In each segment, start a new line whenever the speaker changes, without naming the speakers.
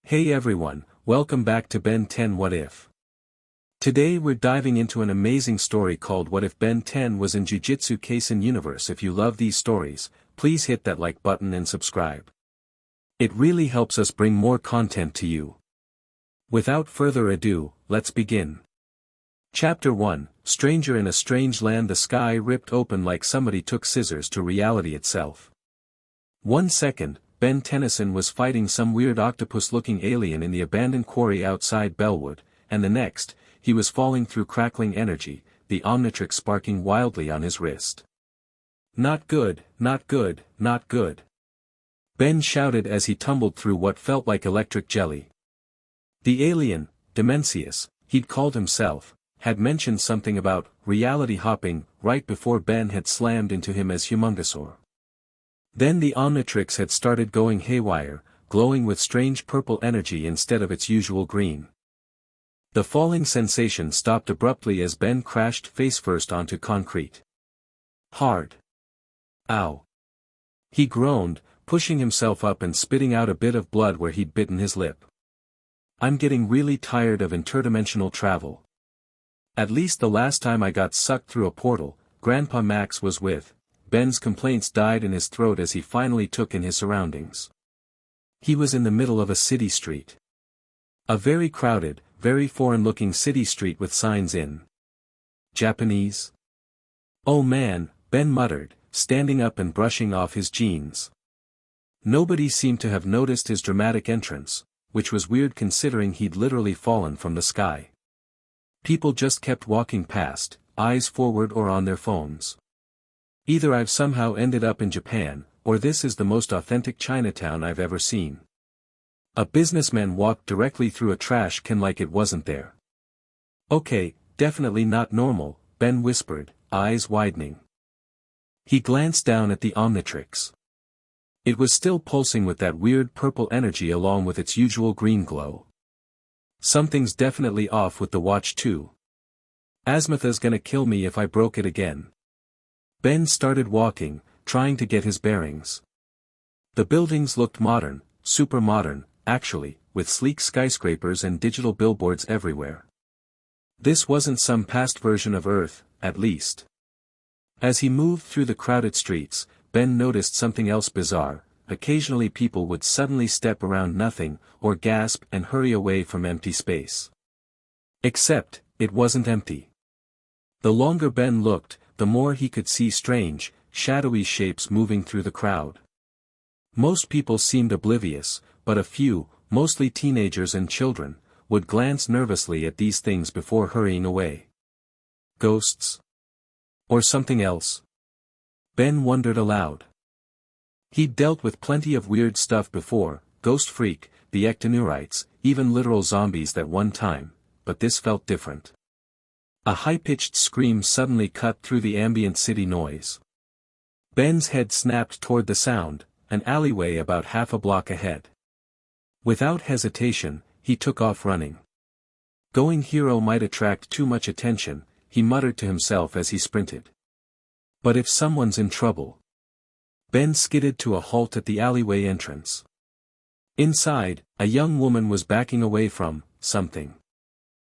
Hey everyone, welcome back to Ben 10 What If. Today we're diving into an amazing story called What If Ben 10 Was in Jujutsu Kaisen universe. If you love these stories, please hit that like button and subscribe. It really helps us bring more content to you. Without further ado, let's begin. Chapter 1, Stranger in a Strange Land. The sky ripped open like somebody took scissors to reality itself. 1 second, Ben Tennyson was fighting some weird octopus-looking alien in the abandoned quarry outside Bellwood, and the next, he was falling through crackling energy, the Omnitrix sparking wildly on his wrist. Not good, not good, not good. Ben shouted as he tumbled through what felt like electric jelly. The alien, Dimensius, he'd called himself, had mentioned something about reality hopping right before Ben had slammed into him as Humongosaur. Then the Omnitrix had started going haywire, glowing with strange purple energy instead of its usual green. The falling sensation stopped abruptly as Ben crashed face-first onto concrete. Hard. Ow. He groaned, pushing himself up and spitting out a bit of blood where he'd bitten his lip. I'm getting really tired of interdimensional travel. At least the last time I got sucked through a portal, Grandpa Max was with. Ben's complaints died in his throat as he finally took in his surroundings. He was in the middle of a city street. A very crowded, very foreign-looking city street with signs in Japanese. Oh man, Ben muttered, standing up and brushing off his jeans. Nobody seemed to have noticed his dramatic entrance, which was weird considering he'd literally fallen from the sky. People just kept walking past, eyes forward or on their phones. Either I've somehow ended up in Japan, or this is the most authentic Chinatown I've ever seen. A businessman walked directly through a trash can like it wasn't there. Okay, definitely not normal, Ben whispered, eyes widening. He glanced down at the Omnitrix. It was still pulsing with that weird purple energy along with its usual green glow. Something's definitely off with the watch too. Azmatha's gonna kill me if I broke it again. Ben started walking, trying to get his bearings. The buildings looked modern, super modern, actually, with sleek skyscrapers and digital billboards everywhere. This wasn't some past version of Earth, at least. As he moved through the crowded streets, Ben noticed something else bizarre. Occasionally people would suddenly step around nothing, or gasp and hurry away from empty space. Except, it wasn't empty. The longer Ben looked, the more he could see strange, shadowy shapes moving through the crowd. Most people seemed oblivious, but a few, mostly teenagers and children, would glance nervously at these things before hurrying away. Ghosts? Or something else? Ben wondered aloud. He'd dealt with plenty of weird stuff before, Ghost Freak, the Ectonurites, even literal zombies that one time, but this felt different. A high-pitched scream suddenly cut through the ambient city noise. Ben's head snapped toward the sound, an alleyway about half a block ahead. Without hesitation, he took off running. Going hero might attract too much attention, he muttered to himself as he sprinted. But if someone's in trouble. Ben skidded to a halt at the alleyway entrance. Inside, a young woman was backing away from something.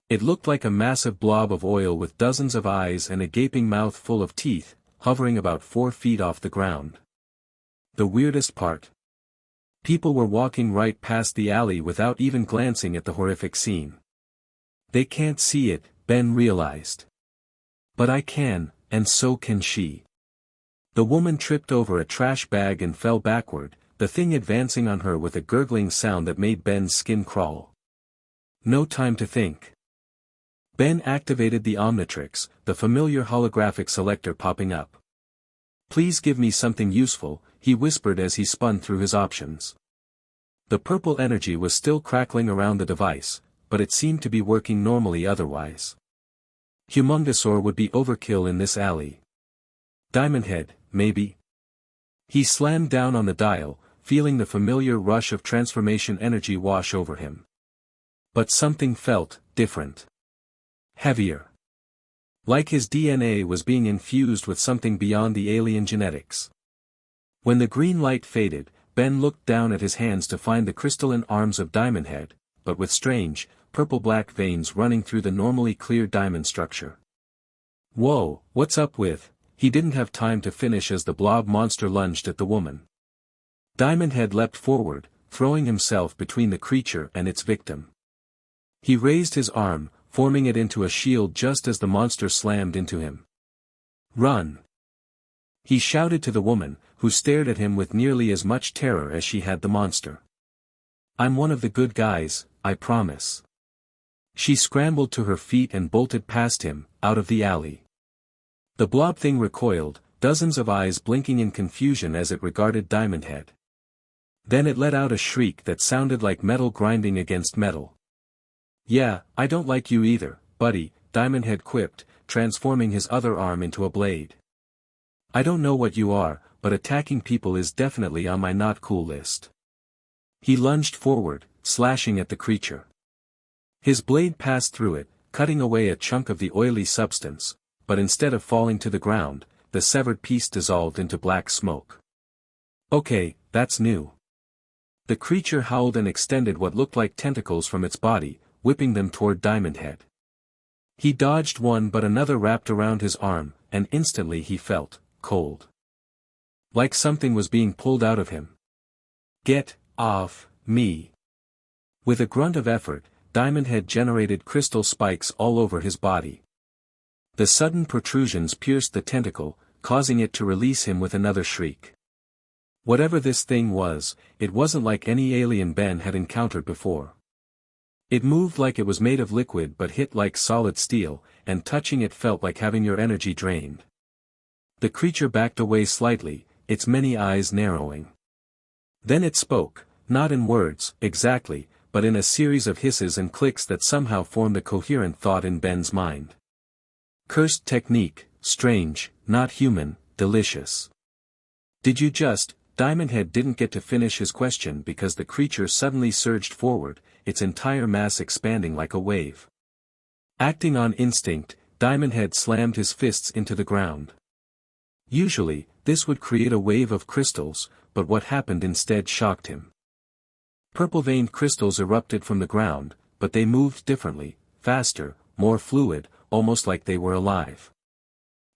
It looked like a massive blob of oil with dozens of eyes and a gaping mouth full of teeth, hovering about 4 feet off the ground. The weirdest part. People were walking right past the alley without even glancing at the horrific scene. They can't see it, Ben realized. But I can, and so can she. The woman tripped over a trash bag and fell backward, the thing advancing on her with a gurgling sound that made Ben's skin crawl. No time to think. Ben activated the Omnitrix, the familiar holographic selector popping up. Please give me something useful, he whispered as he spun through his options. The purple energy was still crackling around the device, but it seemed to be working normally otherwise. Humongosaur would be overkill in this alley. Diamond Head, maybe? He slammed down on the dial, feeling the familiar rush of transformation energy wash over him. But something felt different. Heavier. Like his DNA was being infused with something beyond the alien genetics. When the green light faded, Ben looked down at his hands to find the crystalline arms of Diamond Head, but with strange, purple-black veins running through the normally clear diamond structure. Whoa, what's up with? He didn't have time to finish as the blob monster lunged at the woman. Diamond Head leapt forward, throwing himself between the creature and its victim. He raised his arm, forming it into a shield just as the monster slammed into him. "Run!" he shouted to the woman, who stared at him with nearly as much terror as she had the monster. "I'm one of the good guys, I promise." She scrambled to her feet and bolted past him, out of the alley. The blob thing recoiled, dozens of eyes blinking in confusion as it regarded Diamond Head. Then it let out a shriek that sounded like metal grinding against metal. "Yeah, I don't like you either, buddy," Diamond Head quipped, transforming his other arm into a blade. "I don't know what you are, but attacking people is definitely on my not cool list." He lunged forward, slashing at the creature. His blade passed through it, cutting away a chunk of the oily substance, but instead of falling to the ground, the severed piece dissolved into black smoke. "Okay, that's new." The creature howled and extended what looked like tentacles from its body, whipping them toward Diamond Head. He dodged one but another wrapped around his arm, and instantly he felt cold. Like something was being pulled out of him. "Get off me!" With a grunt of effort, Diamond Head generated crystal spikes all over his body. The sudden protrusions pierced the tentacle, causing it to release him with another shriek. Whatever this thing was, it wasn't like any alien Ben had encountered before. It moved like it was made of liquid but hit like solid steel, and touching it felt like having your energy drained. The creature backed away slightly, its many eyes narrowing. Then it spoke, not in words, exactly, but in a series of hisses and clicks that somehow formed a coherent thought in Ben's mind. "Cursed technique, strange, not human, delicious." "Did you just..." Diamond Head didn't get to finish his question because the creature suddenly surged forward, its entire mass expanding like a wave. Acting on instinct, Diamond Head slammed his fists into the ground. Usually, this would create a wave of crystals, but what happened instead shocked him. Purple-veined crystals erupted from the ground, but they moved differently, faster, more fluid, almost like they were alive.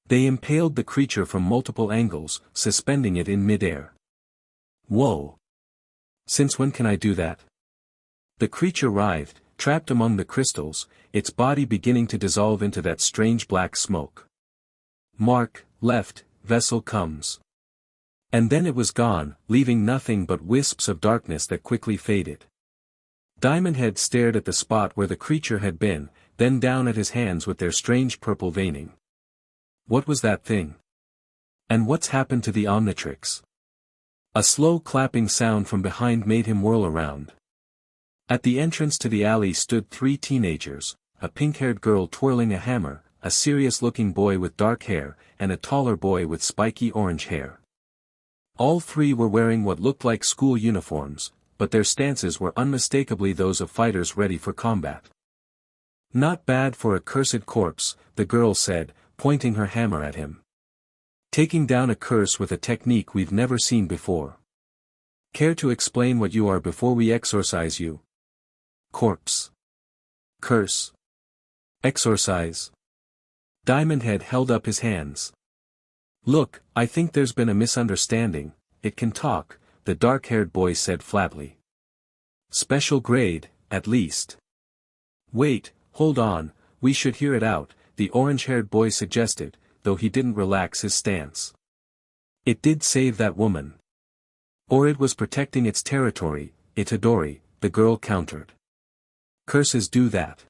They impaled the creature from multiple angles, suspending it in midair. "Whoa! Since when can I do that?" The creature writhed, trapped among the crystals, its body beginning to dissolve into that strange black smoke. "Mark, left, vessel comes." And then it was gone, leaving nothing but wisps of darkness that quickly faded. Diamond Head stared at the spot where the creature had been, then down at his hands with their strange purple veining. What was that thing? And what's happened to the Omnitrix? A slow clapping sound from behind made him whirl around. At the entrance to the alley stood 3 teenagers, a pink-haired girl twirling a hammer, a serious-looking boy with dark hair, and a taller boy with spiky orange hair. All 3 were wearing what looked like school uniforms, but their stances were unmistakably those of fighters ready for combat. "Not bad for a cursed corpse," the girl said, pointing her hammer at him. "Taking down a curse with a technique we've never seen before. Care to explain what you are before we exorcise you?" "Corpse. Curse. Exorcise." Diamond Head held up his hands. "Look, I think there's been a misunderstanding. It can talk," the dark-haired boy said flatly. "Special grade, at least." "Wait, hold on, we should hear it out," the orange-haired boy suggested, though he didn't relax his stance. "It did save that woman. Or it was protecting its territory, Itadori," the girl countered. "Curses do that."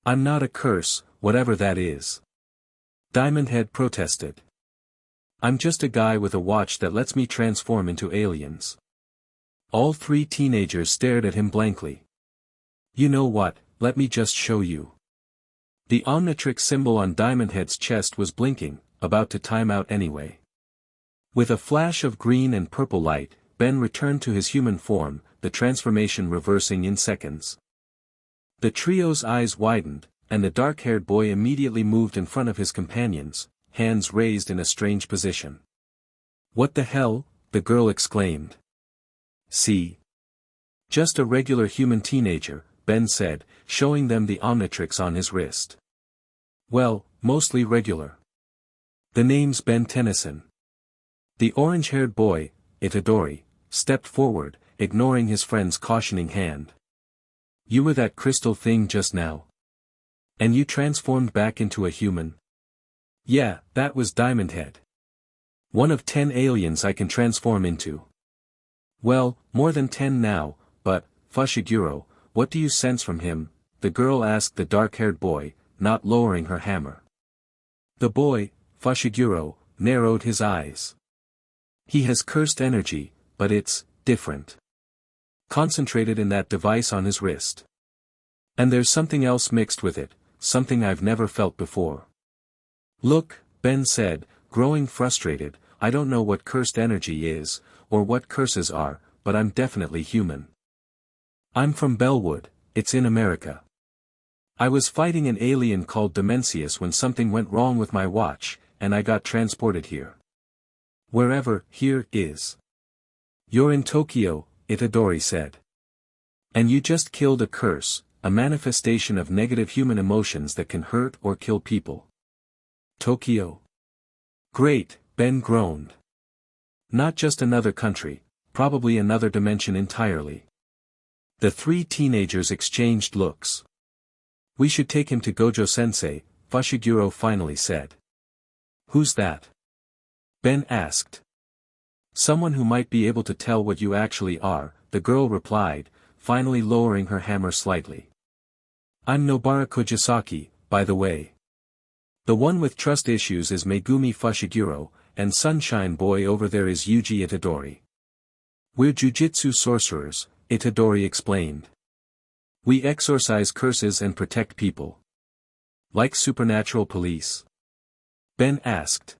"I'm not a curse, whatever that is." Diamond Head protested. "I'm just a guy with a watch that lets me transform into aliens." All 3 teenagers stared at him blankly. "You know what, let me just show you." The Omnitrix symbol on Diamond Head's chest was blinking, about to time out anyway. With a flash of green and purple light, Ben returned to his human form, the transformation reversing in seconds. The trio's eyes widened, and the dark-haired boy immediately moved in front of his companions, hands raised in a strange position. "What the hell?" the girl exclaimed. See? Just a regular human teenager, Ben said, showing them the Omnitrix on his wrist. Well, mostly regular. The name's Ben Tennyson. The orange-haired boy, Itadori, stepped forward, ignoring his friend's cautioning hand. You were that crystal thing just now. And you transformed back into a human? Yeah, that was Diamond Head. One of 10 aliens I can transform into. Well, more than 10 now, but, Fushiguro, what do you sense from him? The girl asked the dark-haired boy, not lowering her hammer. The boy, Fushiguro, narrowed his eyes. He has cursed energy, but it's different. Concentrated in that device on his wrist. And there's something else mixed with it, something I've never felt before. Look, Ben said, growing frustrated, I don't know what cursed energy is, or what curses are, but I'm definitely human. I'm from Bellwood, it's in America. I was fighting an alien called Dimensius when something went wrong with my watch, and I got transported here. Wherever here is. You're in Tokyo, Itadori said. And you just killed a curse, a manifestation of negative human emotions that can hurt or kill people. Tokyo. Great, Ben groaned. Not just another country, probably another dimension entirely. The three teenagers exchanged looks. We should take him to Gojo-sensei, Fushiguro finally said. Who's that? Ben asked. Someone who might be able to tell what you actually are, the girl replied, finally lowering her hammer slightly. I'm Nobara Kojisaki, by the way. The one with trust issues is Megumi Fushiguro, and Sunshine Boy over there is Yuji Itadori. We're jujutsu sorcerers, Itadori explained. We exorcise curses and protect people. Like supernatural police? Ben asked.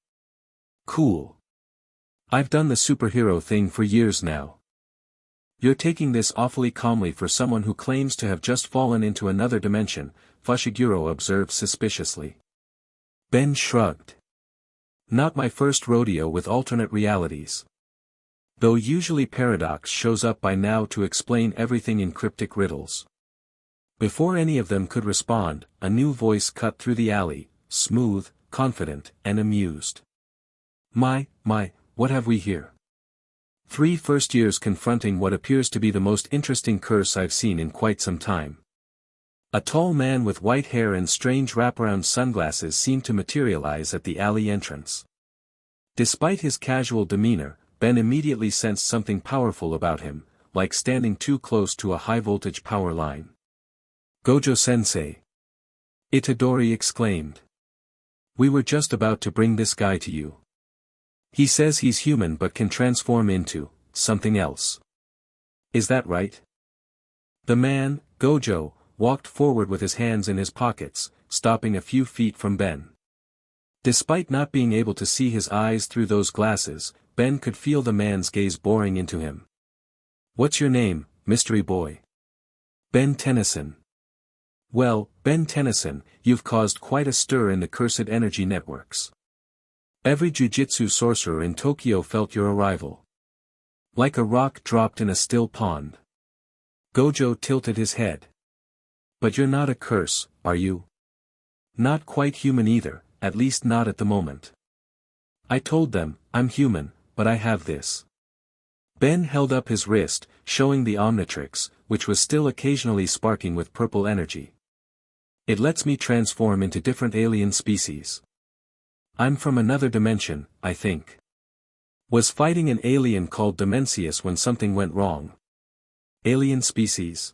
Cool. I've done the superhero thing for years now. You're taking this awfully calmly for someone who claims to have just fallen into another dimension, Fushiguro observed suspiciously. Ben shrugged. Not my first rodeo with alternate realities. Though usually paradox shows up by now to explain everything in cryptic riddles. Before any of them could respond, a new voice cut through the alley, smooth, confident, and amused. My, what have we here? 3 first years confronting what appears to be the most interesting curse I've seen in quite some time. A tall man with white hair and strange wraparound sunglasses seemed to materialize at the alley entrance. Despite his casual demeanor, Ben immediately sensed something powerful about him, like standing too close to a high-voltage power line. Gojo-sensei! Itadori exclaimed. We were just about to bring this guy to you. He says he's human but can transform into something else. Is that right? The man, Gojo, walked forward with his hands in his pockets, stopping a few feet from Ben. Despite not being able to see his eyes through those glasses, Ben could feel the man's gaze boring into him. What's your name, mystery boy? Ben Tennyson. Well, Ben Tennyson, you've caused quite a stir in the cursed energy networks. Every jujutsu sorcerer in Tokyo felt your arrival. Like a rock dropped in a still pond. Gojo tilted his head. But you're not a curse, are you? Not quite human either, at least not at the moment. I told them, I'm human, but I have this. Ben held up his wrist, showing the Omnitrix, which was still occasionally sparking with purple energy. It lets me transform into different alien species. I'm from another dimension, I think. Was fighting an alien called Dimensius when something went wrong. Alien species?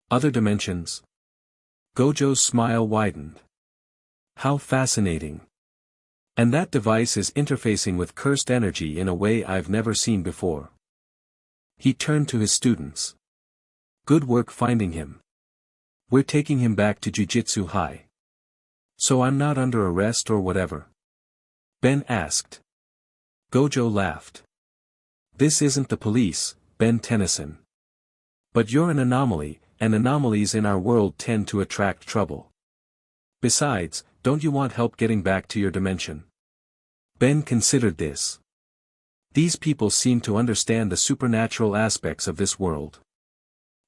Other dimensions? Gojo's smile widened. How fascinating. And that device is interfacing with cursed energy in a way I've never seen before. He turned to his students. Good work finding him. We're taking him back to Jujutsu High. So I'm not under arrest or whatever? Ben asked. Gojo laughed. This isn't the police, Ben Tennyson. But you're an anomaly, and anomalies in our world tend to attract trouble. Besides, don't you want help getting back to your dimension? Ben considered this. These people seem to understand the supernatural aspects of this world.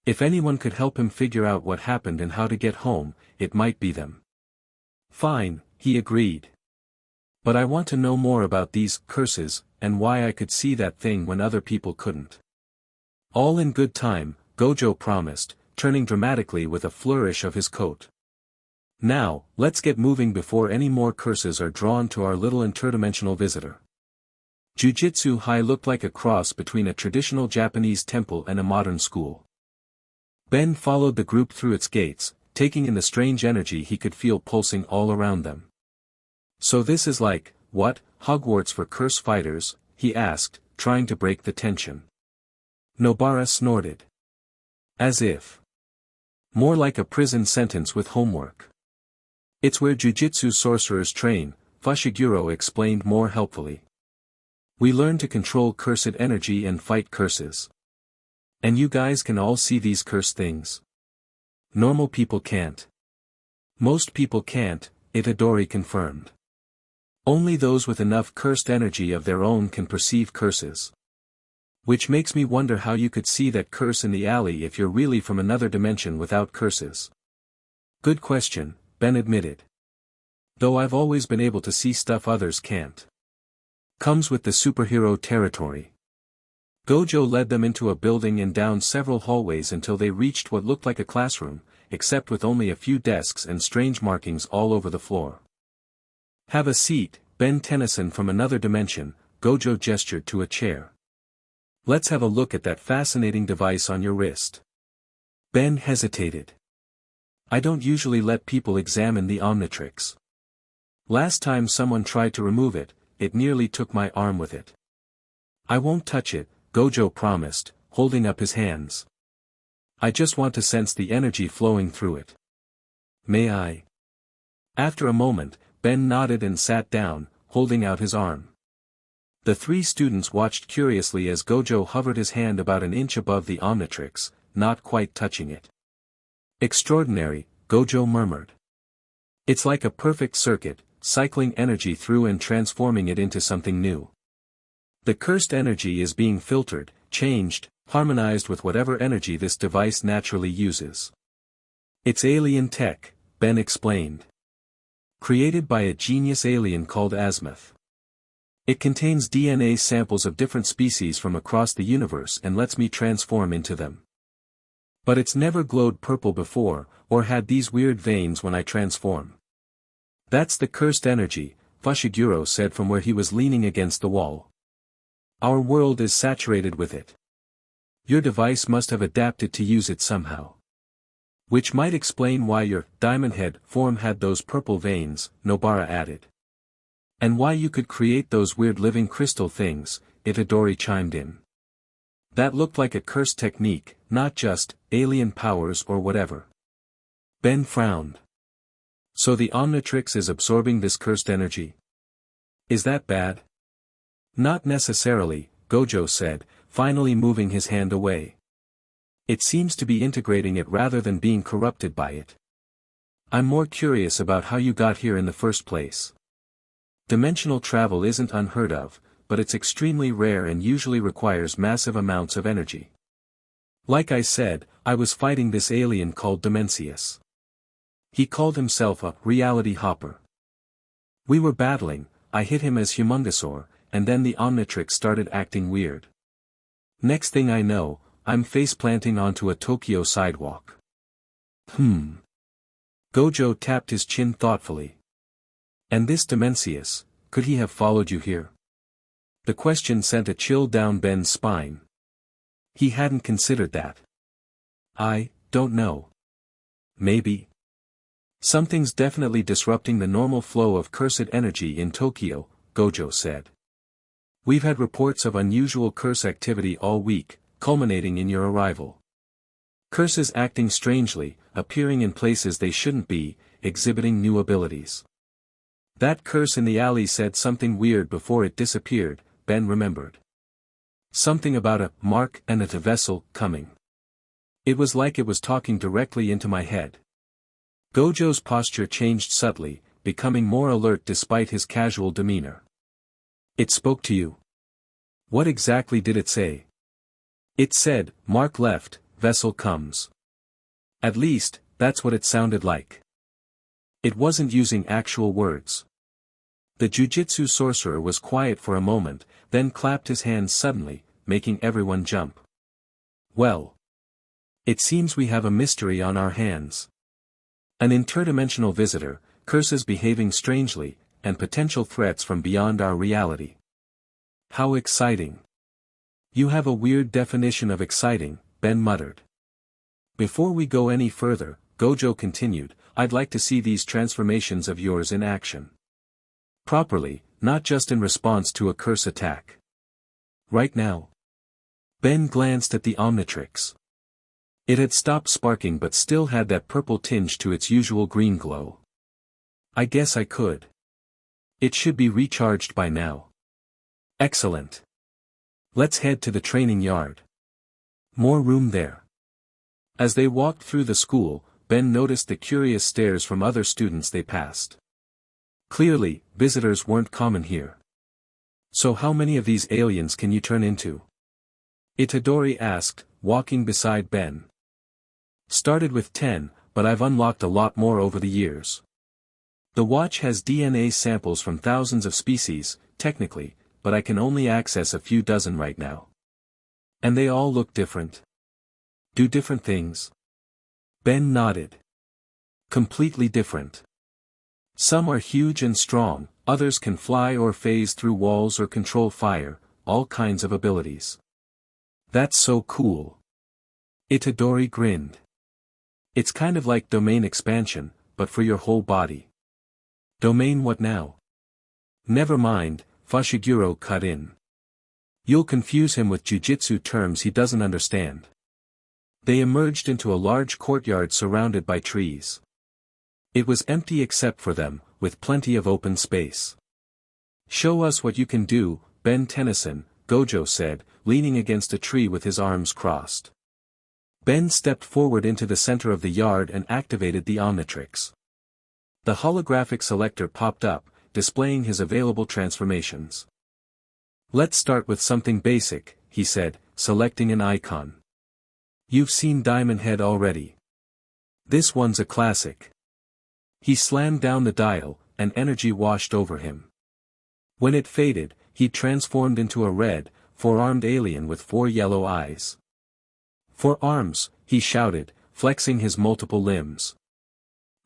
If anyone could help him figure out what happened and how to get home, it might be them. Fine, he agreed. But I want to know more about these curses, and why I could see that thing when other people couldn't. All in good time, Gojo promised, turning dramatically with a flourish of his coat. Now, let's get moving before any more curses are drawn to our little interdimensional visitor. Jujutsu High looked like a cross between a traditional Japanese temple and a modern school. Ben followed the group through its gates, taking in the strange energy he could feel pulsing all around them. So this is like, what, Hogwarts for curse fighters? He asked, trying to break the tension. Nobara snorted. As if. More like a prison sentence with homework. It's where jujutsu sorcerers train, Fushiguro explained more helpfully. We learn to control cursed energy and fight curses. And you guys can all see these cursed things. Normal people can't. Most people can't, Itadori confirmed. Only those with enough cursed energy of their own can perceive curses. Which makes me wonder how you could see that curse in the alley if you're really from another dimension without curses. Good question, Ben admitted. Though I've always been able to see stuff others can't. Comes with the superhero territory. Gojo led them into a building and down several hallways until they reached what looked like a classroom, except with only a few desks and strange markings all over the floor. Have a seat, Ben Tennyson from another dimension, Gojo gestured to a chair. Let's have a look at that fascinating device on your wrist. Ben hesitated. I don't usually let people examine the Omnitrix. Last time someone tried to remove it, it nearly took my arm with it. I won't touch it, Gojo promised, holding up his hands. I just want to sense the energy flowing through it. May I? After a moment, Ben nodded and sat down, holding out his arm. The three students watched curiously as Gojo hovered his hand about an inch above the Omnitrix, not quite touching it. Extraordinary, Gojo murmured. It's like a perfect circuit, cycling energy through and transforming it into something new. The cursed energy is being filtered, changed, harmonized with whatever energy this device naturally uses. It's alien tech, Ben explained. Created by a genius alien called Azimuth. It contains DNA samples of different species from across the universe and lets me transform into them. But it's never glowed purple before, or had these weird veins when I transform. That's the cursed energy, Fushiguro said from where he was leaning against the wall. Our world is saturated with it. Your device must have adapted to use it somehow. Which might explain why your diamond head form had those purple veins, Nobara added. And why you could create those weird living crystal things, Itadori chimed in. That looked like a cursed technique, not just alien powers or whatever. Ben frowned. So the Omnitrix is absorbing this cursed energy? Is that bad? Not necessarily, Gojo said, finally moving his hand away. It seems to be integrating it rather than being corrupted by it. I'm more curious about how you got here in the first place. Dimensional travel isn't unheard of, but it's extremely rare and usually requires massive amounts of energy. Like I said, I was fighting this alien called Dimensius. He called himself a reality hopper. We were battling, I hit him as Humongosaur, and then the Omnitrix started acting weird. Next thing I know, I'm face-planting onto a Tokyo sidewalk. Gojo tapped his chin thoughtfully. And this Dimensius, could he have followed you here? The question sent a chill down Ben's spine. He hadn't considered that. I don't know. Maybe. Something's definitely disrupting the normal flow of cursed energy in Tokyo, Gojo said. We've had reports of unusual curse activity all week, culminating in your arrival. Curses acting strangely, appearing in places they shouldn't be, exhibiting new abilities. That curse in the alley said something weird before it disappeared, Ben remembered. Something about a mark and a vessel coming. It was like it was talking directly into my head. Gojo's posture changed subtly, becoming more alert despite his casual demeanor. It spoke to you. What exactly did it say? It said, "Mark left, vessel comes." At least, that's what it sounded like. It wasn't using actual words. The jujitsu sorcerer was quiet for a moment, then clapped his hands suddenly, making everyone jump. Well. It seems we have a mystery on our hands. An interdimensional visitor, curses behaving strangely, and potential threats from beyond our reality. How exciting. You have a weird definition of exciting, Ben muttered. Before we go any further, Gojo continued, I'd like to see these transformations of yours in action. Properly, not just in response to a curse attack. Right now. Ben glanced at the Omnitrix. It had stopped sparking but still had that purple tinge to its usual green glow. I guess I could. It should be recharged by now. Excellent. Let's head to the training yard. More room there. As they walked through the school, Ben noticed the curious stares from other students they passed. Clearly, visitors weren't common here. So how many of these aliens can you turn into? Itadori asked, walking beside Ben. Started with 10, but I've unlocked a lot more over the years. The watch has DNA samples from thousands of species, technically, but I can only access a few dozen right now. And they all look different. Do different things? Ben nodded. Completely different. Some are huge and strong, others can fly or phase through walls or control fire, all kinds of abilities. That's so cool. Itadori grinned. It's kind of like domain expansion, but for your whole body. Domain what now? Never mind, Fushiguro cut in. You'll confuse him with jujitsu terms he doesn't understand. They emerged into a large courtyard surrounded by trees. It was empty except for them, with plenty of open space. Show us what you can do, Ben Tennyson, Gojo said, leaning against a tree with his arms crossed. Ben stepped forward into the center of the yard and activated the Omnitrix. The holographic selector popped up, displaying his available transformations. Let's start with something basic, he said, selecting an icon. You've seen Diamond Head already. This one's a classic. He slammed down the dial, and energy washed over him. When it faded, he transformed into a red, four-armed alien with 4 yellow eyes. 4 arms, he shouted, flexing his multiple limbs.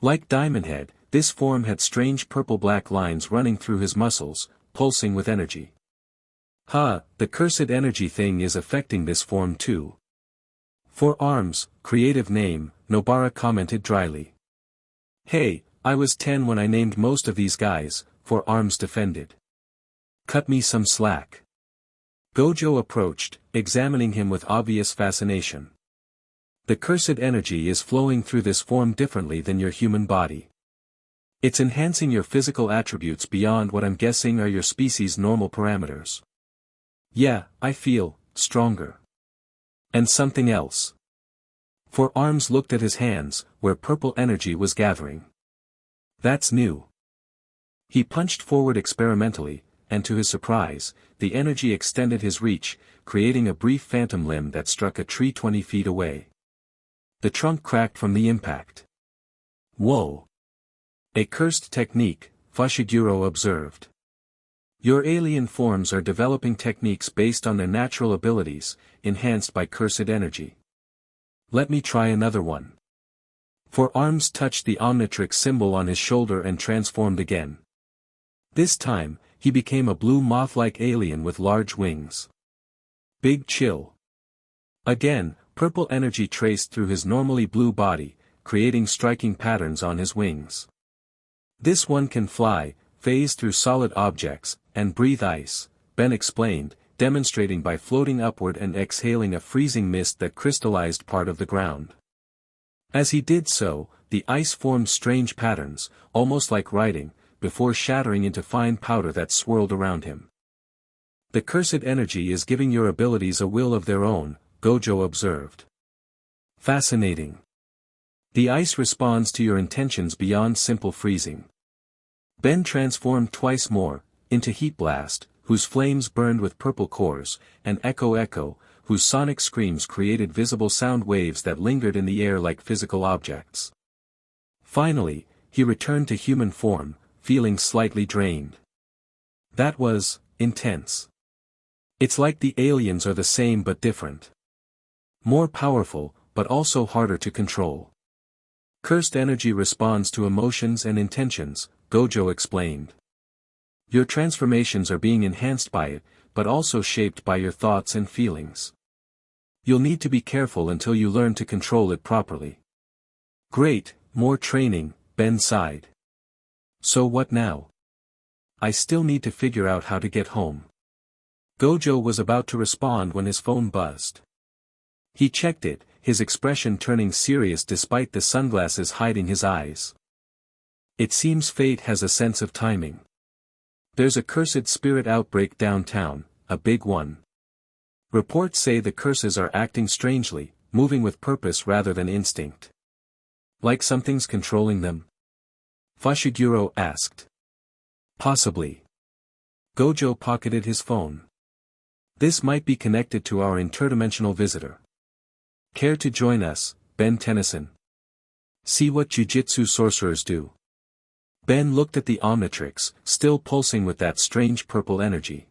Like Diamond Head, this form had strange purple-black lines running through his muscles, pulsing with energy. The cursed energy thing is affecting this form too. 4 arms, creative name, Nobara commented dryly. Hey, I was 10 when I named most of these guys, 4 arms defended. Cut me some slack. Gojo approached, examining him with obvious fascination. The cursed energy is flowing through this form differently than your human body. It's enhancing your physical attributes beyond what I'm guessing are your species' normal parameters. Yeah, I feel stronger. And something else. 4 arms looked at his hands, where purple energy was gathering. That's new. He punched forward experimentally, and to his surprise, the energy extended his reach, creating a brief phantom limb that struck a tree 20 feet away. The trunk cracked from the impact. Whoa! A cursed technique, Fushiguro observed. Your alien forms are developing techniques based on their natural abilities, enhanced by cursed energy. Let me try another one. 4 arms touched the Omnitrix symbol on his shoulder and transformed again. This time, he became a blue moth-like alien with large wings. Big chill. Again, purple energy traced through his normally blue body, creating striking patterns on his wings. This one can fly, phase through solid objects, and breathe ice, Ben explained, demonstrating by floating upward and exhaling a freezing mist that crystallized part of the ground. As he did so, the ice formed strange patterns, almost like writing, before shattering into fine powder that swirled around him. The cursed energy is giving your abilities a will of their own, Gojo observed. Fascinating. The ice responds to your intentions beyond simple freezing. Ben transformed twice more, into Heat Blast, whose flames burned with purple cores, and Echo Echo, whose sonic screams created visible sound waves that lingered in the air like physical objects. Finally, he returned to human form, feeling slightly drained. That was intense. It's like the aliens are the same but different. More powerful, but also harder to control. Cursed energy responds to emotions and intentions, Gojo explained. Your transformations are being enhanced by it, but also shaped by your thoughts and feelings. You'll need to be careful until you learn to control it properly. Great, more training, Ben sighed. So what now? I still need to figure out how to get home. Gojo was about to respond when his phone buzzed. He checked it, his expression turning serious despite the sunglasses hiding his eyes. It seems fate has a sense of timing. There's a cursed spirit outbreak downtown, a big one. Reports say the curses are acting strangely, moving with purpose rather than instinct. Like something's controlling them? Fushiguro asked. Possibly. Gojo pocketed his phone. This might be connected to our interdimensional visitor. Care to join us, Ben Tennyson? See what Jujutsu sorcerers do. Ben looked at the Omnitrix, still pulsing with that strange purple energy.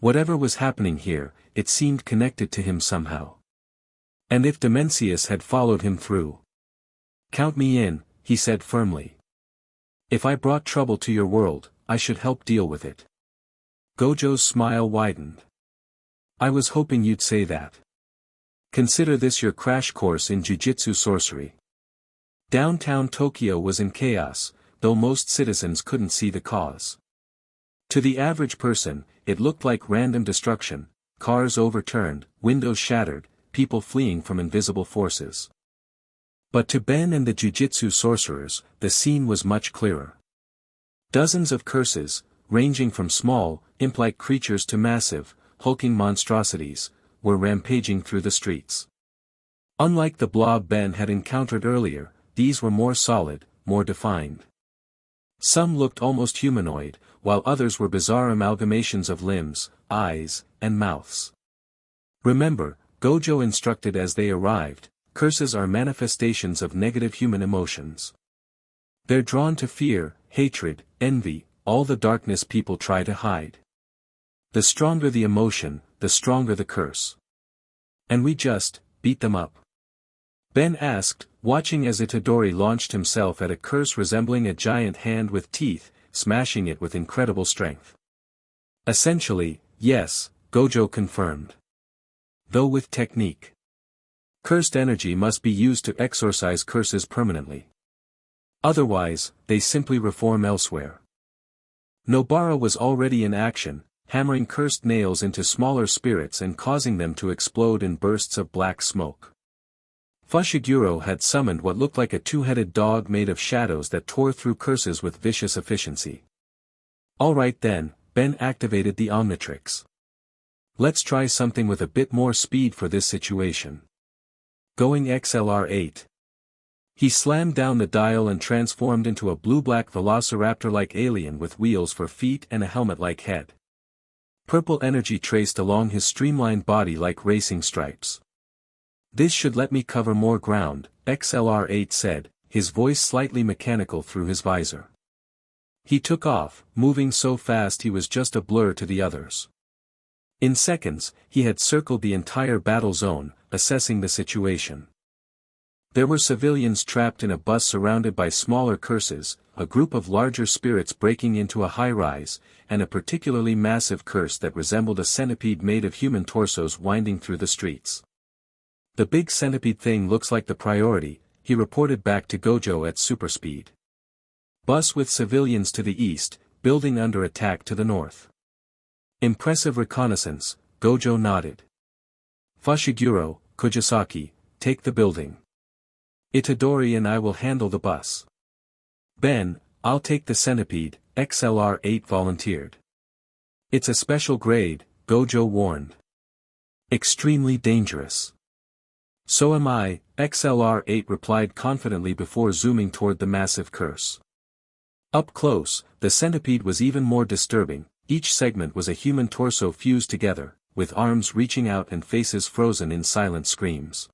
Whatever was happening here, it seemed connected to him somehow. And if Dimensius had followed him through? Count me in, he said firmly. If I brought trouble to your world, I should help deal with it. Gojo's smile widened. I was hoping you'd say that. Consider this your crash course in Jujutsu sorcery. Downtown Tokyo was in chaos, though most citizens couldn't see the cause. To the average person, it looked like random destruction, cars overturned, windows shattered, people fleeing from invisible forces. But to Ben and the Jujutsu sorcerers, the scene was much clearer. Dozens of curses, ranging from small, imp-like creatures to massive, hulking monstrosities, were rampaging through the streets. Unlike the blob Ben had encountered earlier, these were more solid, more defined. Some looked almost humanoid, while others were bizarre amalgamations of limbs, eyes, and mouths. Remember, Gojo instructed as they arrived, curses are manifestations of negative human emotions. They're drawn to fear, hatred, envy, all the darkness people try to hide. The stronger the emotion, the stronger the curse. And we just beat them up? Ben asked, watching as Itadori launched himself at a curse resembling a giant hand with teeth, smashing it with incredible strength. Essentially, yes, Gojo confirmed. Though with technique. Cursed energy must be used to exorcise curses permanently. Otherwise, they simply reform elsewhere. Nobara was already in action, hammering cursed nails into smaller spirits and causing them to explode in bursts of black smoke. Fushiguro had summoned what looked like a two-headed dog made of shadows that tore through curses with vicious efficiency. Alright then, Ben activated the Omnitrix. Let's try something with a bit more speed for this situation. Going XLR8. He slammed down the dial and transformed into a blue-black velociraptor-like alien with wheels for feet and a helmet-like head. Purple energy traced along his streamlined body like racing stripes. This should let me cover more ground, XLR8 said, his voice slightly mechanical through his visor. He took off, moving so fast he was just a blur to the others. In seconds, he had circled the entire battle zone, assessing the situation. There were civilians trapped in a bus surrounded by smaller curses, a group of larger spirits breaking into a high-rise, and a particularly massive curse that resembled a centipede made of human torsos winding through the streets. The big centipede thing looks like the priority, he reported back to Gojo at super speed. Bus with civilians to the east, building under attack to the north. Impressive reconnaissance, Gojo nodded. Fushiguro, Kujisaki, take the building. Itadori and I will handle the bus. Ben, I'll take the centipede, XLR8 volunteered. It's a special grade, Gojo warned. Extremely dangerous. So am I, XLR8 replied confidently before zooming toward the massive curse. Up close, the centipede was even more disturbing, Each segment was a human torso fused together, with arms reaching out and faces frozen in silent screams.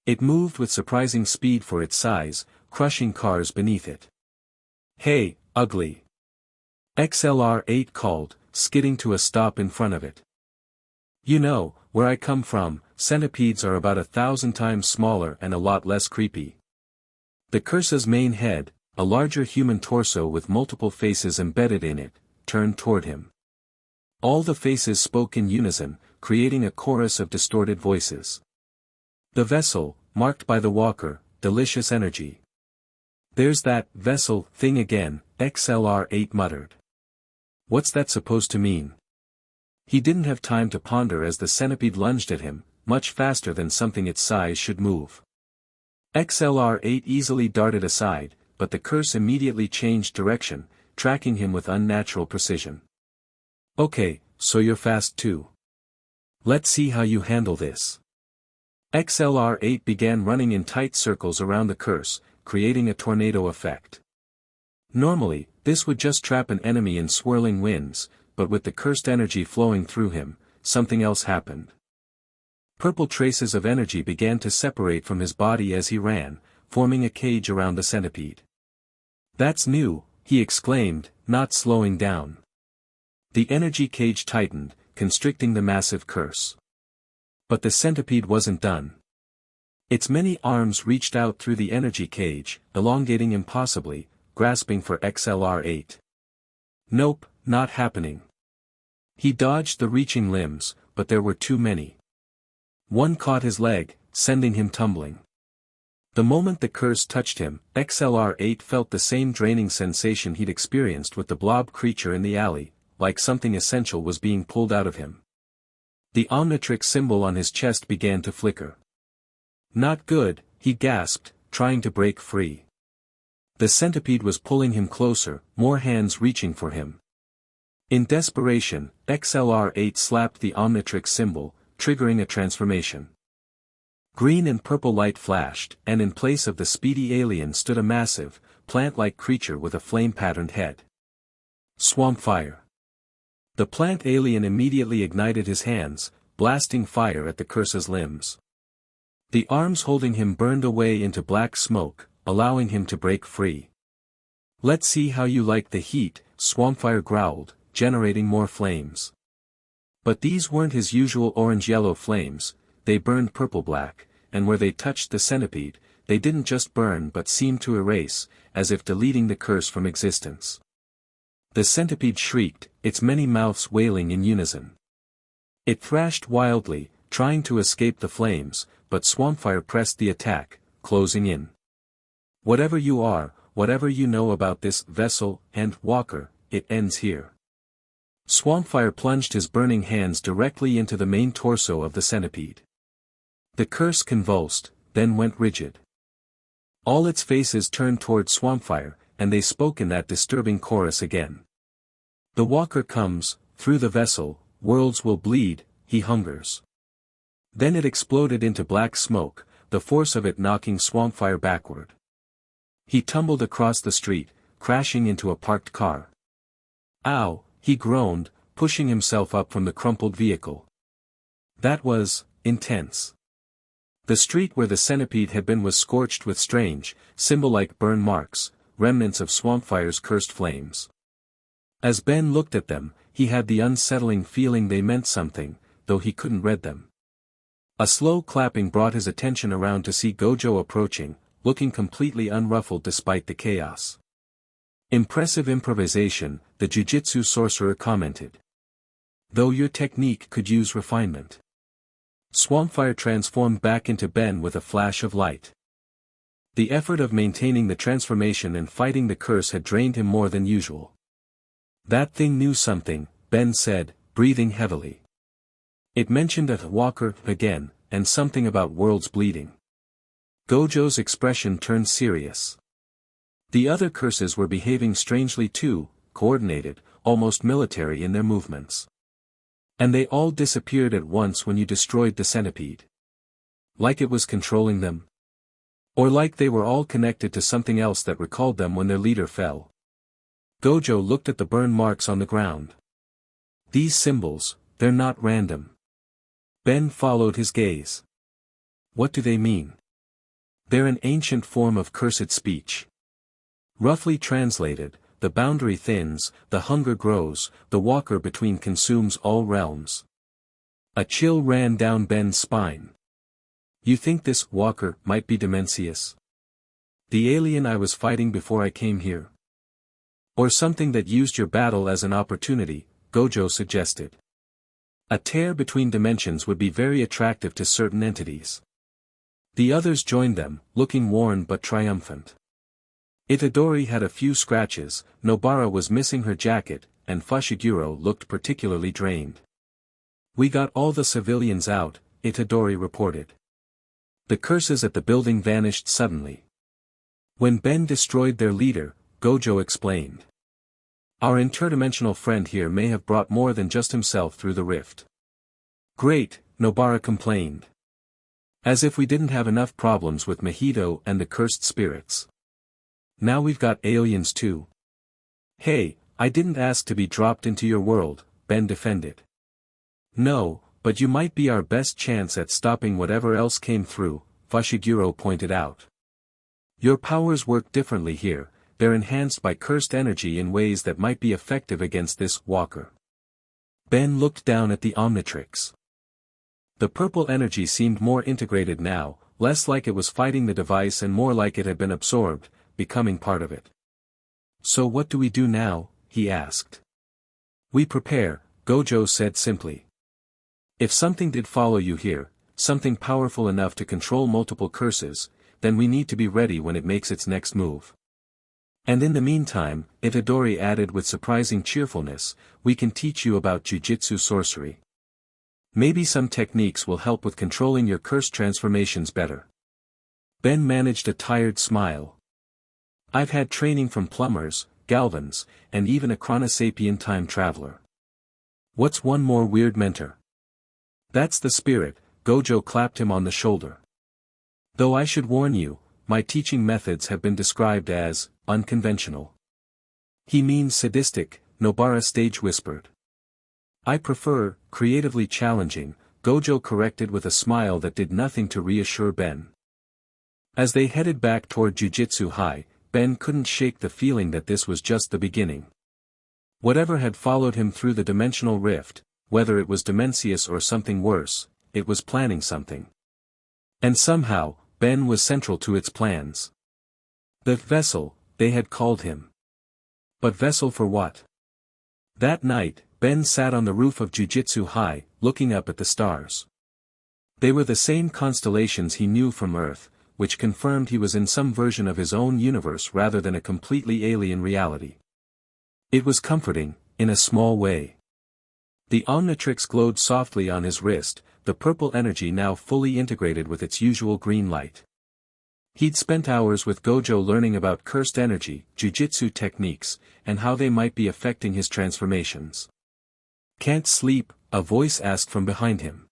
It moved with surprising speed for its size, crushing cars beneath it. "Hey, ugly!" XLR-8 called, skidding to a stop in front of it. "You know, where I come from, centipedes are about 1,000 times smaller and a lot less creepy." The curse's main head, a larger human torso with multiple faces embedded in it, turned toward him. All the faces spoke in unison, creating a chorus of distorted voices. "The vessel, marked by the walker, delicious energy." "There's that vessel thing again," XLR-8 muttered. "What's that supposed to mean?" He didn't have time to ponder as the centipede lunged at him, much faster than something its size should move. XLR-8 easily darted aside, but the curse immediately changed direction, tracking him with unnatural precision. "Okay, so you're fast too. Let's see how you handle this." XLR-8 began running in tight circles around the curse, creating a tornado effect. Normally, this would just trap an enemy in swirling winds, but with the cursed energy flowing through him, something else happened. Purple traces of energy began to separate from his body as he ran, forming a cage around the centipede. "That's new," he exclaimed, not slowing down. The energy cage tightened, constricting the massive curse. But the centipede wasn't done. Its many arms reached out through the energy cage, elongating impossibly, grasping for XLR-8. "Nope, not happening." He dodged the reaching limbs, but there were too many. One caught his leg, sending him tumbling. The moment the curse touched him, XLR-8 felt the same draining sensation he'd experienced with the blob creature in the alley, like something essential was being pulled out of him. The Omnitrix symbol on his chest began to flicker. "Not good," he gasped, trying to break free. The centipede was pulling him closer, more hands reaching for him. In desperation, XLR-8 slapped the Omnitrix symbol, triggering a transformation. Green and purple light flashed, and in place of the speedy alien stood a massive, plant-like creature with a flame-patterned head. Swamp fire. The plant alien immediately ignited his hands, blasting fire at the curse's limbs. The arms holding him burned away into black smoke, allowing him to break free. "Let's see how you like the heat," Swampfire growled, generating more flames. But these weren't his usual orange-yellow flames, they burned purple-black, and where they touched the centipede, they didn't just burn but seemed to erase, as if deleting the curse from existence. The centipede shrieked, its many mouths wailing in unison. It thrashed wildly, trying to escape the flames, but Swampfire pressed the attack, closing in. "Whatever you are, whatever you know about this vessel and walker, it ends here." Swampfire plunged his burning hands directly into the main torso of the centipede. The curse convulsed, then went rigid. All its faces turned toward Swampfire, and they spoke in that disturbing chorus again. "The walker comes, through the vessel, worlds will bleed, he hungers." Then it exploded into black smoke, the force of it knocking Swampfire backward. He tumbled across the street, crashing into a parked car. "Ow," he groaned, pushing himself up from the crumpled vehicle. That was intense. The street where the centipede had been was scorched with strange, symbol-like burn marks, remnants of Swampfire's cursed flames. As Ben looked at them, he had the unsettling feeling they meant something, though he couldn't read them. A slow clapping brought his attention around to see Gojo approaching, looking completely unruffled despite the chaos. "Impressive improvisation," the Jujutsu sorcerer commented. "Though your technique could use refinement." Swampfire transformed back into Ben with a flash of light. The effort of maintaining the transformation and fighting the curse had drained him more than usual. "That thing knew something," Ben said, breathing heavily. "It mentioned a walker again, and something about worlds bleeding." Gojo's expression turned serious. The other curses were behaving strangely too, coordinated, almost military in their movements. "And they all disappeared at once when you destroyed the centipede. Like it was controlling them? Or like they were all connected to something else that recalled them when their leader fell?" Gojo looked at the burn marks on the ground. These symbols, they're not random. Ben followed his gaze. What do they mean? They're an ancient form of cursed speech. Roughly translated, the boundary thins, the hunger grows, the walker between consumes all realms. A chill ran down Ben's spine. You think this walker might be Dimensius? The alien I was fighting before I came here? Or something that used your battle as an opportunity, Gojo suggested. A tear between dimensions would be very attractive to certain entities. The others joined them, looking worn but triumphant. Itadori had a few scratches, Nobara was missing her jacket, and Fushiguro looked particularly drained. We got all the civilians out, Itadori reported. The curses at the building vanished suddenly. When Ben destroyed their leader, Gojo explained. Our interdimensional friend here may have brought more than just himself through the rift. Great, Nobara complained. As if we didn't have enough problems with Mahito and the cursed spirits. Now we've got aliens too. Hey, I didn't ask to be dropped into your world, Ben defended. No, but you might be our best chance at stopping whatever else came through, Fushiguro pointed out. Your powers work differently here, they're enhanced by cursed energy in ways that might be effective against this walker. Ben looked down at the Omnitrix. The purple energy seemed more integrated now, less like it was fighting the device and more like it had been absorbed, becoming part of it. So what do we do now? He asked. We prepare, Gojo said simply. If something did follow you here, something powerful enough to control multiple curses, then we need to be ready when it makes its next move. And in the meantime, Itadori added with surprising cheerfulness, we can teach you about Jujutsu sorcery. Maybe some techniques will help with controlling your curse transformations better. Ben managed a tired smile. I've had training from plumbers, Galvans, and even a chronosapien time traveler. What's one more weird mentor? That's the spirit, Gojo clapped him on the shoulder. Though I should warn you, my teaching methods have been described as unconventional. He means sadistic, Nobara stage whispered. I prefer creatively challenging, Gojo corrected with a smile that did nothing to reassure Ben. As they headed back toward Jujutsu High, Ben couldn't shake the feeling that this was just the beginning. Whatever had followed him through the dimensional rift, whether it was Dimensius or something worse, it was planning something. And somehow, Ben was central to its plans. The vessel, they had called him. But vessel for what? That night, Ben sat on the roof of Jujutsu High, looking up at the stars. They were the same constellations he knew from Earth, which confirmed he was in some version of his own universe rather than a completely alien reality. It was comforting, in a small way. The Omnitrix glowed softly on his wrist, the purple energy now fully integrated with its usual green light. He'd spent hours with Gojo learning about cursed energy, jujutsu techniques, and how they might be affecting his transformations. Can't sleep, a voice asked from behind him.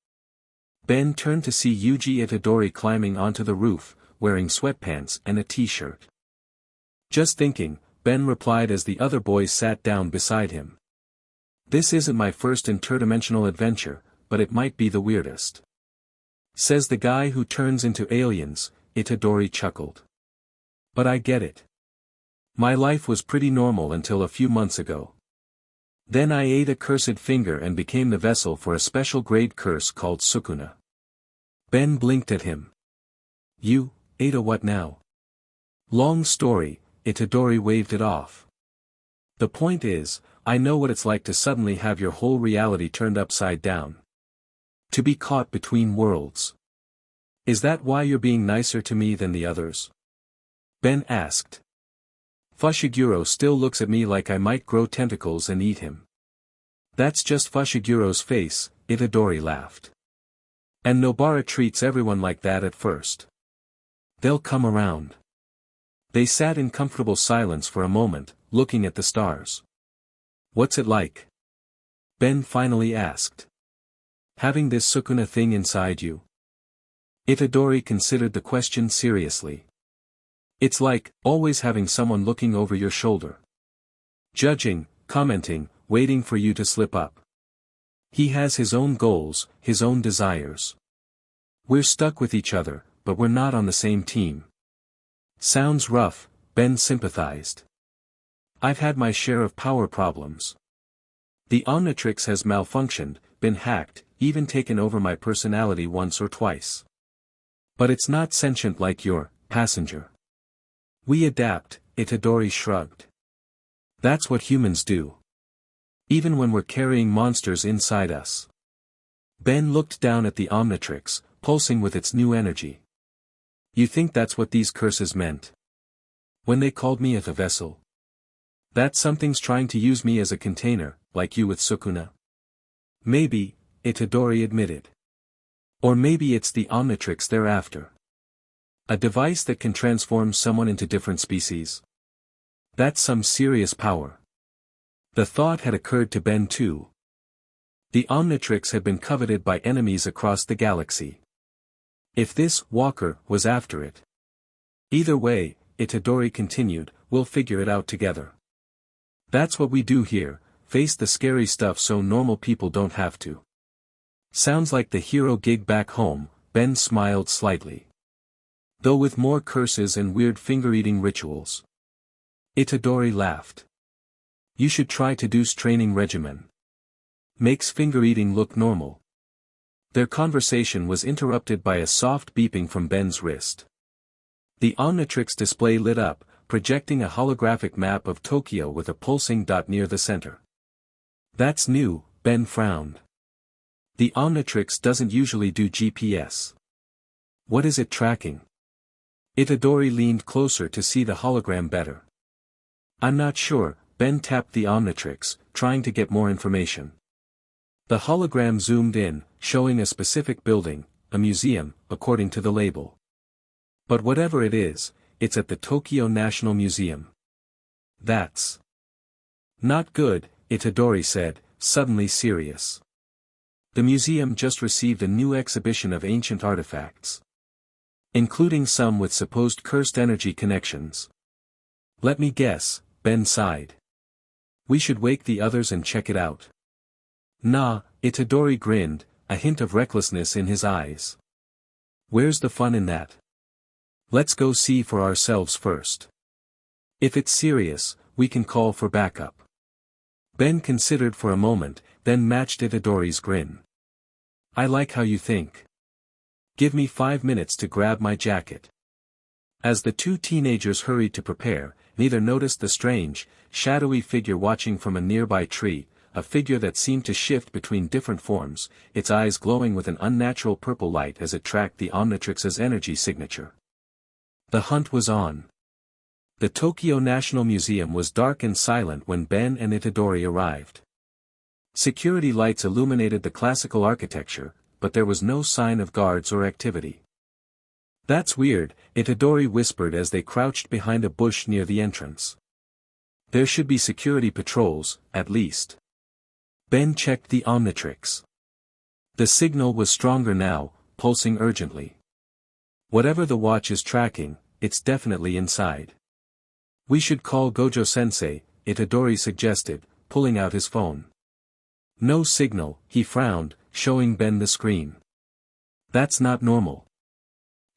Ben turned to see Yuji Itadori climbing onto the roof, wearing sweatpants and a t-shirt. Just thinking, Ben replied as the other boys sat down beside him. This isn't my first interdimensional adventure, but it might be the weirdest. Says the guy who turns into aliens, Itadori chuckled. But I get it. My life was pretty normal until a few months ago. Then I ate a cursed finger and became the vessel for a special grade curse called Sukuna. Ben blinked at him. You, ate a what now? Long story, Itadori waved it off. The point is, I know what it's like to suddenly have your whole reality turned upside down. To be caught between worlds. Is that why you're being nicer to me than the others? Ben asked. Fushiguro still looks at me like I might grow tentacles and eat him. That's just Fushiguro's face, Itadori laughed. And Nobara treats everyone like that at first. They'll come around. They sat in comfortable silence for a moment, looking at the stars. What's it like? Ben finally asked. Having this Sukuna thing inside you? Itadori considered the question seriously. It's like, always having someone looking over your shoulder. Judging, commenting, waiting for you to slip up. He has his own goals, his own desires. We're stuck with each other, but we're not on the same team. Sounds rough, Ben sympathized. I've had my share of power problems. The Omnitrix has malfunctioned, been hacked, even taken over my personality once or twice. But it's not sentient like your passenger. We adapt, Itadori shrugged. That's what humans do. Even when we're carrying monsters inside us. Ben looked down at the Omnitrix, pulsing with its new energy. You think that's what these curses meant? When they called me a vessel? That something's trying to use me as a container, like you with Sukuna? Maybe, Itadori admitted. Or maybe it's the Omnitrix they're after. A device that can transform someone into different species? That's some serious power. The thought had occurred to Ben too. The Omnitrix had been coveted by enemies across the galaxy. If this Walker was after it. Either way, Itadori continued, we'll figure it out together. That's what we do here, face the scary stuff so normal people don't have to. Sounds like the hero gig back home, Ben smiled slightly. Though with more curses and weird finger-eating rituals. Itadori laughed. You should try to do training regimen. Makes finger-eating look normal. Their conversation was interrupted by a soft beeping from Ben's wrist. The Omnitrix display lit up, projecting a holographic map of Tokyo with a pulsing dot near the center. That's new, Ben frowned. The Omnitrix doesn't usually do GPS. What is it tracking? Itadori leaned closer to see the hologram better. I'm not sure, Ben tapped the Omnitrix, trying to get more information. The hologram zoomed in, showing a specific building, a museum, according to the label. But whatever it is, it's at the Tokyo National Museum. That's not good, Itadori said, suddenly serious. The museum just received a new exhibition of ancient artifacts. Including some with supposed cursed energy connections. Let me guess, Ben sighed. We should wake the others and check it out. Nah, Itadori grinned, a hint of recklessness in his eyes. Where's the fun in that? Let's go see for ourselves first. If it's serious, we can call for backup. Ben considered for a moment, then matched Itadori's grin. I like how you think. Give me 5 minutes to grab my jacket. As the two teenagers hurried to prepare, neither noticed the strange, shadowy figure watching from a nearby tree, a figure that seemed to shift between different forms, its eyes glowing with an unnatural purple light as it tracked the Omnitrix's energy signature. The hunt was on. The Tokyo National Museum was dark and silent when Ben and Itadori arrived. Security lights illuminated the classical architecture, but there was no sign of guards or activity. That's weird, Itadori whispered as they crouched behind a bush near the entrance. There should be security patrols, at least. Ben checked the Omnitrix. The signal was stronger now, pulsing urgently. Whatever the watch is tracking, it's definitely inside. We should call Gojo-sensei, Itadori suggested, pulling out his phone. No signal, he frowned, showing Ben the screen. That's not normal.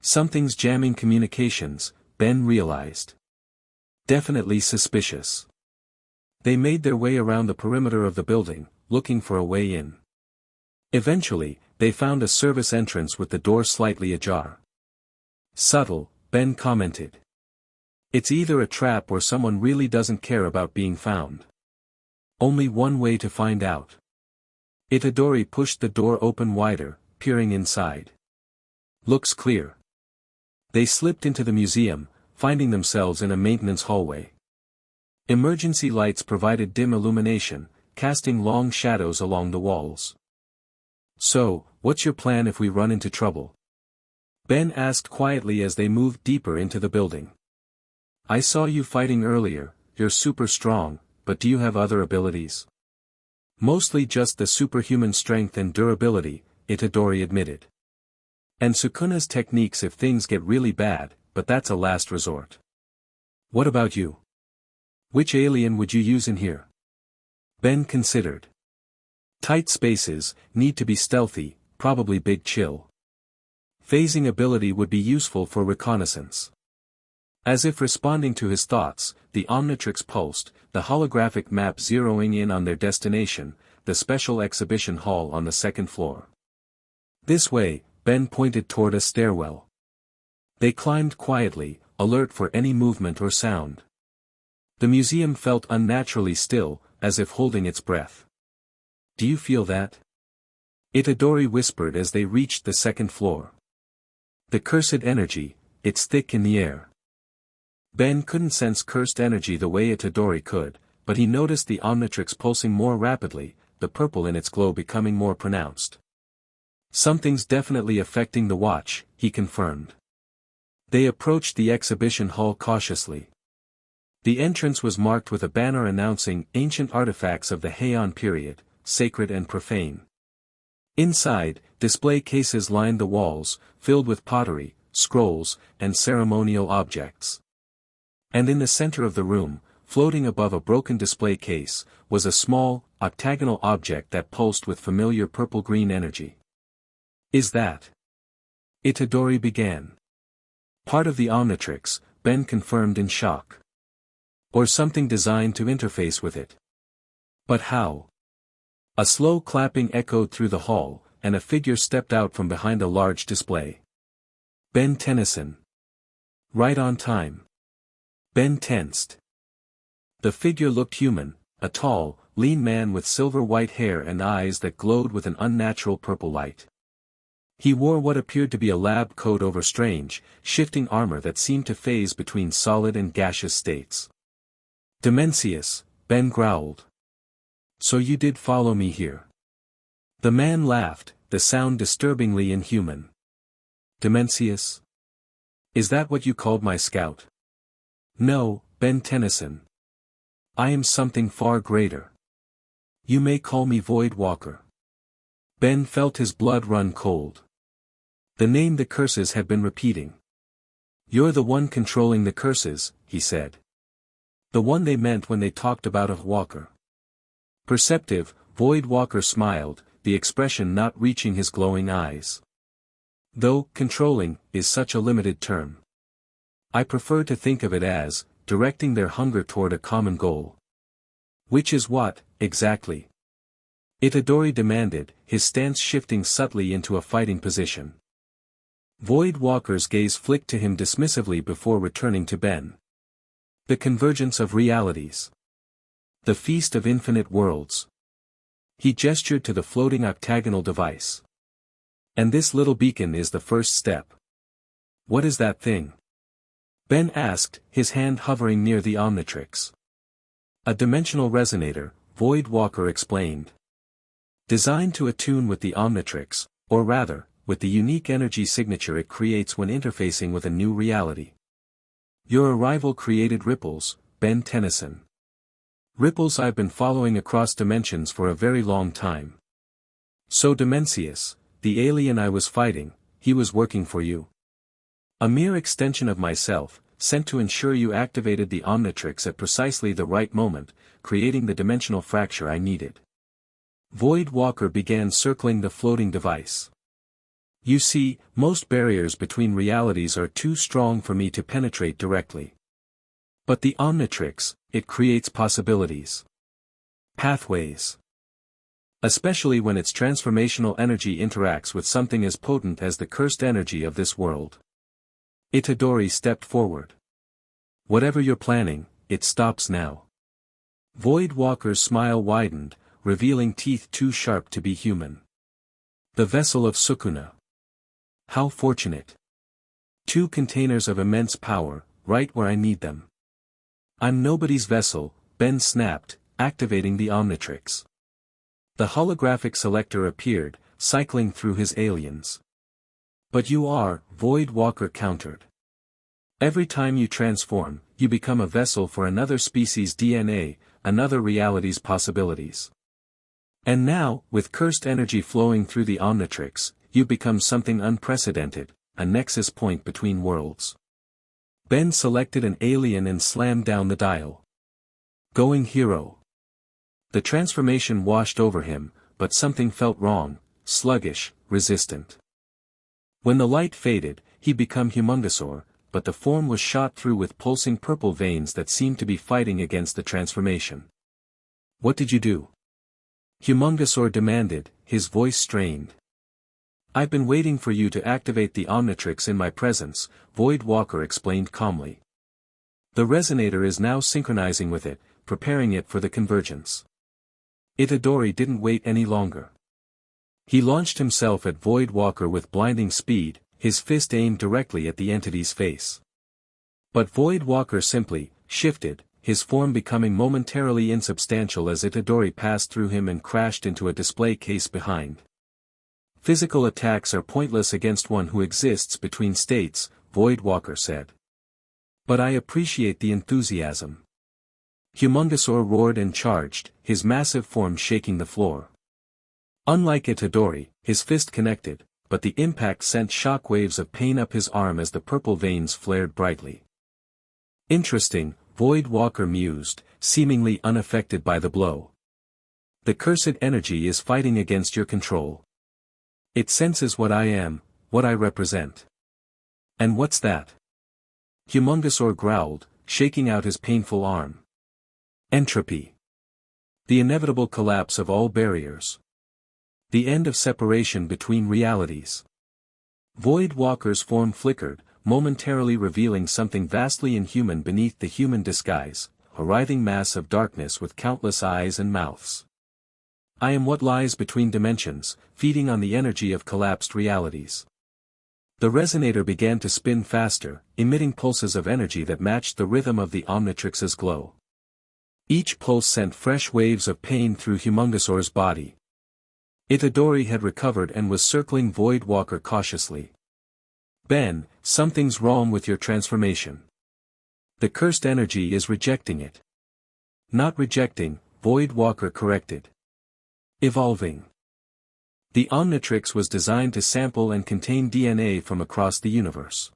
Something's jamming communications, Ben realized. Definitely suspicious. They made their way around the perimeter of the building, looking for a way in. Eventually, they found a service entrance with the door slightly ajar. Subtle, Ben commented. It's either a trap or someone really doesn't care about being found. Only one way to find out. Itadori pushed the door open wider, peering inside. Looks clear. They slipped into the museum, finding themselves in a maintenance hallway. Emergency lights provided dim illumination, casting long shadows along the walls. So, what's your plan if we run into trouble? Ben asked quietly as they moved deeper into the building. I saw you fighting earlier, you're super strong, but do you have other abilities? Mostly just the superhuman strength and durability, Itadori admitted. And Sukuna's techniques if things get really bad, but that's a last resort. What about you? Which alien would you use in here? Ben considered. Tight spaces, need to be stealthy, probably big chill. Phasing ability would be useful for reconnaissance. As if responding to his thoughts, the Omnitrix pulsed, the holographic map zeroing in on their destination, the special exhibition hall on the second floor. This way, Ben pointed toward a stairwell. They climbed quietly, alert for any movement or sound. The museum felt unnaturally still, as if holding its breath. "Do you feel that?" Itadori whispered as they reached the second floor. "The cursed energy, it's thick in the air." Ben couldn't sense cursed energy the way Itadori could, but he noticed the Omnitrix pulsing more rapidly, the purple in its glow becoming more pronounced. "Something's definitely affecting the watch," he confirmed. They approached the exhibition hall cautiously. The entrance was marked with a banner announcing ancient artifacts of the Heian period, sacred and profane. Inside, display cases lined the walls, filled with pottery, scrolls, and ceremonial objects. And in the center of the room, floating above a broken display case, was a small, octagonal object that pulsed with familiar purple-green energy. "Is that?" Itadori began. "Part of the Omnitrix," Ben confirmed in shock. "Or something designed to interface with it." "But how?" A slow clapping echoed through the hall, and a figure stepped out from behind a large display. Ben Tennyson. Right on time. Ben tensed. The figure looked human, a tall, lean man with silver-white hair and eyes that glowed with an unnatural purple light. He wore what appeared to be a lab coat over strange, shifting armor that seemed to phase between solid and gaseous states. "Dimensius," Ben growled. "So you did follow me here." The man laughed, the sound disturbingly inhuman. "Dimensius? Is that what you called my scout?" "No, Ben Tennyson. I am something far greater. You may call me Void Walker." Ben felt his blood run cold. The name the curses had been repeating. "You're the one controlling the curses," he said. The one they meant when they talked about a walker. Perceptive, Void Walker smiled, the expression not reaching his glowing eyes. "Though, controlling, is such a limited term. I prefer to think of it as, directing their hunger toward a common goal." "Which is what, exactly?" Itadori demanded, his stance shifting subtly into a fighting position. Void Walker's gaze flicked to him dismissively before returning to Ben. "The convergence of realities. The feast of infinite worlds." He gestured to the floating octagonal device. "And this little beacon is the first step." "What is that thing?" Ben asked, his hand hovering near the Omnitrix. "A dimensional resonator," Void Walker explained. "Designed to attune with the Omnitrix, or rather, with the unique energy signature it creates when interfacing with a new reality. Your arrival created ripples, Ben Tennyson. Ripples I've been following across dimensions for a very long time. So Dimensius, the alien I was fighting, he was working for you. A mere extension of myself, sent to ensure you activated the Omnitrix at precisely the right moment, creating the dimensional fracture I needed." Void Walker began circling the floating device. "You see, most barriers between realities are too strong for me to penetrate directly. But the Omnitrix, it creates possibilities. Pathways. Especially when its transformational energy interacts with something as potent as the cursed energy of this world." Itadori stepped forward. "Whatever you're planning, it stops now." Void Walker's smile widened, revealing teeth too sharp to be human. "The vessel of Sukuna. How fortunate. 2 containers of immense power, right where I need them." "I'm nobody's vessel," Ben snapped, activating the Omnitrix. The holographic selector appeared, cycling through his aliens. "But you are," Void Walker countered. "Every time you transform, you become a vessel for another species' DNA, another reality's possibilities. And now, with cursed energy flowing through the Omnitrix, you become something unprecedented, a nexus point between worlds." Ben selected an alien and slammed down the dial. "Going hero." The transformation washed over him, but something felt wrong, sluggish, resistant. When the light faded, he became Humungosaur, but the form was shot through with pulsing purple veins that seemed to be fighting against the transformation. "What did you do?" Humungosaur demanded, his voice strained. "I've been waiting for you to activate the Omnitrix in my presence," Void Walker explained calmly. "The resonator is now synchronizing with it, preparing it for the convergence." Itadori didn't wait any longer. He launched himself at Void Walker with blinding speed, his fist aimed directly at the entity's face. But Void Walker simply shifted, his form becoming momentarily insubstantial as Itadori passed through him and crashed into a display case behind. "Physical attacks are pointless against one who exists between states," Void Walker said. "But I appreciate the enthusiasm." Humungosaur roared and charged, his massive form shaking the floor. Unlike Itadori, his fist connected, but the impact sent shock waves of pain up his arm as the purple veins flared brightly. "Interesting," Void Walker mused, seemingly unaffected by the blow. "The cursed energy is fighting against your control. It senses what I am, what I represent." "And what's that?" Humungosaur growled, shaking out his painful arm. "Entropy. The inevitable collapse of all barriers. The end of separation between realities." Void Walker's form flickered, momentarily revealing something vastly inhuman beneath the human disguise, a writhing mass of darkness with countless eyes and mouths. "I am what lies between dimensions, feeding on the energy of collapsed realities." The resonator began to spin faster, emitting pulses of energy that matched the rhythm of the Omnitrix's glow. Each pulse sent fresh waves of pain through Humungosaur's body. Itadori had recovered and was circling Void Walker cautiously. "Ben, something's wrong with your transformation. The cursed energy is rejecting it." "Not rejecting," Void Walker corrected. "Evolving." The Omnitrix was designed to sample and contain DNA from across the universe.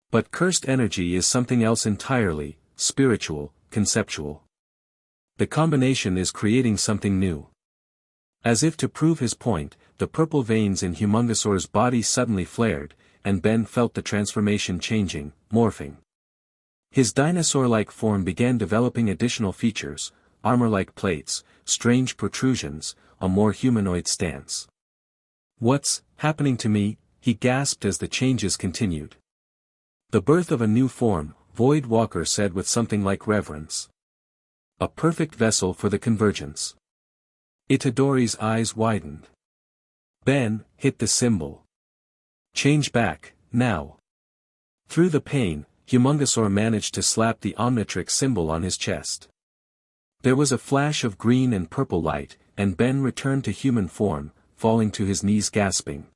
But cursed energy is something else entirely, spiritual, conceptual. The combination is creating something new. As if to prove his point, the purple veins in Humungosaur's body suddenly flared, and Ben felt the transformation changing, morphing. His dinosaur-like form began developing additional features, armor-like plates, strange protrusions, a more humanoid stance. "What's happening to me?" he gasped as the changes continued. "The birth of a new form," Void Walker said with something like reverence. "A perfect vessel for the convergence." Itadori's eyes widened. "Ben, hit the symbol. Change back, now." Through the pain, Humungosaur managed to slap the Omnitrix symbol on his chest. There was a flash of green and purple light, and Ben returned to human form, falling to his knees gasping.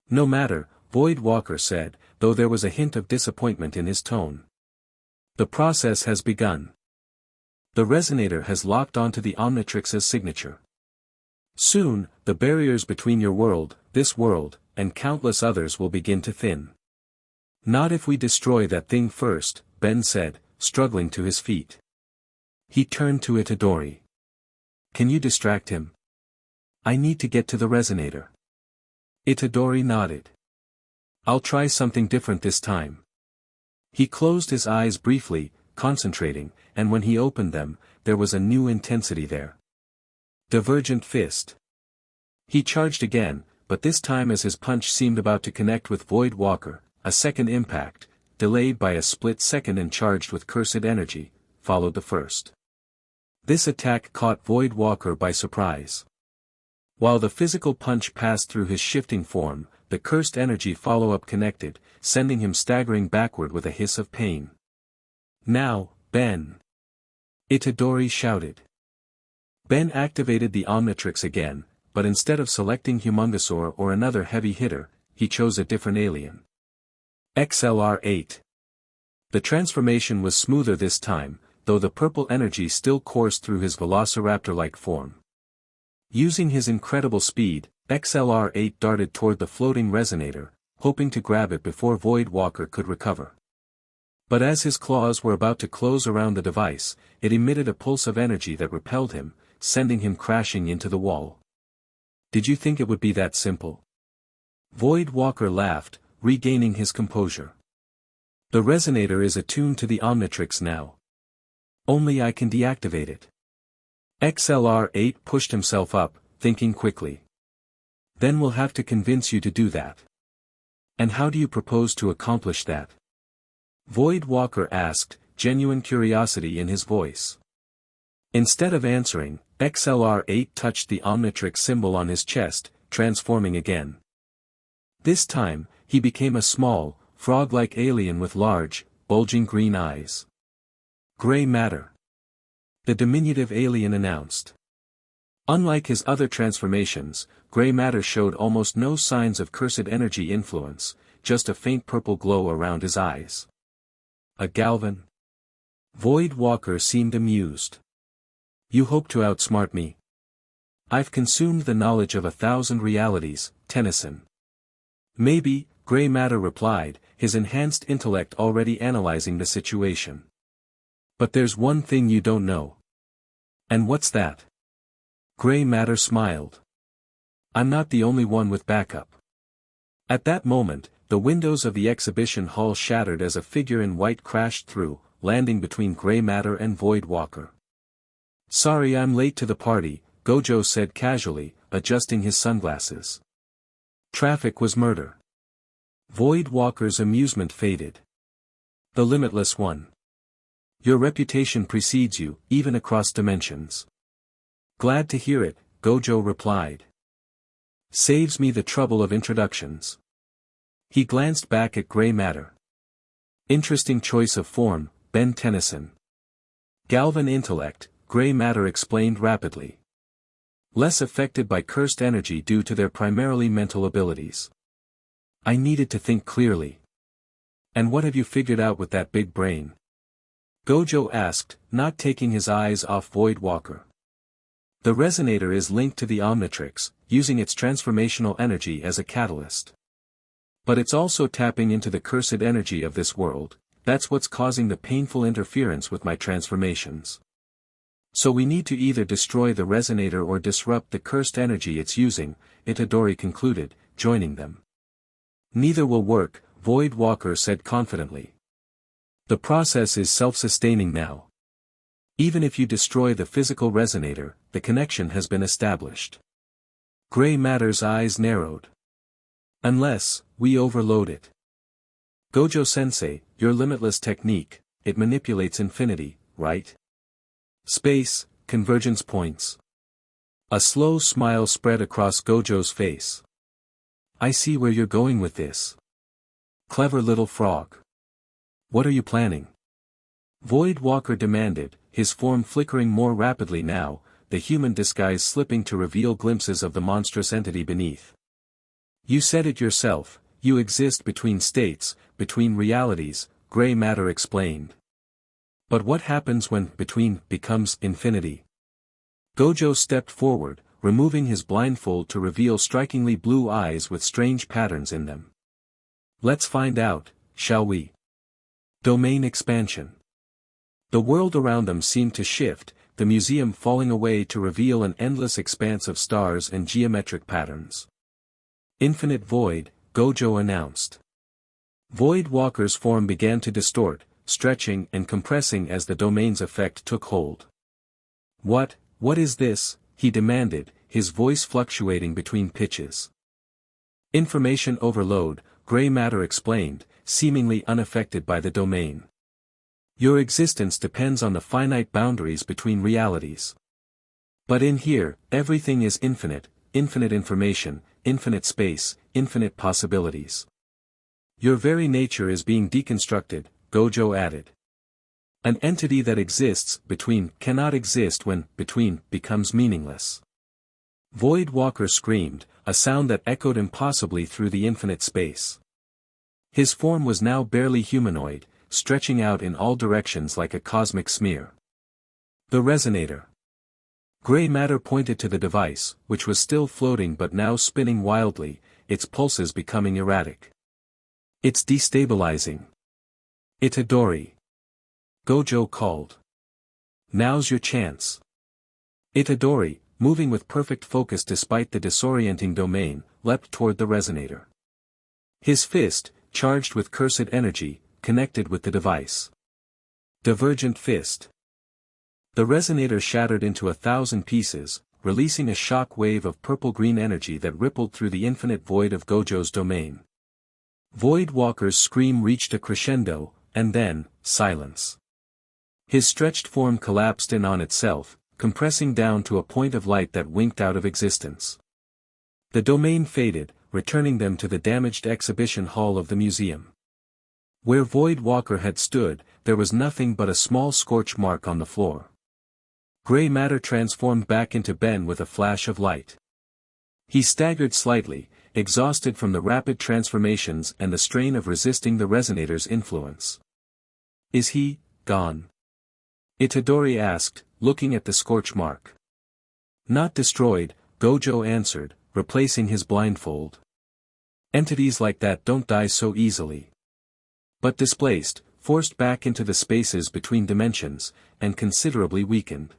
"No matter," Void Walker said, though there was a hint of disappointment in his tone. "The process has begun. The resonator has locked onto the Omnitrix's signature. Soon, the barriers between your world, this world, and countless others will begin to thin." "Not if we destroy that thing first," Ben said, struggling to his feet. He turned to Itadori. "Can you distract him? I need to get to the resonator." Itadori nodded. "I'll try something different this time." He closed his eyes briefly, concentrating, and when he opened them, there was a new intensity there. Divergent fist. He charged again, but this time as his punch seemed about to connect with Void Walker, a second impact, delayed by a split second and charged with cursed energy, followed the first. This attack caught Void Walker by surprise. While the physical punch passed through his shifting form, the cursed energy follow-up connected, sending him staggering backward with a hiss of pain. "Now, Ben!" Itadori shouted. Ben activated the Omnitrix again, but instead of selecting Humungosaur or another heavy hitter, he chose a different alien. XLR-8. The transformation was smoother this time, though the purple energy still coursed through his velociraptor-like form. Using his incredible speed, XLR-8 darted toward the floating resonator, hoping to grab it before Void Walker could recover. But as his claws were about to close around the device, it emitted a pulse of energy that repelled him, sending him crashing into the wall. Did you think it would be that simple? Void Walker laughed, regaining his composure. The resonator is attuned to the Omnitrix now. Only I can deactivate it. XLR-8 pushed himself up, thinking quickly. Then we'll have to convince you to do that. And how do you propose to accomplish that? Void Walker asked, genuine curiosity in his voice. Instead of answering, XLR-8 touched the Omnitrix symbol on his chest, transforming again. This time, he became a small, frog-like alien with large, bulging green eyes. Gray matter. The diminutive alien announced. Unlike his other transformations, gray matter showed almost no signs of cursed energy influence, just a faint purple glow around his eyes. A Galvan? Void Walker seemed amused. You hope to outsmart me? I've consumed the knowledge of 1,000 realities, Tennyson. Maybe, gray matter replied, his enhanced intellect already analyzing the situation. But there's one thing you don't know. And what's that? Gray matter smiled. I'm not the only one with backup. At that moment, the windows of the exhibition hall shattered as a figure in white crashed through, landing between gray matter and Void Walker. Sorry I'm late to the party, Gojo said casually, adjusting his sunglasses. Traffic was murder. Void Walker's amusement faded. The Limitless One. Your reputation precedes you, even across dimensions. Glad to hear it, Gojo replied. Saves me the trouble of introductions. He glanced back at gray matter. Interesting choice of form, Ben Tennyson. Galvan intellect, gray matter explained rapidly. Less affected by cursed energy due to their primarily mental abilities. I needed to think clearly. And what have you figured out with that big brain? Gojo asked, not taking his eyes off Void Walker. The resonator is linked to the Omnitrix, using its transformational energy as a catalyst. But it's also tapping into the cursed energy of this world, that's what's causing the painful interference with my transformations. So we need to either destroy the resonator or disrupt the cursed energy it's using, Itadori concluded, joining them. Neither will work, Void Walker said confidently. The process is self-sustaining now. Even if you destroy the physical resonator, the connection has been established. Gray matter's eyes narrowed. Unless, we overload it. Gojo-sensei, your limitless technique, it manipulates infinity, right? Space, convergence points. A slow smile spread across Gojo's face. I see where you're going with this. Clever little frog. What are you planning? Void Walker demanded, his form flickering more rapidly now, the human disguise slipping to reveal glimpses of the monstrous entity beneath. You said it yourself, you exist between states, between realities, gray matter explained. But what happens when between becomes infinity? Gojo stepped forward, removing his blindfold to reveal strikingly blue eyes with strange patterns in them. Let's find out, shall we? Domain expansion. The world around them seemed to shift, the museum falling away to reveal an endless expanse of stars and geometric patterns. Infinite void, Gojo announced. Void Walker's form began to distort, stretching and compressing as the domain's effect took hold. What is this? He demanded, his voice fluctuating between pitches. Information overload, gray matter explained, seemingly unaffected by the domain. Your existence depends on the finite boundaries between realities. But in here, everything is infinite, infinite information, infinite space, infinite possibilities. Your very nature is being deconstructed, Gojo added. An entity that exists between cannot exist when between becomes meaningless. Void Walker screamed, a sound that echoed impossibly through the infinite space. His form was now barely humanoid, stretching out in all directions like a cosmic smear. The resonator. Gray matter pointed to the device, which was still floating but now spinning wildly, its pulses becoming erratic. It's destabilizing. Itadori. Gojo called. Now's your chance. Itadori, moving with perfect focus despite the disorienting domain, leapt toward the resonator. His fist, charged with cursed energy, connected with the device. Divergent fist. The resonator shattered into 1,000 pieces, releasing a shock wave of purple-green energy that rippled through the infinite void of Gojo's domain. Void Walker's scream reached a crescendo, and then, silence. His stretched form collapsed in on itself, compressing down to a point of light that winked out of existence. The domain faded, returning them to the damaged exhibition hall of the museum. Where Void Walker had stood, there was nothing but a small scorch mark on the floor. Gray matter transformed back into Ben with a flash of light. He staggered slightly, exhausted from the rapid transformations and the strain of resisting the resonator's influence. "Is he gone?" Itadori asked, looking at the scorch mark. "Not destroyed," Gojo answered, replacing his blindfold. "Entities like that don't die so easily. But displaced, forced back into the spaces between dimensions, and considerably weakened.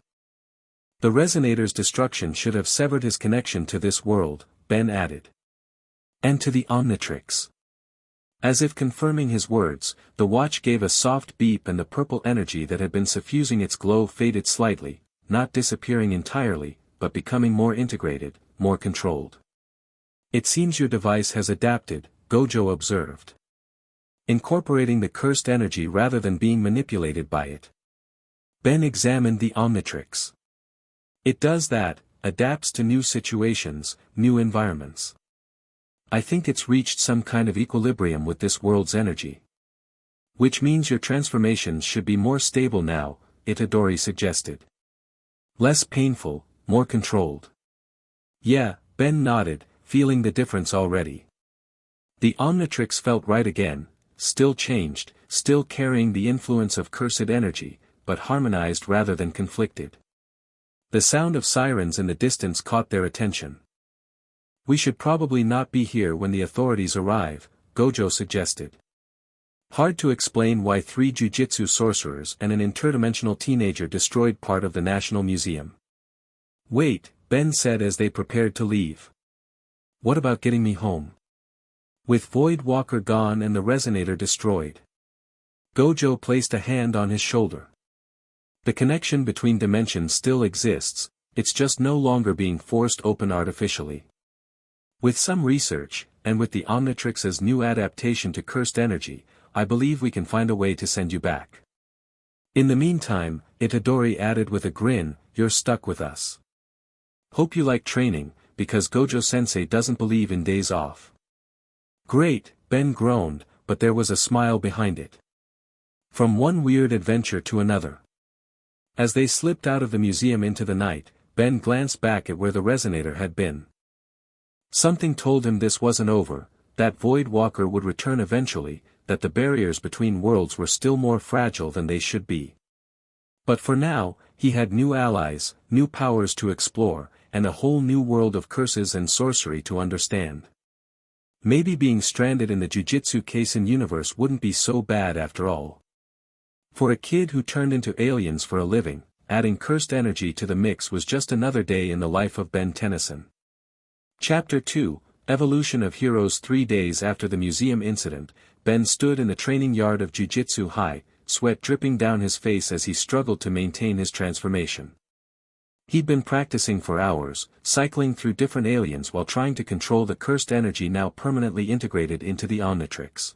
The resonator's destruction should have severed his connection to this world," Ben added. "And to the Omnitrix." As if confirming his words, the watch gave a soft beep and the purple energy that had been suffusing its glow faded slightly, not disappearing entirely, but becoming more integrated, more controlled. "It seems your device has adapted," Gojo observed. "Incorporating the cursed energy rather than being manipulated by it." Ben examined the Omnitrix. "It does that, adapts to new situations, new environments. I think it's reached some kind of equilibrium with this world's energy. Which means your transformations should be more stable now," Itadori suggested. "Less painful, more controlled." "Yeah," Ben nodded, feeling the difference already. The Omnitrix felt right again, still changed, still carrying the influence of cursed energy, but harmonized rather than conflicted. The sound of sirens in the distance caught their attention. "We should probably not be here when the authorities arrive," Gojo suggested. Hard to explain why 3 jujutsu sorcerers and an interdimensional teenager destroyed part of the National Museum. "Wait," Ben said as they prepared to leave. "What about getting me home? With Void Walker gone and the resonator destroyed." Gojo placed a hand on his shoulder. "The connection between dimensions still exists, it's just no longer being forced open artificially. With some research, and with the Omnitrix's new adaptation to cursed energy, I believe we can find a way to send you back. In the meantime," Itadori added with a grin, "you're stuck with us. Hope you like training, because Gojo-sensei doesn't believe in days off." "Great," Ben groaned, but there was a smile behind it. From one weird adventure to another. As they slipped out of the museum into the night, Ben glanced back at where the resonator had been. Something told him this wasn't over, that Void Walker would return eventually, that the barriers between worlds were still more fragile than they should be. But for now, he had new allies, new powers to explore, and a whole new world of curses and sorcery to understand. Maybe being stranded in the Jujutsu Kaisen universe wouldn't be so bad after all. For a kid who turned into aliens for a living, adding cursed energy to the mix was just another day in the life of Ben Tennyson. Chapter 2, Evolution of Heroes. 3 days after the museum incident, Ben stood in the training yard of Jujutsu High, sweat dripping down his face as he struggled to maintain his transformation. He'd been practicing for hours, cycling through different aliens while trying to control the cursed energy now permanently integrated into the Omnitrix.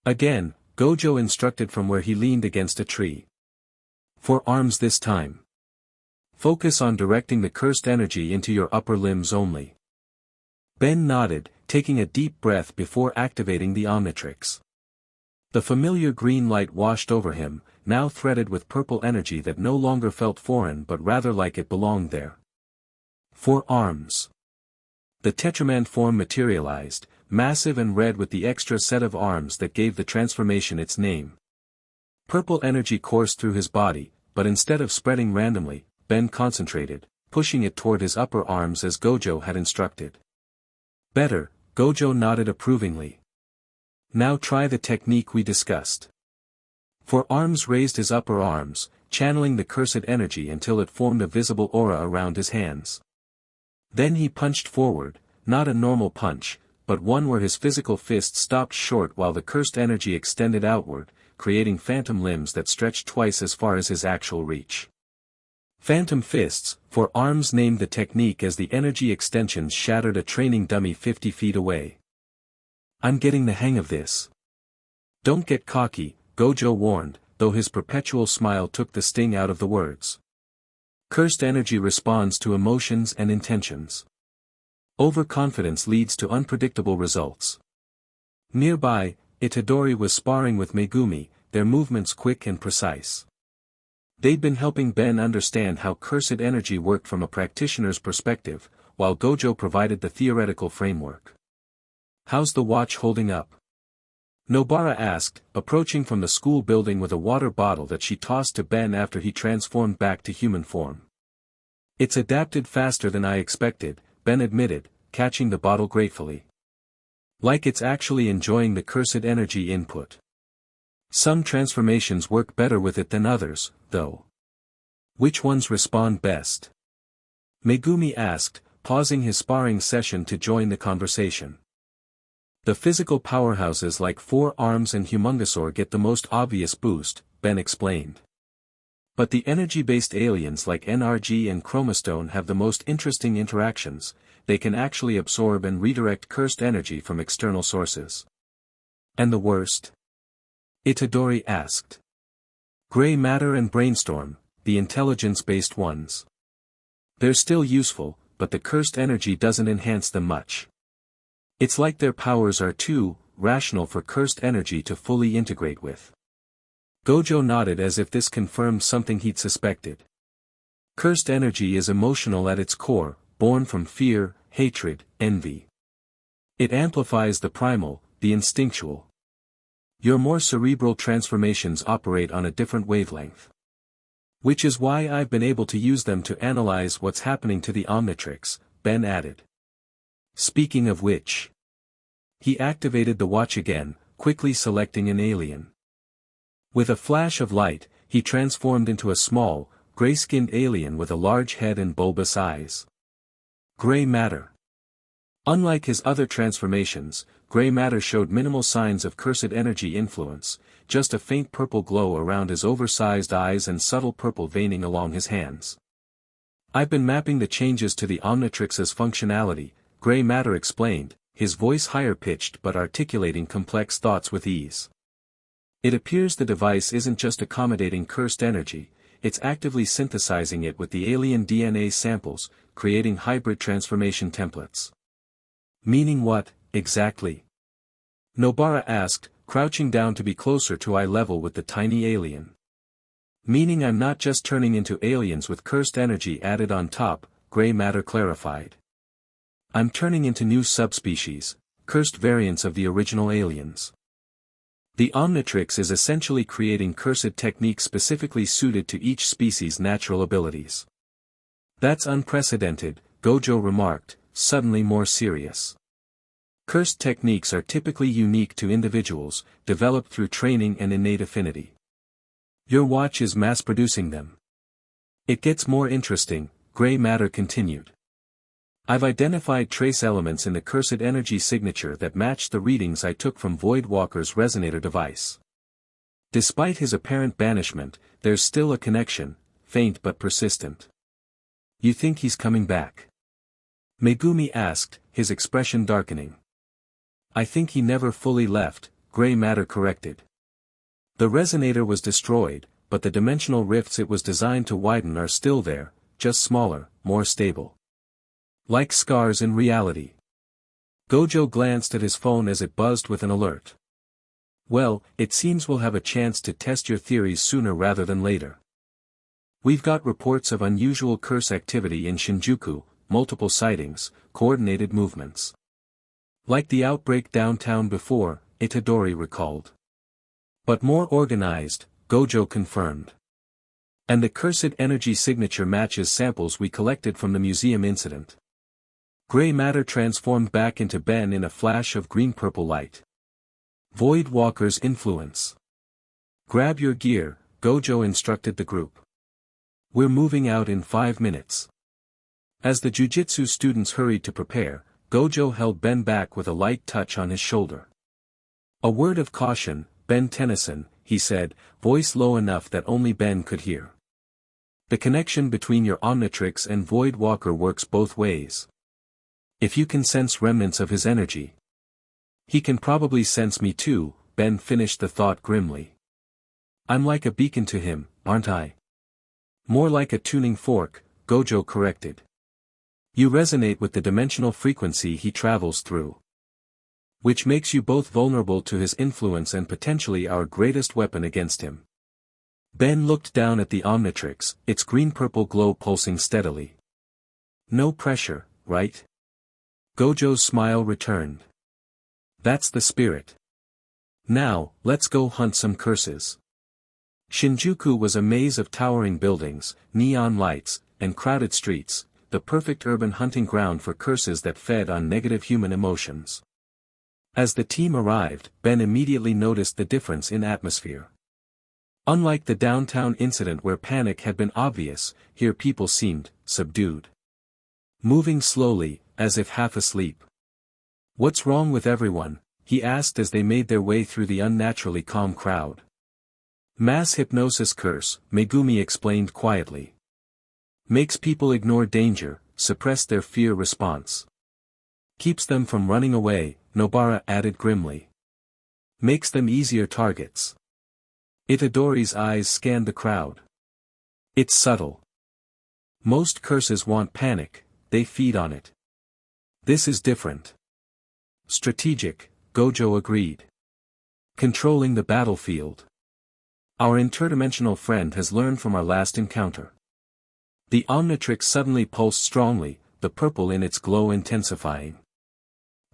Again, Gojo instructed from where he leaned against a tree. "For arms this time. Focus on directing the cursed energy into your upper limbs only." Ben nodded, taking a deep breath before activating the Omnitrix. The familiar green light washed over him, now threaded with purple energy that no longer felt foreign but rather like it belonged there. "For arms." The Tetraman form materialized, massive and red with the extra set of arms that gave the transformation its name. Purple energy coursed through his body, but instead of spreading randomly, Ben concentrated, pushing it toward his upper arms as Gojo had instructed. "Better," Gojo nodded approvingly. "Now try the technique we discussed. For arms raised his upper arms, channeling the cursed energy until it formed a visible aura around his hands. Then he punched forward, not a normal punch, but one where his physical fist stopped short while the cursed energy extended outward, creating phantom limbs that stretched twice as far as his actual reach. Phantom fists, for arms named the technique as the energy extensions shattered a training dummy 50 feet away. I'm getting the hang of this. Don't get cocky, Gojo warned, though his perpetual smile took the sting out of the words. Cursed energy responds to emotions and intentions. Overconfidence leads to unpredictable results. Nearby, Itadori was sparring with Megumi, their movements quick and precise. They'd been helping Ben understand how cursed energy worked from a practitioner's perspective, while Gojo provided the theoretical framework. How's the watch holding up? Nobara asked, approaching from the school building with a water bottle that she tossed to Ben after he transformed back to human form. It's adapted faster than I expected, Ben admitted, catching the bottle gratefully. Like it's actually enjoying the cursed energy input. Some transformations work better with it than others, though. Which ones respond best? Megumi asked, pausing his sparring session to join the conversation. The physical powerhouses like Four Arms and Humongousaur get the most obvious boost, Ben explained. But the energy-based aliens like NRG and Chromastone have the most interesting interactions. They can actually absorb and redirect cursed energy from external sources. And the worst? Itadori asked. Gray Matter and Brainstorm, the intelligence-based ones. They're still useful, but the cursed energy doesn't enhance them much. It's like their powers are too rational for cursed energy to fully integrate with. Gojo nodded as if this confirmed something he'd suspected. Cursed energy is emotional at its core, born from fear, hatred, envy. It amplifies the primal, the instinctual. Your more cerebral transformations operate on a different wavelength. Which is why I've been able to use them to analyze what's happening to the Omnitrix, Ben added. Speaking of which. He activated the watch again, quickly selecting an alien. With a flash of light, he transformed into a small, gray-skinned alien with a large head and bulbous eyes. Gray Matter. Unlike his other transformations, Gray Matter showed minimal signs of cursed energy influence, just a faint purple glow around his oversized eyes and subtle purple veining along his hands. I've been mapping the changes to the Omnitrix's functionality, Gray Matter explained, his voice higher-pitched but articulating complex thoughts with ease. It appears the device isn't just accommodating cursed energy, it's actively synthesizing it with the alien DNA samples, creating hybrid transformation templates. Meaning what, exactly? Nobara asked, crouching down to be closer to eye level with the tiny alien. Meaning I'm not just turning into aliens with cursed energy added on top, Gray Matter clarified. I'm turning into new subspecies, cursed variants of the original aliens. The Omnitrix is essentially creating cursed techniques specifically suited to each species' natural abilities. That's unprecedented, Gojo remarked, suddenly more serious. Cursed techniques are typically unique to individuals, developed through training and innate affinity. Your watch is mass-producing them. It gets more interesting, Gray Matter continued. I've identified trace elements in the cursed energy signature that match the readings I took from Voidwalker's resonator device. Despite his apparent banishment, there's still a connection, faint but persistent. You think he's coming back? Megumi asked, his expression darkening. I think he never fully left, Gray Matter corrected. The resonator was destroyed, but the dimensional rifts it was designed to widen are still there, just smaller, more stable. Like scars in reality. Gojo glanced at his phone as it buzzed with an alert. Well, it seems we'll have a chance to test your theories sooner rather than later. We've got reports of unusual curse activity in Shinjuku, multiple sightings, coordinated movements. Like the outbreak downtown before, Itadori recalled. But more organized, Gojo confirmed. And the cursed energy signature matches samples we collected from the museum incident. Gray Matter transformed back into Ben in a flash of green-purple light. Voidwalker's influence. Grab your gear, Gojo instructed the group. We're moving out in 5 minutes. As the jujutsu students hurried to prepare, Gojo held Ben back with a light touch on his shoulder. A word of caution, Ben Tennyson, he said, voice low enough that only Ben could hear. The connection between your Omnitrix and Void Walker works both ways. If you can sense remnants of his energy. He can probably sense me too, Ben finished the thought grimly. I'm like a beacon to him, aren't I? More like a tuning fork, Gojo corrected. You resonate with the dimensional frequency he travels through. Which makes you both vulnerable to his influence and potentially our greatest weapon against him. Ben looked down at the Omnitrix, its green-purple glow pulsing steadily. No pressure, right? Gojo's smile returned. That's the spirit. Now, let's go hunt some curses. Shinjuku was a maze of towering buildings, neon lights, and crowded streets, the perfect urban hunting ground for curses that fed on negative human emotions. As the team arrived, Ben immediately noticed the difference in atmosphere. Unlike the downtown incident where panic had been obvious, here people seemed subdued. Moving slowly, as if half asleep. What's wrong with everyone? He asked as they made their way through the unnaturally calm crowd. Mass hypnosis curse, Megumi explained quietly. Makes people ignore danger, suppress their fear response. Keeps them from running away, Nobara added grimly. Makes them easier targets. Itadori's eyes scanned the crowd. It's subtle. Most curses want panic, they feed on it. This is different. Strategic, Gojo agreed. Controlling the battlefield. Our interdimensional friend has learned from our last encounter. The Omnitrix suddenly pulsed strongly, the purple in its glow intensifying.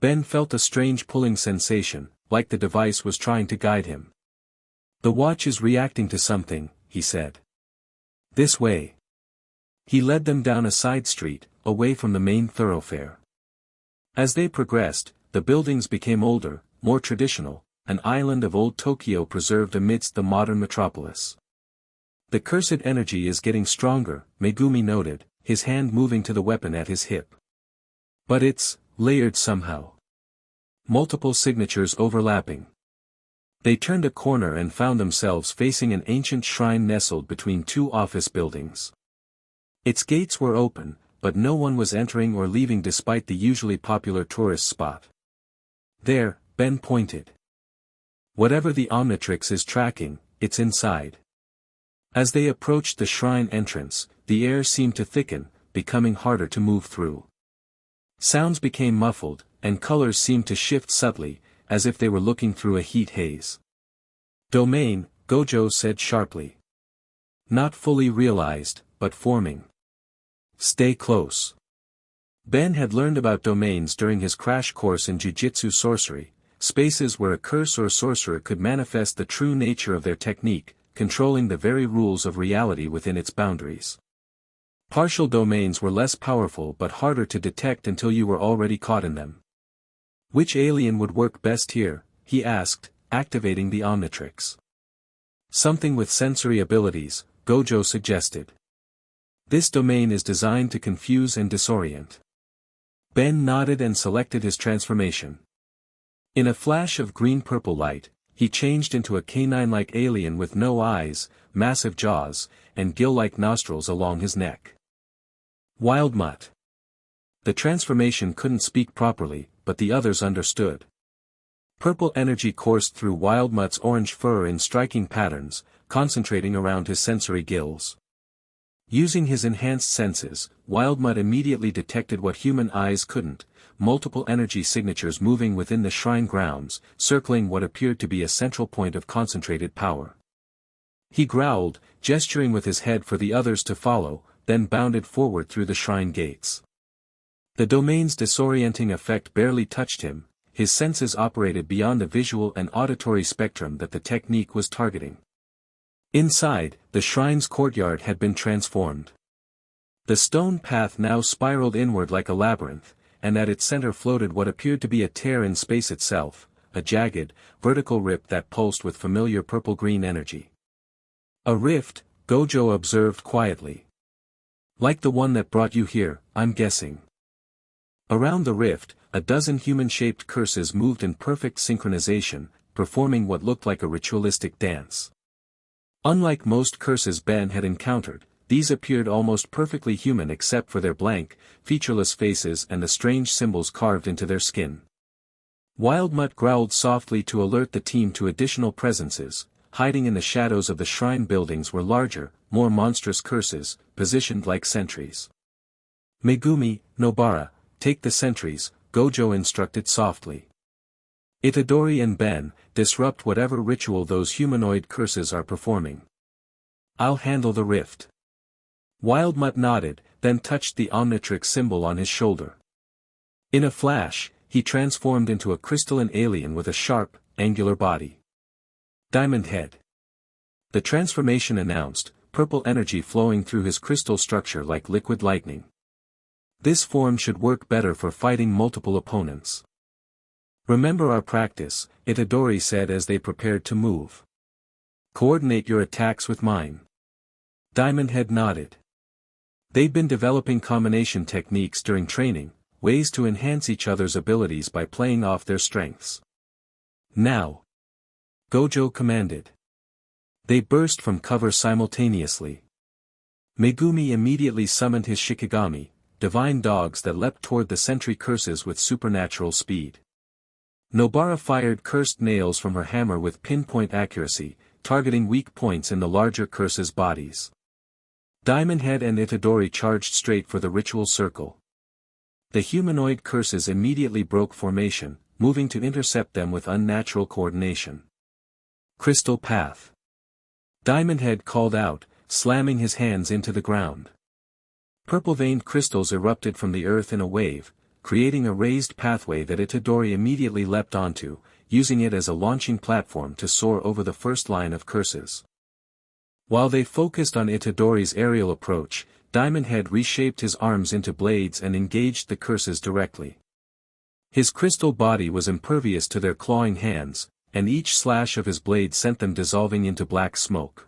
Ben felt a strange pulling sensation, like the device was trying to guide him. The watch is reacting to something, he said. This way. He led them down a side street, away from the main thoroughfare. As they progressed, the buildings became older, more traditional, an island of old Tokyo preserved amidst the modern metropolis. The cursed energy is getting stronger, Megumi noted, his hand moving to the weapon at his hip. But it's layered somehow. Multiple signatures overlapping. They turned a corner and found themselves facing an ancient shrine nestled between two office buildings. Its gates were open, but no one was entering or leaving despite the usually popular tourist spot. There, Ben pointed. Whatever the Omnitrix is tracking, it's inside. As they approached the shrine entrance, the air seemed to thicken, becoming harder to move through. Sounds became muffled, and colors seemed to shift subtly, as if they were looking through a heat haze. Domain, Gojo said sharply. Not fully realized, but forming. Stay close. Ben had learned about domains during his crash course in Jujutsu sorcery, spaces where a curse or sorcerer could manifest the true nature of their technique, controlling the very rules of reality within its boundaries. Partial domains were less powerful but harder to detect until you were already caught in them. Which alien would work best here, he asked, activating the Omnitrix. Something with sensory abilities, Gojo suggested. This domain is designed to confuse and disorient. Ben nodded and selected his transformation. In a flash of green-purple light, he changed into a canine-like alien with no eyes, massive jaws, and gill-like nostrils along his neck. Wild Mutt. The transformation couldn't speak properly, but the others understood. Purple energy coursed through Wild Mutt's orange fur in striking patterns, concentrating around his sensory gills. Using his enhanced senses, Wild Mutt immediately detected what human eyes couldn't, multiple energy signatures moving within the shrine grounds, circling what appeared to be a central point of concentrated power. He growled, gesturing with his head for the others to follow, then bounded forward through the shrine gates. The domain's disorienting effect barely touched him, his senses operated beyond the visual and auditory spectrum that the technique was targeting. Inside, the shrine's courtyard had been transformed. The stone path now spiraled inward like a labyrinth, and at its center floated what appeared to be a tear in space itself, a jagged, vertical rip that pulsed with familiar purple-green energy. A rift, Gojo observed quietly. Like the one that brought you here, I'm guessing. Around the rift, a dozen human-shaped curses moved in perfect synchronization, performing what looked like a ritualistic dance. Unlike most curses Ben had encountered, these appeared almost perfectly human except for their blank, featureless faces and the strange symbols carved into their skin. Wildmutt growled softly to alert the team to additional presences. Hiding in the shadows of the shrine buildings were larger, more monstrous curses, positioned like sentries. Megumi, Nobara, take the sentries, Gojo instructed softly. Itadori and Ben, disrupt whatever ritual those humanoid curses are performing. I'll handle the rift. Wildmutt nodded, then touched the Omnitrix symbol on his shoulder. In a flash, he transformed into a crystalline alien with a sharp, angular body. Diamond Head. The transformation announced, purple energy flowing through his crystal structure like liquid lightning. This form should work better for fighting multiple opponents. Remember our practice, Itadori said as they prepared to move. Coordinate your attacks with mine. Diamond Head nodded. They'd been developing combination techniques during training, ways to enhance each other's abilities by playing off their strengths. Now! Gojo commanded. They burst from cover simultaneously. Megumi immediately summoned his Shikigami, divine dogs that leapt toward the sentry curses with supernatural speed. Nobara fired cursed nails from her hammer with pinpoint accuracy, targeting weak points in the larger curses' bodies. Diamond Head and Itadori charged straight for the ritual circle. The humanoid curses immediately broke formation, moving to intercept them with unnatural coordination. Crystal Path. Diamond Head called out, slamming his hands into the ground. Purple-veined crystals erupted from the earth in a wave, creating a raised pathway that Itadori immediately leapt onto, using it as a launching platform to soar over the first line of curses. While they focused on Itadori's aerial approach, Diamond Head reshaped his arms into blades and engaged the curses directly. His crystal body was impervious to their clawing hands, and each slash of his blade sent them dissolving into black smoke.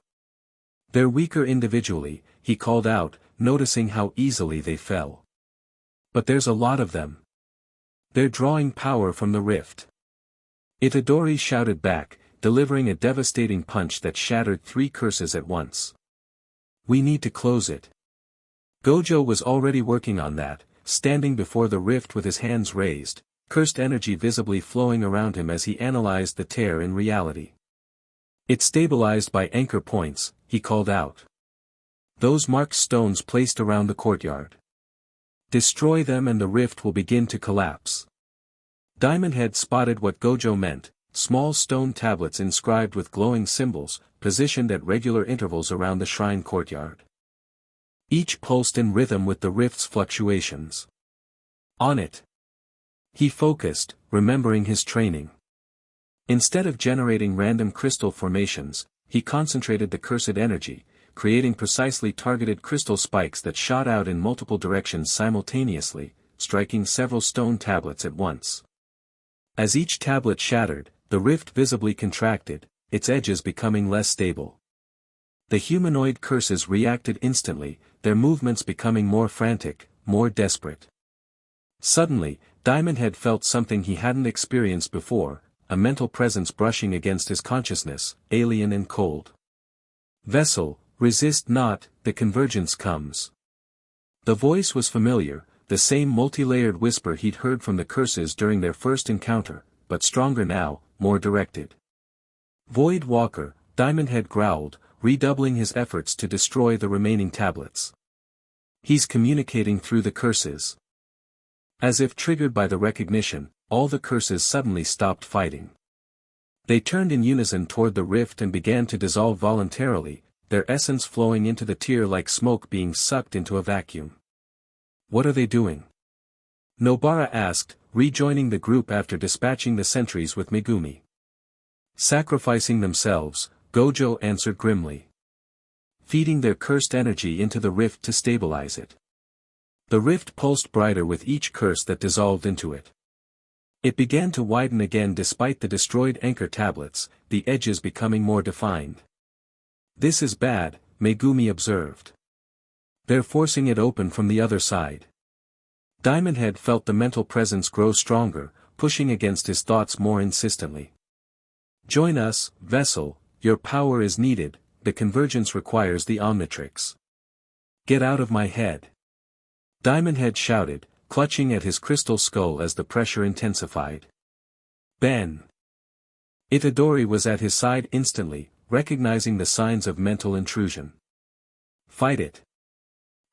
They're weaker individually, he called out, noticing how easily they fell. But there's a lot of them. They're drawing power from the rift. Itadori shouted back, delivering a devastating punch that shattered 3 curses at once. We need to close it. Gojo was already working on that, standing before the rift with his hands raised, cursed energy visibly flowing around him as he analyzed the tear in reality. It's stabilized by anchor points, he called out. Those marked stones placed around the courtyard. Destroy them and the rift will begin to collapse. Diamond Head spotted what Gojo meant, small stone tablets inscribed with glowing symbols, positioned at regular intervals around the shrine courtyard. Each pulsed in rhythm with the rift's fluctuations. On it. He focused, remembering his training. Instead of generating random crystal formations, he concentrated the cursed energy, creating precisely targeted crystal spikes that shot out in multiple directions simultaneously, striking several stone tablets at once. As each tablet shattered, the rift visibly contracted, its edges becoming less stable. The humanoid curses reacted instantly, their movements becoming more frantic, more desperate. Suddenly, Diamond Head felt something he hadn't experienced before, a mental presence brushing against his consciousness, alien and cold. Vessel, resist not, the convergence comes. The voice was familiar, the same multi-layered whisper he'd heard from the curses during their first encounter, but stronger now, more directed. Void Walker, Diamond Head growled, redoubling his efforts to destroy the remaining tablets. He's communicating through the curses. As if triggered by the recognition, all the curses suddenly stopped fighting. They turned in unison toward the rift and began to dissolve voluntarily, their essence flowing into the tear like smoke being sucked into a vacuum. What are they doing? Nobara asked, rejoining the group after dispatching the sentries with Megumi. Sacrificing themselves, Gojo answered grimly. Feeding their cursed energy into the rift to stabilize it. The rift pulsed brighter with each curse that dissolved into it. It began to widen again despite the destroyed anchor tablets, the edges becoming more defined. "This is bad," Megumi observed. "They're forcing it open from the other side." Diamond Head felt the mental presence grow stronger, pushing against his thoughts more insistently. "Join us, Vessel, your power is needed, the convergence requires the Omnitrix." "Get out of my head!" Diamond Head shouted, clutching at his crystal skull as the pressure intensified. "Ben!" Itadori was at his side instantly, recognizing the signs of mental intrusion. "Fight it.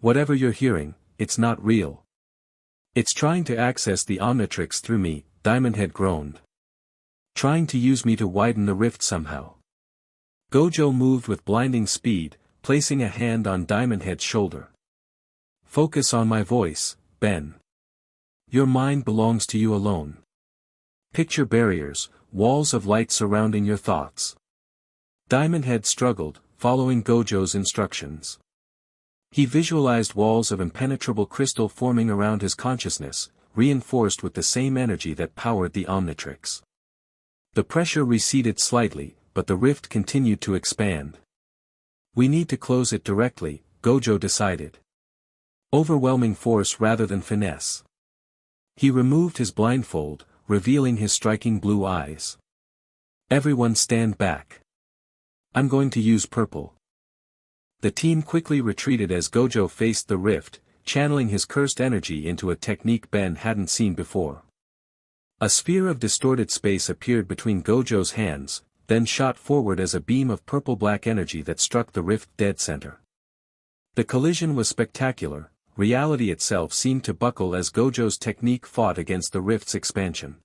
Whatever you're hearing, it's not real. It's trying to access the Omnitrix through me," Diamond Head groaned. "Trying to use me to widen the rift somehow." Gojo moved with blinding speed, placing a hand on Diamond Head's shoulder. "Focus on my voice, Ben. Your mind belongs to you alone. Picture barriers, walls of light surrounding your thoughts." Diamond Head struggled, following Gojo's instructions. He visualized walls of impenetrable crystal forming around his consciousness, reinforced with the same energy that powered the Omnitrix. The pressure receded slightly, but the rift continued to expand. "We need to close it directly," Gojo decided. "Overwhelming force rather than finesse." He removed his blindfold, revealing his striking blue eyes. "Everyone stand back. I'm going to use purple." The team quickly retreated as Gojo faced the rift, channeling his cursed energy into a technique Ben hadn't seen before. A sphere of distorted space appeared between Gojo's hands, then shot forward as a beam of purple-black energy that struck the rift dead center. The collision was spectacular. Reality itself seemed to buckle as Gojo's technique fought against the rift's expansion.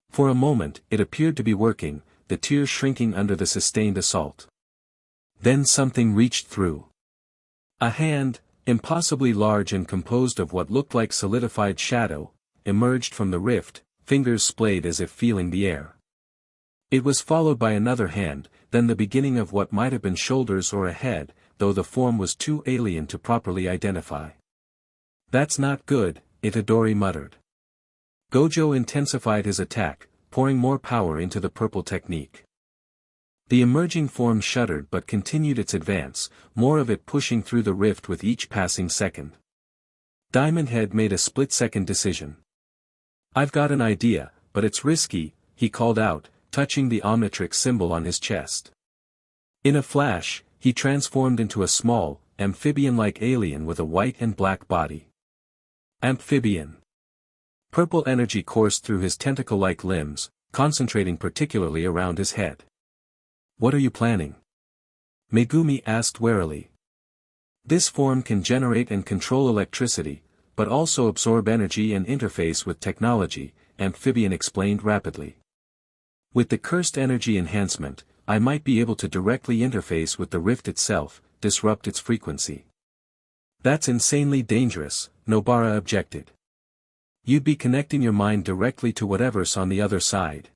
For a moment, it appeared to be working, the tears shrinking under the sustained assault. Then something reached through. A hand, impossibly large and composed of what looked like solidified shadow, emerged from the rift, fingers splayed as if feeling the air. It was followed by another hand, then the beginning of what might have been shoulders or a head, though the form was too alien to properly identify. "That's not good," Itadori muttered. Gojo intensified his attack, pouring more power into the purple technique. The emerging form shuddered but continued its advance, more of it pushing through the rift with each passing second. Diamond Head made a split-second decision. "I've got an idea, but it's risky," he called out, touching the Omnitrix symbol on his chest. In a flash, he transformed into a small, amphibian-like alien with a white and black body. Amphibian. Purple energy coursed through his tentacle-like limbs, concentrating particularly around his head. "What are you planning?" Megumi asked warily. "This form can generate and control electricity, but also absorb energy and interface with technology," Amphibian explained rapidly. "With the cursed energy enhancement, I might be able to directly interface with the rift itself, disrupt its frequency." "That's insanely dangerous," Nobara objected. "You'd be connecting your mind directly to whatever's on the other side."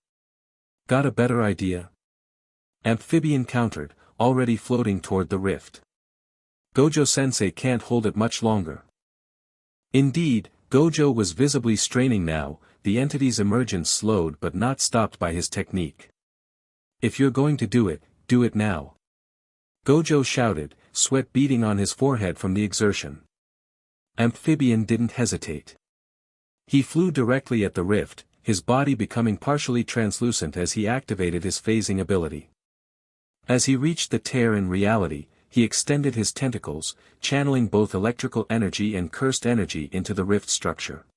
"Got a better idea?" Amphibian countered, already floating toward the rift. "Gojo-sensei can't hold it much longer." Indeed, Gojo was visibly straining now, the entity's emergence slowed but not stopped by his technique. "If you're going to do it now." Gojo shouted, sweat beading on his forehead from the exertion. Amphibian didn't hesitate. He flew directly at the rift, his body becoming partially translucent as he activated his phasing ability. As he reached the tear in reality, he extended his tentacles, channeling both electrical energy and cursed energy into the rift structure.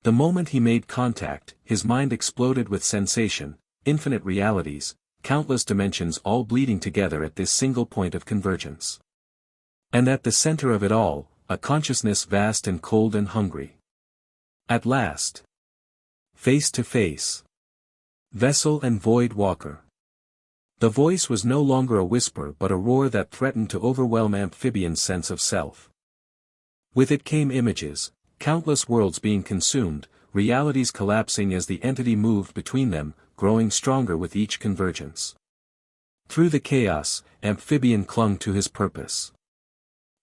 The moment he made contact, his mind exploded with sensation, infinite realities, countless dimensions all bleeding together at this single point of convergence. And at the center of it all, a consciousness vast and cold and hungry. At last. Face to face. Vessel and Void Walker. The voice was no longer a whisper but a roar that threatened to overwhelm Amphibian's sense of self. With it came images, countless worlds being consumed, realities collapsing as the entity moved between them, growing stronger with each convergence. Through the chaos, Amphibian clung to his purpose.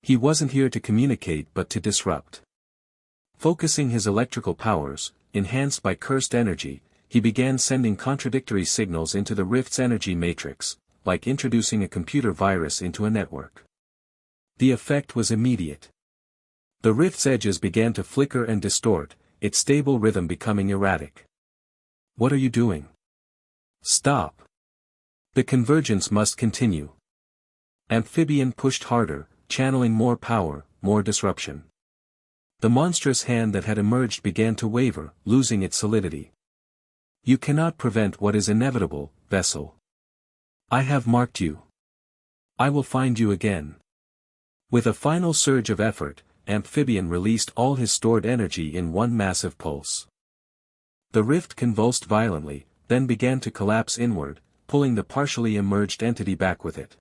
He wasn't here to communicate but to disrupt. Focusing his electrical powers, enhanced by cursed energy, he began sending contradictory signals into the rift's energy matrix, like introducing a computer virus into a network. The effect was immediate. The rift's edges began to flicker and distort, its stable rhythm becoming erratic. "What are you doing? Stop. The convergence must continue." Amphibian pushed harder, channeling more power, more disruption. The monstrous hand that had emerged began to waver, losing its solidity. "You cannot prevent what is inevitable, vessel. I have marked you. I will find you again." With a final surge of effort, Amphibian released all his stored energy in one massive pulse. The rift convulsed violently, then began to collapse inward, pulling the partially emerged entity back with it.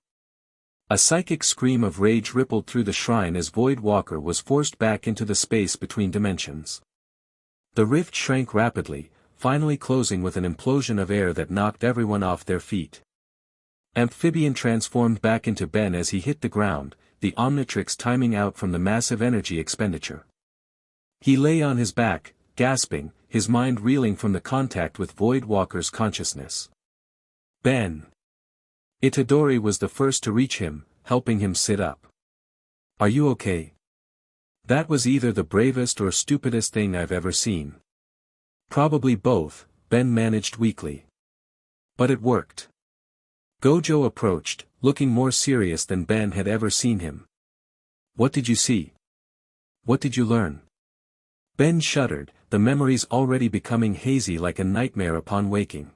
A psychic scream of rage rippled through the shrine as Void Walker was forced back into the space between dimensions. The rift shrank rapidly, finally closing with an implosion of air that knocked everyone off their feet. Amphibian transformed back into Ben as he hit the ground, the Omnitrix timing out from the massive energy expenditure. He lay on his back, gasping, his mind reeling from the contact with Void Walker's consciousness. "Ben!" Itadori was the first to reach him, helping him sit up. "Are you okay?" "That was either the bravest or stupidest thing I've ever seen." "Probably both," Ben managed weakly. "But it worked." Gojo approached, looking more serious than Ben had ever seen him. "What did you see? What did you learn?" Ben shuddered, the memories already becoming hazy like a nightmare upon waking.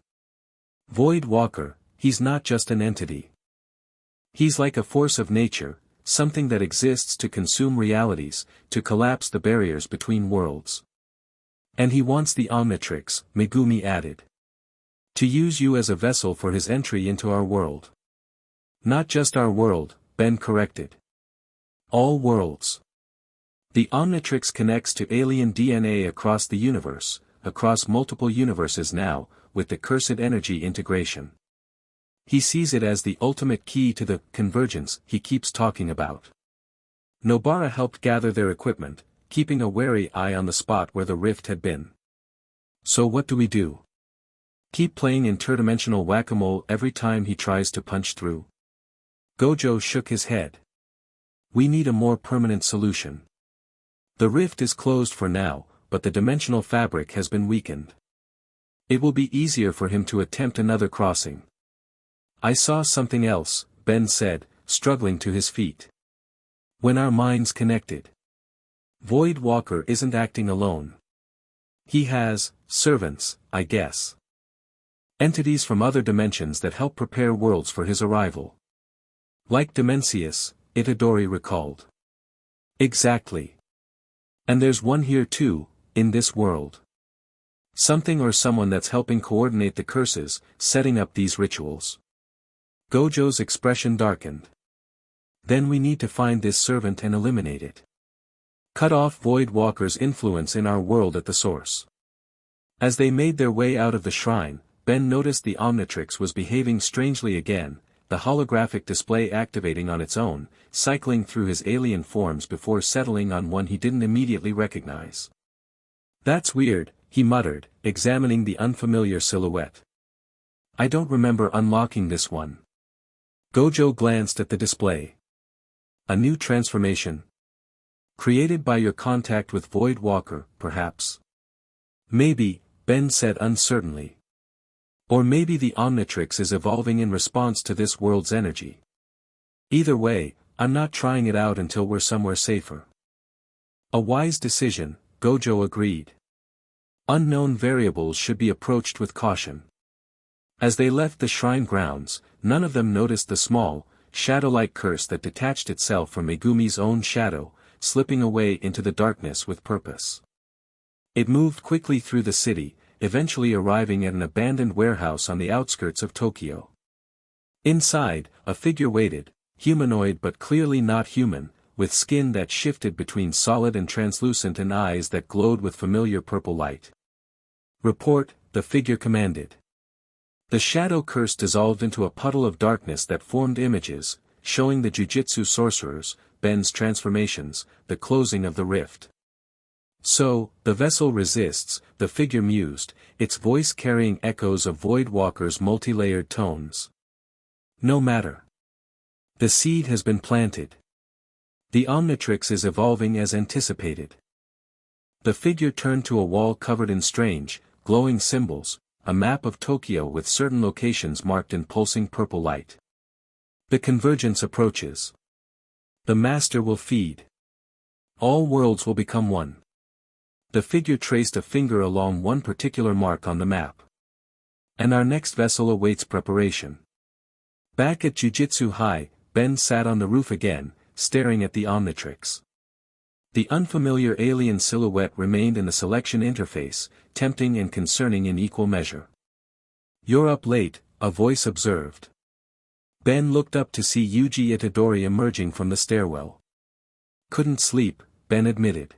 "Void Walker, he's not just an entity. He's like a force of nature, something that exists to consume realities, to collapse the barriers between worlds. And he wants the Omnitrix," Megumi added. "To use you as a vessel for his entry into our world." "Not just our world," Ben corrected. "All worlds. The Omnitrix connects to alien DNA across the universe, across multiple universes now, with the cursed energy integration. He sees it as the ultimate key to the convergence he keeps talking about." Nobara helped gather their equipment, keeping a wary eye on the spot where the rift had been. "So what do we do? Keep playing interdimensional whack-a-mole every time he tries to punch through?" Gojo shook his head. "We need a more permanent solution. The rift is closed for now, but the dimensional fabric has been weakened. It will be easier for him to attempt another crossing." "I saw something else," Ben said, struggling to his feet. "When our minds connected. Void Walker isn't acting alone. He has servants, I guess. Entities from other dimensions that help prepare worlds for his arrival. Like Dimensius," Itadori recalled. "Exactly. And there's one here too, in this world. Something or someone that's helping coordinate the curses, setting up these rituals." Gojo's expression darkened. "Then we need to find this servant and eliminate it. Cut off Void Walker's influence in our world at the source." As they made their way out of the shrine, Ben noticed the Omnitrix was behaving strangely again, the holographic display activating on its own, cycling through his alien forms before settling on one he didn't immediately recognize. "That's weird," he muttered, examining the unfamiliar silhouette. "I don't remember unlocking this one." Gojo glanced at the display. "A new transformation? Created by your contact with Void Walker, perhaps?" "Maybe," Ben said uncertainly. "Or maybe the Omnitrix is evolving in response to this world's energy. Either way, I'm not trying it out until we're somewhere safer." "A wise decision," Gojo agreed. "Unknown variables should be approached with caution." As they left the shrine grounds, none of them noticed the small, shadow-like curse that detached itself from Megumi's own shadow, slipping away into the darkness with purpose. It moved quickly through the city, eventually arriving at an abandoned warehouse on the outskirts of Tokyo. Inside, a figure waited, humanoid but clearly not human, with skin that shifted between solid and translucent and eyes that glowed with familiar purple light. "Report," the figure commanded. The shadow curse dissolved into a puddle of darkness that formed images, showing the Jujutsu sorcerers, Ben's transformations, the closing of the rift. So, the vessel resists, the figure mused, its voice carrying echoes of Voidwalker's multi-layered tones. No matter. The seed has been planted. The Omnitrix is evolving as anticipated. The figure turned to a wall covered in strange, glowing symbols, a map of Tokyo with certain locations marked in pulsing purple light. The convergence approaches. The master will feed. All worlds will become one. The figure traced a finger along one particular mark on the map. And our next vessel awaits preparation. Back at Jujutsu High, Ben sat on the roof again, staring at the Omnitrix. The unfamiliar alien silhouette remained in the selection interface, tempting and concerning in equal measure. "You're up late," a voice observed. Ben looked up to see Yuji Itadori emerging from the stairwell. "Couldn't sleep," Ben admitted.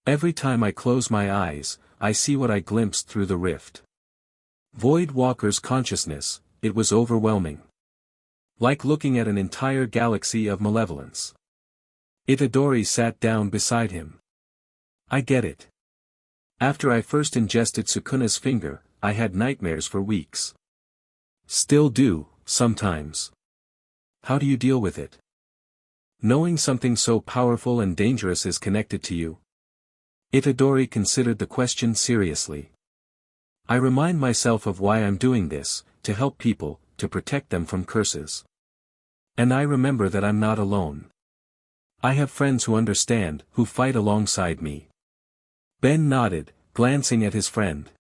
"Every time I close my eyes, I see what I glimpsed through the rift." Voidwalker's consciousness, it was overwhelming. Like looking at an entire galaxy of malevolence. Itadori sat down beside him. "I get it. After I first ingested Sukuna's finger, I had nightmares for weeks. Still do, sometimes. How do you deal with it? Knowing something so powerful and dangerous is connected to you?" Itadori considered the question seriously. "I remind myself of why I'm doing this, to help people, to protect them from curses. And I remember that I'm not alone. I have friends who understand, who fight alongside me." Ben nodded, glancing at his friend.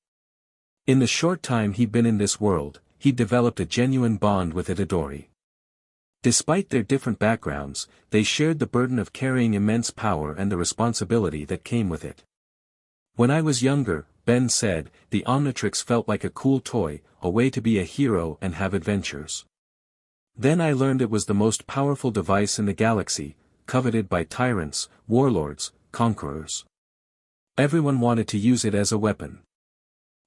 In the short time he'd been in this world, he'd developed a genuine bond with Itadori. Despite their different backgrounds, they shared the burden of carrying immense power and the responsibility that came with it. "When I was younger," Ben said, "the Omnitrix felt like a cool toy, a way to be a hero and have adventures. Then I learned it was the most powerful device in the galaxy, coveted by tyrants, warlords, conquerors. Everyone wanted to use it as a weapon.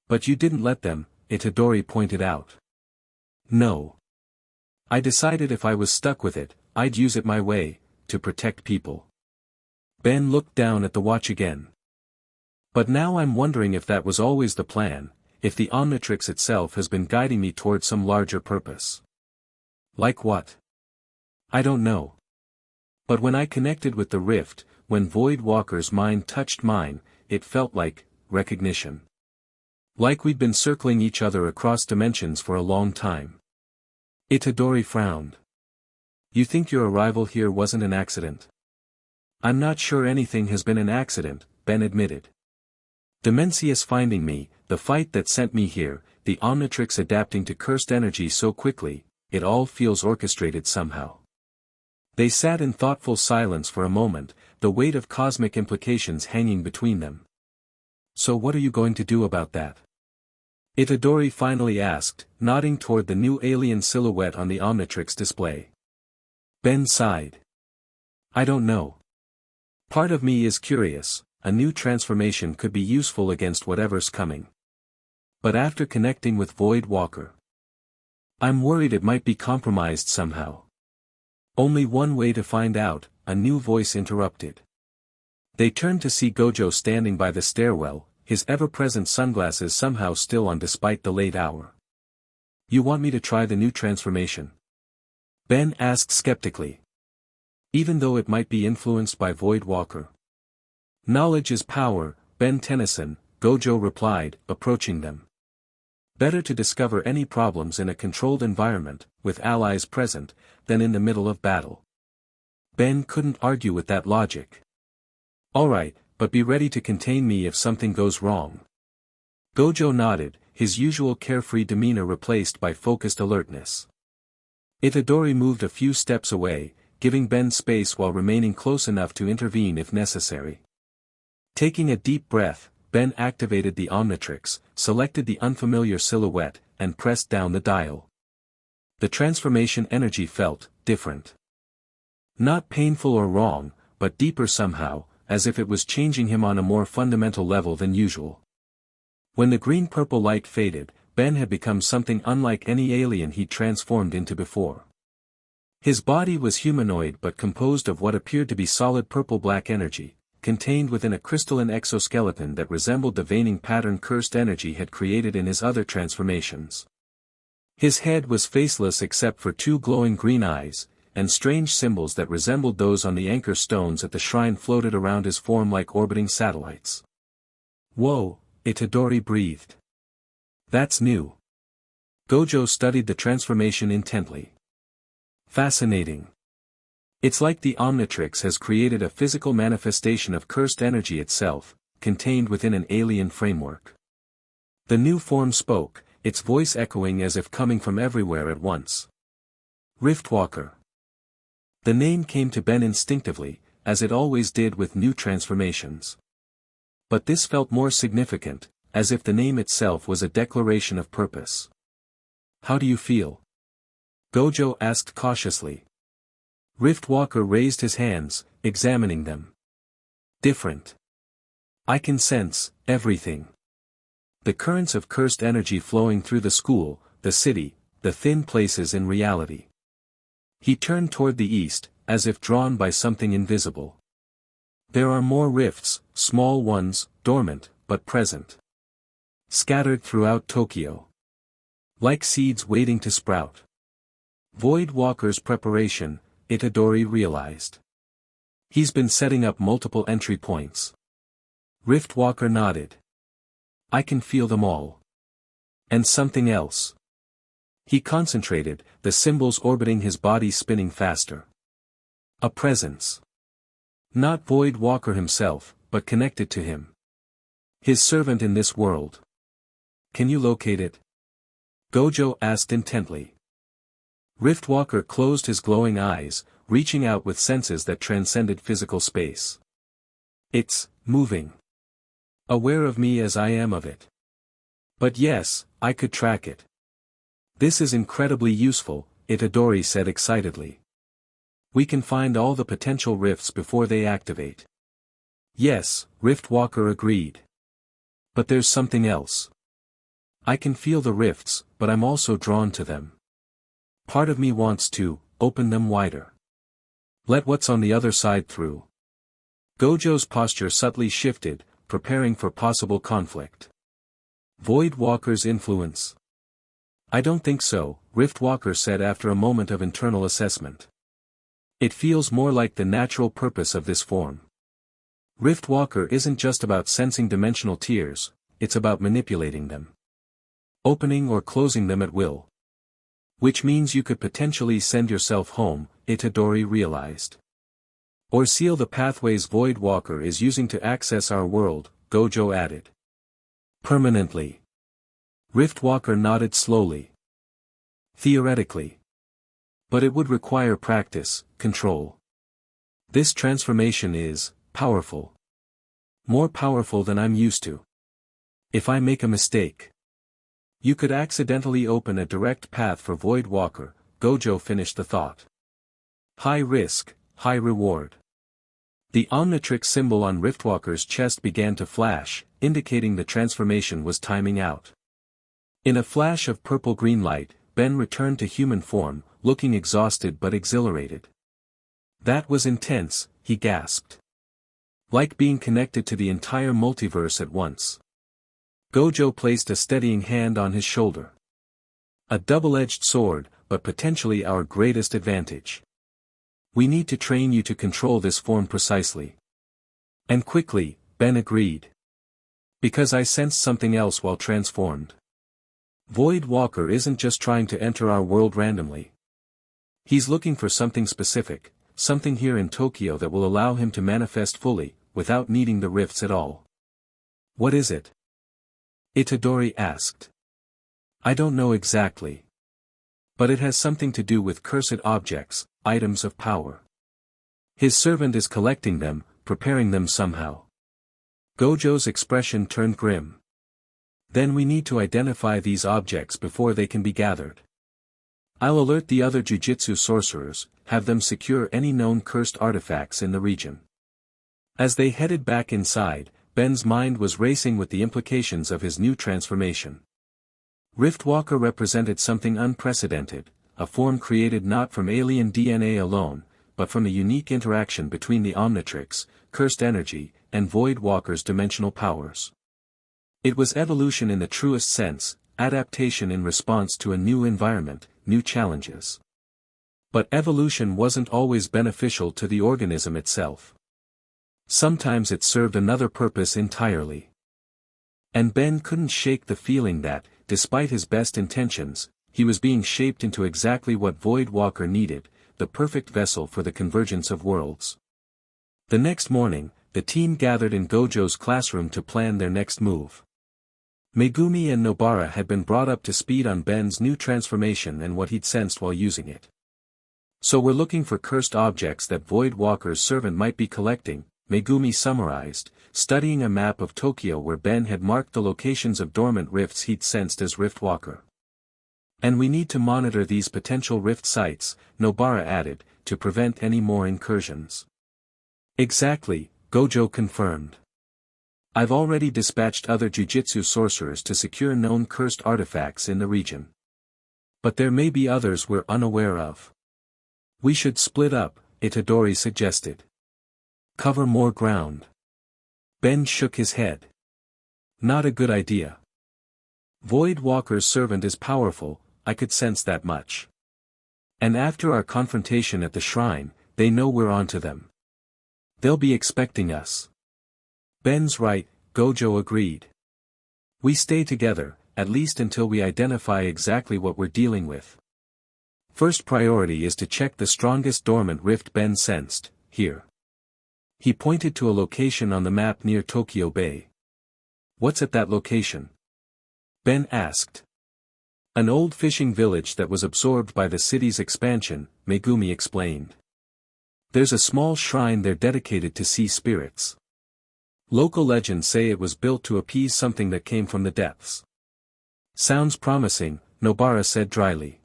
But you didn't let them," Itadori pointed out. "No. I decided if I was stuck with it, I'd use it my way, to protect people." Ben looked down at the watch again. "But now I'm wondering if that was always the plan, if the Omnitrix itself has been guiding me toward some larger purpose." "Like what?" "I don't know. But when I connected with the rift, when Voidwalker's mind touched mine, it felt like recognition. Like we'd been circling each other across dimensions for a long time." Itadori frowned. "You think your arrival here wasn't an accident?" "I'm not sure anything has been an accident," Ben admitted. "Dimensius finding me, the fight that sent me here, the Omnitrix adapting to cursed energy so quickly, it all feels orchestrated somehow." They sat in thoughtful silence for a moment, the weight of cosmic implications hanging between them. "So what are you going to do about that?" Itadori finally asked, nodding toward the new alien silhouette on the Omnitrix display. Ben sighed. "I don't know. Part of me is curious, a new transformation could be useful against whatever's coming. But after connecting with Voidwalker, I'm worried it might be compromised somehow." "Only one way to find out," a new voice interrupted. They turned to see Gojo standing by the stairwell, his ever-present sunglasses somehow still on despite the late hour. "You want me to try the new transformation?" Ben asked skeptically. "Even though it might be influenced by Voidwalker?" "Knowledge is power, Ben Tennyson," Gojo replied, approaching them. "Better to discover any problems in a controlled environment, with allies present, than in the middle of battle." Ben couldn't argue with that logic. "All right, but be ready to contain me if something goes wrong." Gojo nodded, his usual carefree demeanor replaced by focused alertness. Itadori moved a few steps away, giving Ben space while remaining close enough to intervene if necessary. Taking a deep breath, Ben activated the Omnitrix, selected the unfamiliar silhouette, and pressed down the dial. The transformation energy felt different. Not painful or wrong, but deeper somehow, as if it was changing him on a more fundamental level than usual. When the green-purple light faded, Ben had become something unlike any alien he'd transformed into before. His body was humanoid but composed of what appeared to be solid purple-black energy, contained within a crystalline exoskeleton that resembled the veining pattern cursed energy had created in his other transformations. His head was faceless except for two glowing green eyes, and strange symbols that resembled those on the anchor stones at the shrine floated around his form like orbiting satellites. "Whoa," Itadori breathed. "That's new." Gojo studied the transformation intently. "Fascinating. It's like the Omnitrix has created a physical manifestation of cursed energy itself, contained within an alien framework." The new form spoke, its voice echoing as if coming from everywhere at once. Riftwalker. The name came to Ben instinctively, as it always did with new transformations. But this felt more significant, as if the name itself was a declaration of purpose. "How do you feel?" Gojo asked cautiously. Riftwalker raised his hands, examining them. "Different. I can sense everything. The currents of cursed energy flowing through the school, the city, the thin places in reality." He turned toward the east, as if drawn by something invisible. "There are more rifts, small ones, dormant, but present. Scattered throughout Tokyo. Like seeds waiting to sprout." Void Walker's preparation, Itadori realized. He's been setting up multiple entry points. Riftwalker nodded. "I can feel them all. And something else." He concentrated, the symbols orbiting his body spinning faster. "A presence. Not Void Walker himself, but connected to him. His servant in this world. Can you locate it?" Gojo asked intently. Riftwalker closed his glowing eyes, reaching out with senses that transcended physical space. "It's moving. Aware of me as I am of it. But yes, I could track it." "This is incredibly useful," Itadori said excitedly. "We can find all the potential rifts before they activate." "Yes," Riftwalker agreed. "But there's something else. I can feel the rifts, but I'm also drawn to them. Part of me wants to open them wider. Let what's on the other side through." Gojo's posture subtly shifted, preparing for possible conflict. "Void Walker's influence?" "I don't think so," Riftwalker said after a moment of internal assessment. "It feels more like the natural purpose of this form. Riftwalker isn't just about sensing dimensional tiers, it's about manipulating them. Opening or closing them at will. Which means you could potentially send yourself home," Itadori realized. "Or seal the pathways Void Walker is using to access our world," Gojo added. "Permanently." Riftwalker nodded slowly. "Theoretically. But it would require practice, control. This transformation is powerful. More powerful than I'm used to. If I make a mistake, you could accidentally open a direct path for Void Walker," Gojo finished the thought. "High risk, high reward." The Omnitrix symbol on Riftwalker's chest began to flash, indicating the transformation was timing out. In a flash of purple-green light, Ben returned to human form, looking exhausted but exhilarated. "That was intense," he gasped. "Like being connected to the entire multiverse at once." Gojo placed a steadying hand on his shoulder. "A double-edged sword, but potentially our greatest advantage. We need to train you to control this form precisely." "And quickly," Ben agreed. "Because I sensed something else while transformed. Void Walker isn't just trying to enter our world randomly. He's looking for something specific, something here in Tokyo that will allow him to manifest fully, without needing the rifts at all." "What is it?" Itadori asked. "I don't know exactly. But it has something to do with cursed objects, items of power. His servant is collecting them, preparing them somehow." Gojo's expression turned grim. "Then we need to identify these objects before they can be gathered. I'll alert the other Jujutsu sorcerers, have them secure any known cursed artifacts in the region." As they headed back inside, Ben's mind was racing with the implications of his new transformation. Riftwalker represented something unprecedented, a form created not from alien DNA alone, but from a unique interaction between the Omnitrix, cursed energy, and Void Walker's dimensional powers. It was evolution in the truest sense, adaptation in response to a new environment, new challenges. But evolution wasn't always beneficial to the organism itself. Sometimes it served another purpose entirely. And Ben couldn't shake the feeling that, despite his best intentions, he was being shaped into exactly what Void Walker needed, the perfect vessel for the convergence of worlds. The next morning, the team gathered in Gojo's classroom to plan their next move. Megumi and Nobara had been brought up to speed on Ben's new transformation and what he'd sensed while using it. "So we're looking for cursed objects that Void Walker's servant might be collecting," Megumi summarized, studying a map of Tokyo where Ben had marked the locations of dormant rifts he'd sensed as Rift Walker. "And we need to monitor these potential rift sites," Nobara added, "to prevent any more incursions." "Exactly," Gojo confirmed. "I've already dispatched other jujutsu sorcerers to secure known cursed artifacts in the region. But there may be others we're unaware of. We should split up," Itadori suggested. "Cover more ground." Ben shook his head. "Not a good idea. Void Walker's servant is powerful, I could sense that much. And after our confrontation at the shrine, they know we're onto them. They'll be expecting us." "Ben's right," Gojo agreed. "We stay together, at least until we identify exactly what we're dealing with. First priority is to check the strongest dormant rift Ben sensed, here." He pointed to a location on the map near Tokyo Bay. "What's at that location?" Ben asked. "An old fishing village that was absorbed by the city's expansion," Megumi explained. "There's a small shrine there dedicated to sea spirits. Local legends say it was built to appease something that came from the depths." "Sounds promising," Nobara said dryly.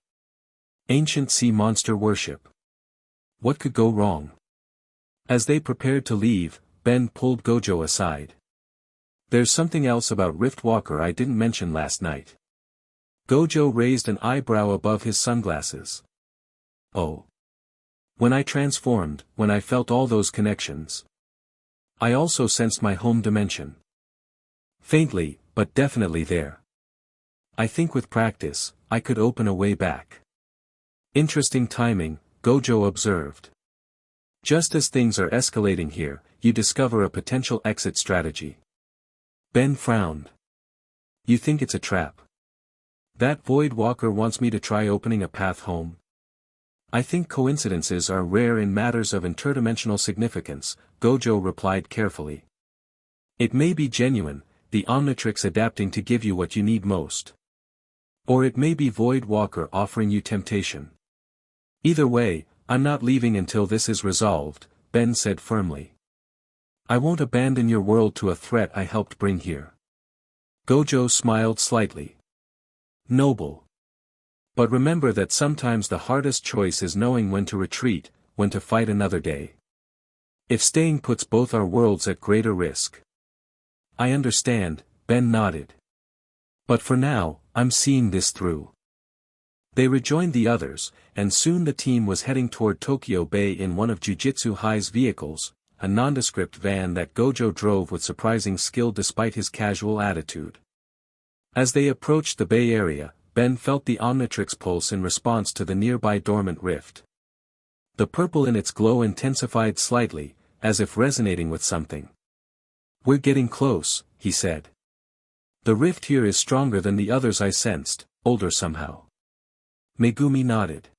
"Ancient sea monster worship. What could go wrong?" As they prepared to leave, Ben pulled Gojo aside. "There's something else about Rift Walker I didn't mention last night." Gojo raised an eyebrow above his sunglasses. "Oh. When I transformed, when I felt all those connections. I also sensed my home dimension. Faintly, but definitely there. I think with practice, I could open a way back." "Interesting timing," Gojo observed. "Just as things are escalating here, you discover a potential exit strategy." Ben frowned. "You think it's a trap? That Void Walker wants me to try opening a path home?" "I think coincidences are rare in matters of interdimensional significance," Gojo replied carefully. "It may be genuine, the Omnitrix adapting to give you what you need most. Or it may be Void Walker offering you temptation. Either way, I'm not leaving until this is resolved," Ben said firmly. "I won't abandon your world to a threat I helped bring here." Gojo smiled slightly. "Noble. But remember that sometimes the hardest choice is knowing when to retreat, when to fight another day. If staying puts both our worlds at greater risk." "I understand," Ben nodded. "But for now, I'm seeing this through." They rejoined the others, and soon the team was heading toward Tokyo Bay in one of Jujutsu High's vehicles, a nondescript van that Gojo drove with surprising skill despite his casual attitude. As they approached the Bay Area, Ben felt the Omnitrix pulse in response to the nearby dormant rift. The purple in its glow intensified slightly, as if resonating with something. "We're getting close," he said. "The rift here is stronger than the others I sensed, older somehow." Megumi nodded.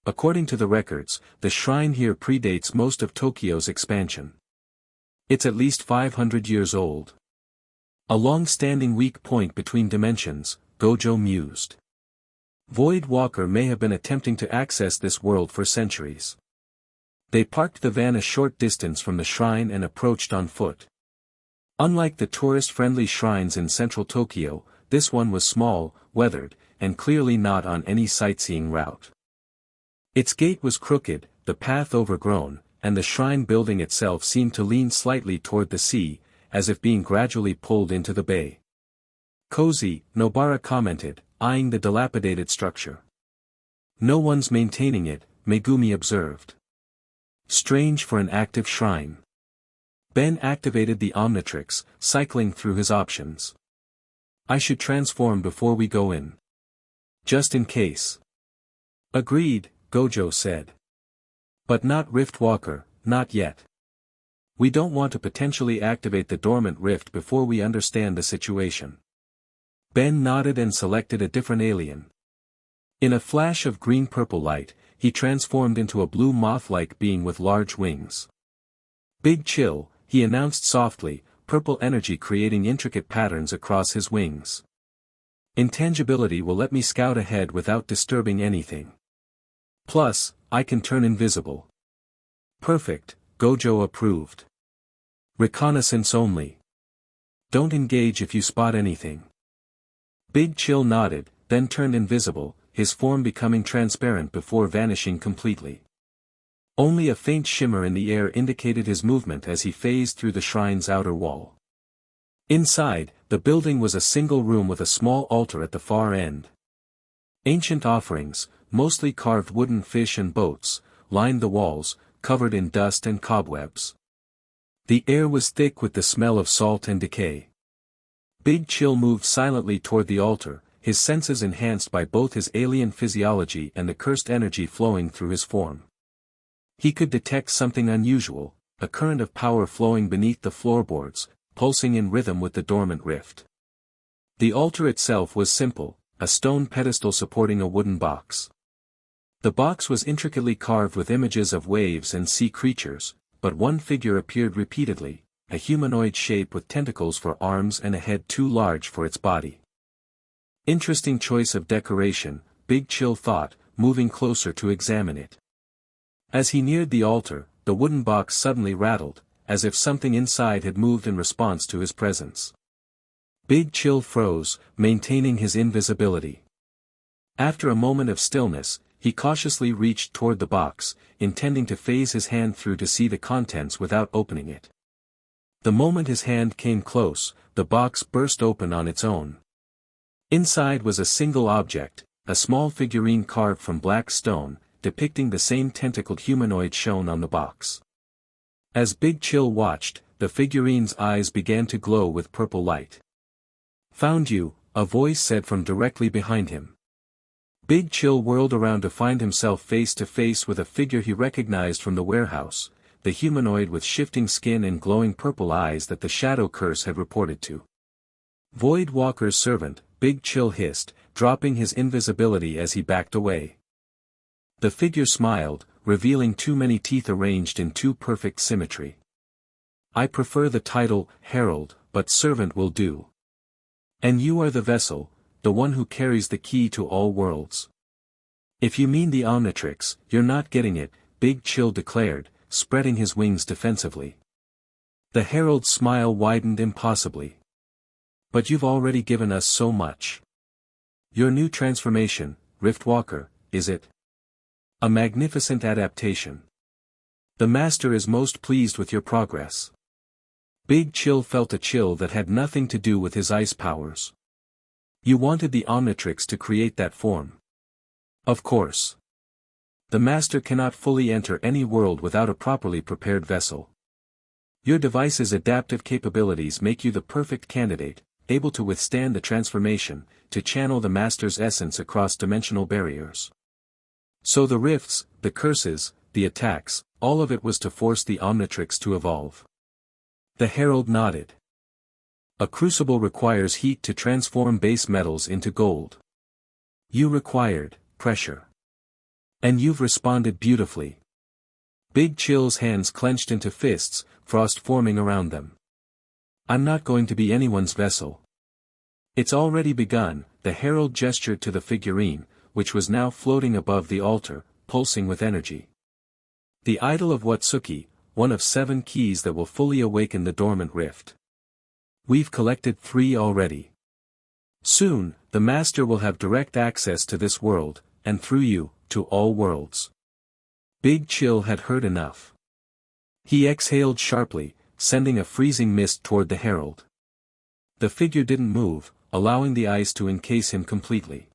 "According to the records, the shrine here predates most of Tokyo's expansion. It's at least 500 years old. A long-standing weak point between dimensions," Gojo mused. "Void Walker may have been attempting to access this world for centuries." They parked the van a short distance from the shrine and approached on foot. Unlike the tourist-friendly shrines in central Tokyo, this one was small, weathered, and clearly not on any sightseeing route. Its gate was crooked, the path overgrown, and the shrine building itself seemed to lean slightly toward the sea, as if being gradually pulled into the bay. "Cozy," Nobara commented, eyeing the dilapidated structure. "No one's maintaining it," Megumi observed. Strange for an active shrine. Ben activated the Omnitrix, cycling through his options. I should transform before we go in. Just in case. Agreed, Gojo said. But not Riftwalker, not yet. We don't want to potentially activate the dormant rift before we understand the situation. Ben nodded and selected a different alien. In a flash of green-purple light, he transformed into a blue moth-like being with large wings. Big chill, he announced softly, purple energy creating intricate patterns across his wings. Intangibility will let me scout ahead without disturbing anything. Plus, I can turn invisible. Perfect, Gojo approved. Reconnaissance only. Don't engage if you spot anything. Big Chill nodded, then turned invisible, his form becoming transparent before vanishing completely. Only a faint shimmer in the air indicated his movement as he phased through the shrine's outer wall. Inside, the building was a single room with a small altar at the far end. Ancient offerings, mostly carved wooden fish and boats, lined the walls, covered in dust and cobwebs. The air was thick with the smell of salt and decay. Big Chill moved silently toward the altar, his senses enhanced by both his alien physiology and the cursed energy flowing through his form. He could detect something unusual, a current of power flowing beneath the floorboards, pulsing in rhythm with the dormant rift. The altar itself was simple, a stone pedestal supporting a wooden box. The box was intricately carved with images of waves and sea creatures, but one figure appeared repeatedly, a humanoid shape with tentacles for arms and a head too large for its body. Interesting choice of decoration, Big Chill thought, moving closer to examine it. As he neared the altar, the wooden box suddenly rattled, as if something inside had moved in response to his presence. Big Chill froze, maintaining his invisibility. After a moment of stillness, he cautiously reached toward the box, intending to phase his hand through to see the contents without opening it. The moment his hand came close, the box burst open on its own. Inside was a single object, a small figurine carved from black stone, depicting the same tentacled humanoid shown on the box. As Big Chill watched, the figurine's eyes began to glow with purple light. "Found you," a voice said from directly behind him. Big Chill whirled around to find himself face to face with a figure he recognized from the warehouse, the humanoid with shifting skin and glowing purple eyes that the Shadow Curse had reported to. "Void Walker's servant," Big Chill hissed, dropping his invisibility as he backed away. The figure smiled, revealing too many teeth arranged in too perfect symmetry. "I prefer the title, Herald, but servant will do. And you are the vessel, the one who carries the key to all worlds." "If you mean the Omnitrix, you're not getting it," Big Chill declared, spreading his wings defensively. The Herald's smile widened impossibly. "But you've already given us so much. Your new transformation, Riftwalker, is it? A magnificent adaptation. The Master is most pleased with your progress." Big Chill felt a chill that had nothing to do with his ice powers. "You wanted the Omnitrix to create that form." "Of course. The Master cannot fully enter any world without a properly prepared vessel. Your device's adaptive capabilities make you the perfect candidate, able to withstand the transformation, to channel the Master's essence across dimensional barriers. So the rifts, the curses, the attacks, all of it was to force the Omnitrix to evolve." The Herald nodded. "A crucible requires heat to transform base metals into gold. You required pressure. And you've responded beautifully." Big Chill's hands clenched into fists, frost forming around them. "I'm not going to be anyone's vessel." "It's already begun," the Herald gestured to the figurine, which was now floating above the altar, pulsing with energy. "The idol of Watsuki, one of 7 keys that will fully awaken the dormant rift. We've collected 3 already. Soon, the Master will have direct access to this world, and through you, to all worlds." Big Chill had heard enough. He exhaled sharply, sending a freezing mist toward the Herald. The figure didn't move, allowing the ice to encase him completely.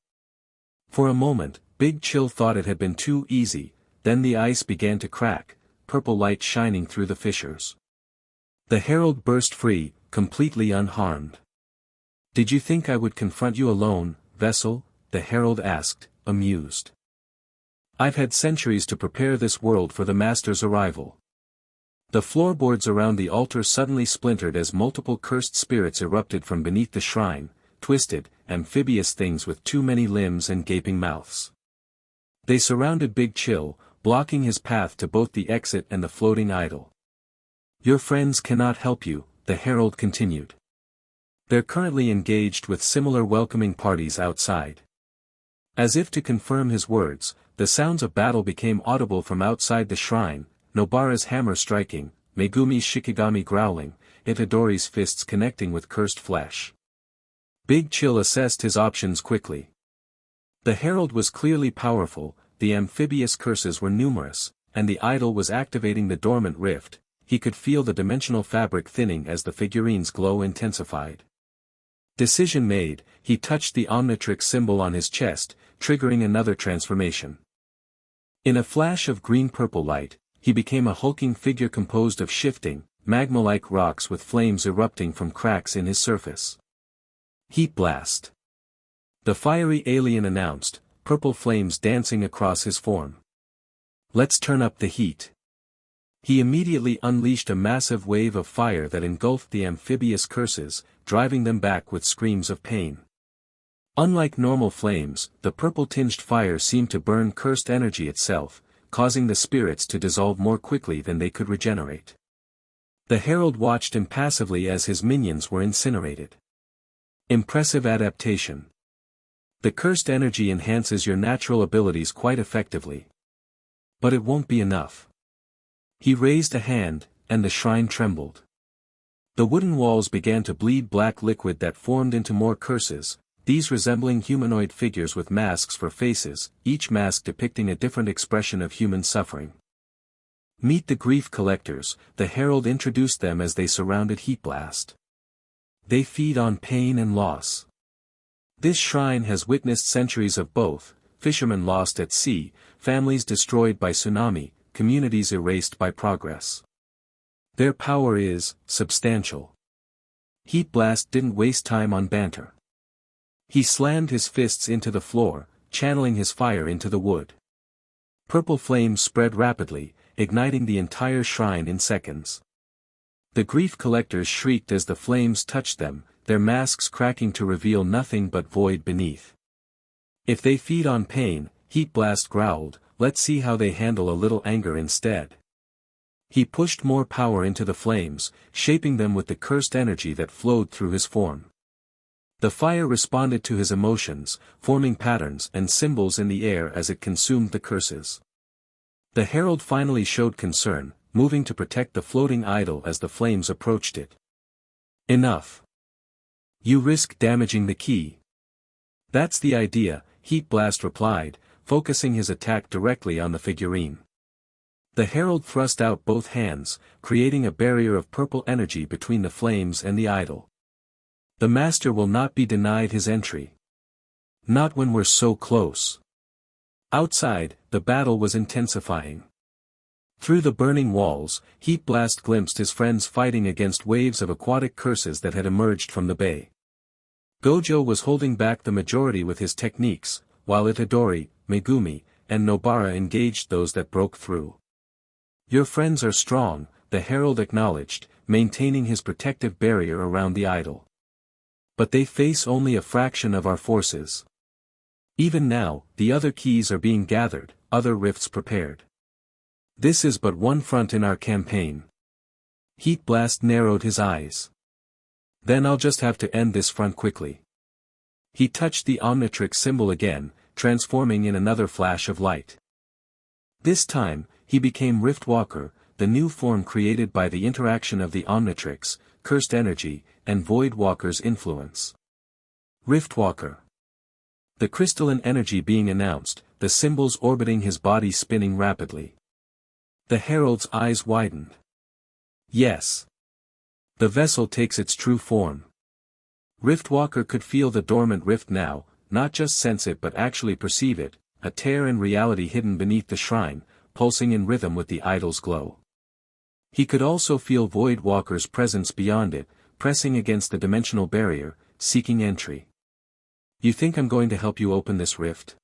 For a moment, Big Chill thought it had been too easy, then the ice began to crack, purple light shining through the fissures. The herald burst free, completely unharmed. "Did you think I would confront you alone, vessel?" the herald asked, amused. "I've had centuries to prepare this world for the master's arrival." The floorboards around the altar suddenly splintered as multiple cursed spirits erupted from beneath the shrine, twisted, amphibious things with too many limbs and gaping mouths. They surrounded Big Chill, blocking his path to both the exit and the floating idol. "Your friends cannot help you," the herald continued. "They're currently engaged with similar welcoming parties outside." As if to confirm his words, the sounds of battle became audible from outside the shrine, Nobara's hammer striking, Megumi's Shikigami growling, Itadori's fists connecting with cursed flesh. Big Chill assessed his options quickly. The herald was clearly powerful, the amphibious curses were numerous, and the idol was activating the dormant rift. He could feel the dimensional fabric thinning as the figurine's glow intensified. Decision made, he touched the Omnitrix symbol on his chest, triggering another transformation. In a flash of green-purple light, he became a hulking figure composed of shifting, magma-like rocks with flames erupting from cracks in his surface. "Heat blast!" the fiery alien announced, purple flames dancing across his form. "Let's turn up the heat." He immediately unleashed a massive wave of fire that engulfed the amphibious curses, driving them back with screams of pain. Unlike normal flames, the purple-tinged fire seemed to burn cursed energy itself, causing the spirits to dissolve more quickly than they could regenerate. The herald watched impassively as his minions were incinerated. Impressive adaptation. The cursed energy enhances your natural abilities quite effectively. But it won't be enough. He raised a hand, and the shrine trembled. The wooden walls began to bleed black liquid that formed into more curses, these resembling humanoid figures with masks for faces, each mask depicting a different expression of human suffering. "Meet the grief collectors," the herald introduced them as they surrounded Heat Blast. "They feed on pain and loss. This shrine has witnessed centuries of both, fishermen lost at sea, families destroyed by tsunami, communities erased by progress. Their power is substantial." Heat Blast didn't waste time on banter. He slammed his fists into the floor, channeling his fire into the wood. Purple flames spread rapidly, igniting the entire shrine in seconds. The grief collectors shrieked as the flames touched them, their masks cracking to reveal nothing but void beneath. "If they feed on pain," Heat Blast growled, "let's see how they handle a little anger instead." He pushed more power into the flames, shaping them with the cursed energy that flowed through his form. The fire responded to his emotions, forming patterns and symbols in the air as it consumed the curses. The herald finally showed concern, moving to protect the floating idol as the flames approached it. "Enough. You risk damaging the key." "That's the idea," Heat Blast replied, focusing his attack directly on the figurine. The herald thrust out both hands, creating a barrier of purple energy between the flames and the idol. "The master will not be denied his entry. Not when we're so close." Outside, the battle was intensifying. Through the burning walls, Heat Blast glimpsed his friends fighting against waves of aquatic curses that had emerged from the bay. Gojo was holding back the majority with his techniques, while Itadori, Megumi, and Nobara engaged those that broke through. "Your friends are strong," the herald acknowledged, maintaining his protective barrier around the idol. "But they face only a fraction of our forces. Even now, the other keys are being gathered, other rifts prepared. This is but one front in our campaign." Heat Blast narrowed his eyes. "Then I'll just have to end this front quickly." He touched the Omnitrix symbol again, transforming in another flash of light. This time, he became Riftwalker, the new form created by the interaction of the Omnitrix, cursed energy, and Voidwalker's influence. Riftwalker. The crystalline energy being announced, the symbols orbiting his body spinning rapidly. The herald's eyes widened. Yes. The vessel takes its true form. Riftwalker could feel the dormant rift now, not just sense it but actually perceive it, a tear in reality hidden beneath the shrine, pulsing in rhythm with the idol's glow. He could also feel Void Walker's presence beyond it, pressing against the dimensional barrier, seeking entry. "You think I'm going to help you open this rift?"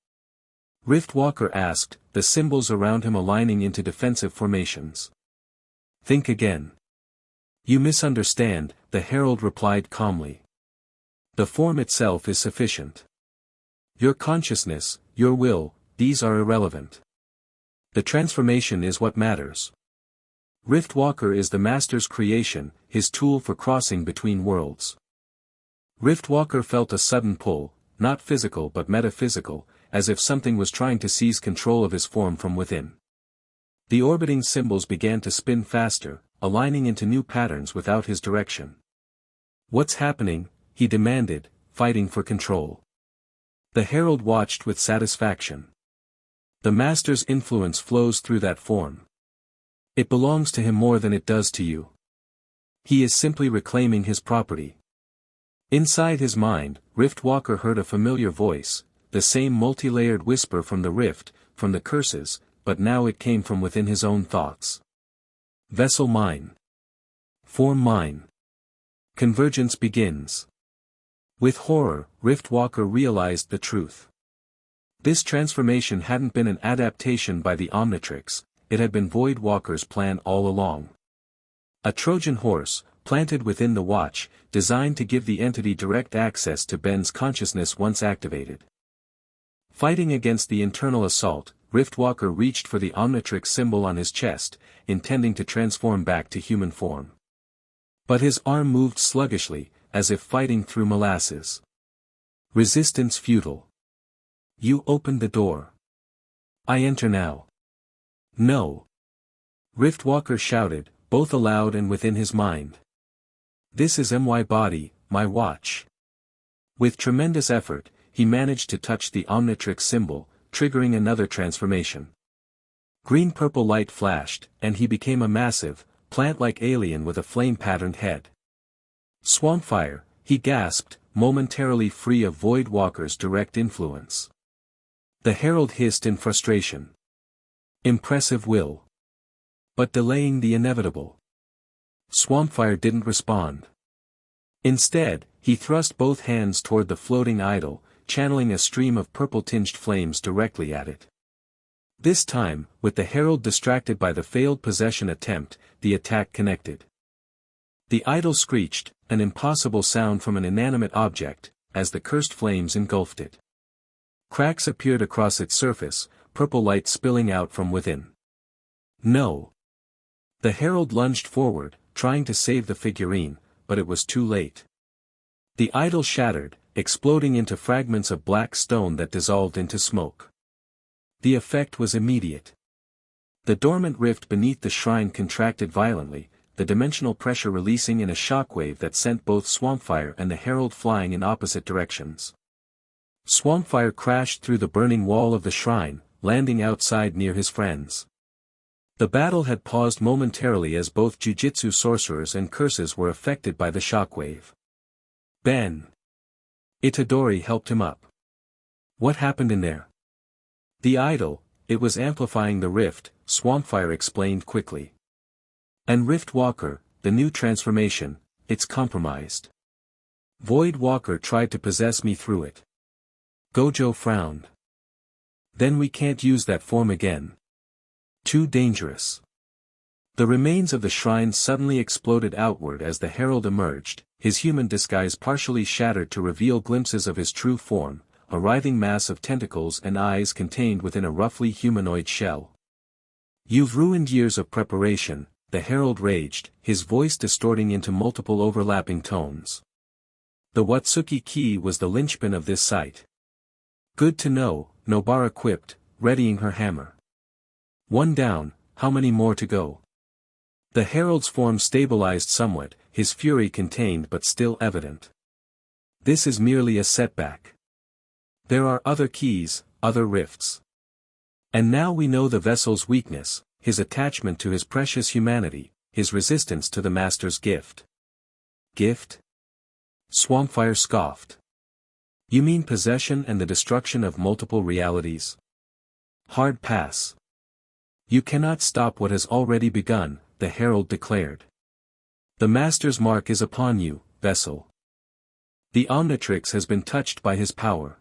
Rift Walker asked, the symbols around him aligning into defensive formations. "Think again." "You misunderstand," the herald replied calmly. "The form itself is sufficient. Your consciousness, your will, these are irrelevant. The transformation is what matters." Rift Walker is the Master's creation, his tool for crossing between worlds. Rift Walker felt a sudden pull, not physical but metaphysical, as if something was trying to seize control of his form from within. The orbiting symbols began to spin faster, aligning into new patterns without his direction. "What's happening?" he demanded, fighting for control. The herald watched with satisfaction. "The Master's influence flows through that form. It belongs to him more than it does to you. He is simply reclaiming his property." Inside his mind, Rift Walker heard a familiar voice, the same multi-layered whisper from the rift, from the curses, but now it came from within his own thoughts. "Vessel mine. Form mine. Convergence begins." With horror, Rift Walker realized the truth. This transformation hadn't been an adaptation by the Omnitrix, it had been Void Walker's plan all along. A Trojan horse, planted within the Watch, designed to give the entity direct access to Ben's consciousness once activated. Fighting against the internal assault, Rift Walker reached for the Omnitrix symbol on his chest, intending to transform back to human form. But his arm moved sluggishly, as if fighting through molasses. Resistance futile. "You opened the door. I enter now." "No." Rift Walker shouted, both aloud and within his mind. "This is my body, my watch." With tremendous effort, he managed to touch the Omnitrix symbol, triggering another transformation. Green-purple light flashed, and he became a massive, plant-like alien with a flame-patterned head. "Swampfire," he gasped, momentarily free of Void Walker's direct influence. The herald hissed in frustration. "Impressive will. But delaying the inevitable." Swampfire didn't respond. Instead, he thrust both hands toward the floating idol, channeling a stream of purple-tinged flames directly at it. This time, with the herald distracted by the failed possession attempt, the attack connected. The idol screeched, an impossible sound from an inanimate object, as the cursed flames engulfed it. Cracks appeared across its surface, purple light spilling out from within. "No." The herald lunged forward, trying to save the figurine, but it was too late. The idol shattered, exploding into fragments of black stone that dissolved into smoke. The effect was immediate. The dormant rift beneath the shrine contracted violently, the dimensional pressure releasing in a shockwave that sent both Swampfire and the herald flying in opposite directions. Swampfire crashed through the burning wall of the shrine, landing outside near his friends. The battle had paused momentarily as both Jujutsu sorcerers and curses were affected by the shockwave. "Ben." Itadori helped him up. "What happened in there?" "The idol, it was amplifying the rift," Swampfire explained quickly. "And Rift Walker, the new transformation, it's compromised. Void Walker tried to possess me through it." Gojo frowned. "Then we can't use that form again. Too dangerous." The remains of the shrine suddenly exploded outward as the herald emerged, his human disguise partially shattered to reveal glimpses of his true form, a writhing mass of tentacles and eyes contained within a roughly humanoid shell. "You've ruined years of preparation," the herald raged, his voice distorting into multiple overlapping tones. The Watsuki key was the linchpin of this sight. "Good to know," Nobara quipped, readying her hammer. "One down, how many more to go?" The herald's form stabilized somewhat, his fury contained but still evident. "This is merely a setback. There are other keys, other rifts. And now we know the vessel's weakness, his attachment to his precious humanity, his resistance to the Master's gift." "Gift?" Swampfire scoffed. "You mean possession and the destruction of multiple realities? Hard pass. You cannot stop what has already begun," the herald declared. The Master's mark is upon you, vessel. The Omnitrix has been touched by his power.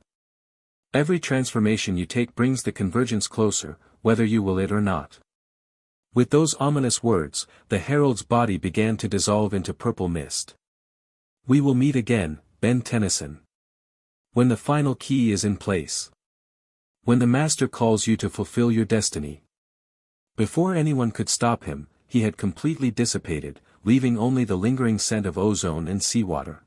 Every transformation you take brings the convergence closer, whether you will it or not. With those ominous words, the herald's body began to dissolve into purple mist. We will meet again, Ben Tennyson. When the final key is in place. When the Master calls you to fulfill your destiny. Before anyone could stop him, he had completely dissipated, leaving only the lingering scent of ozone and seawater.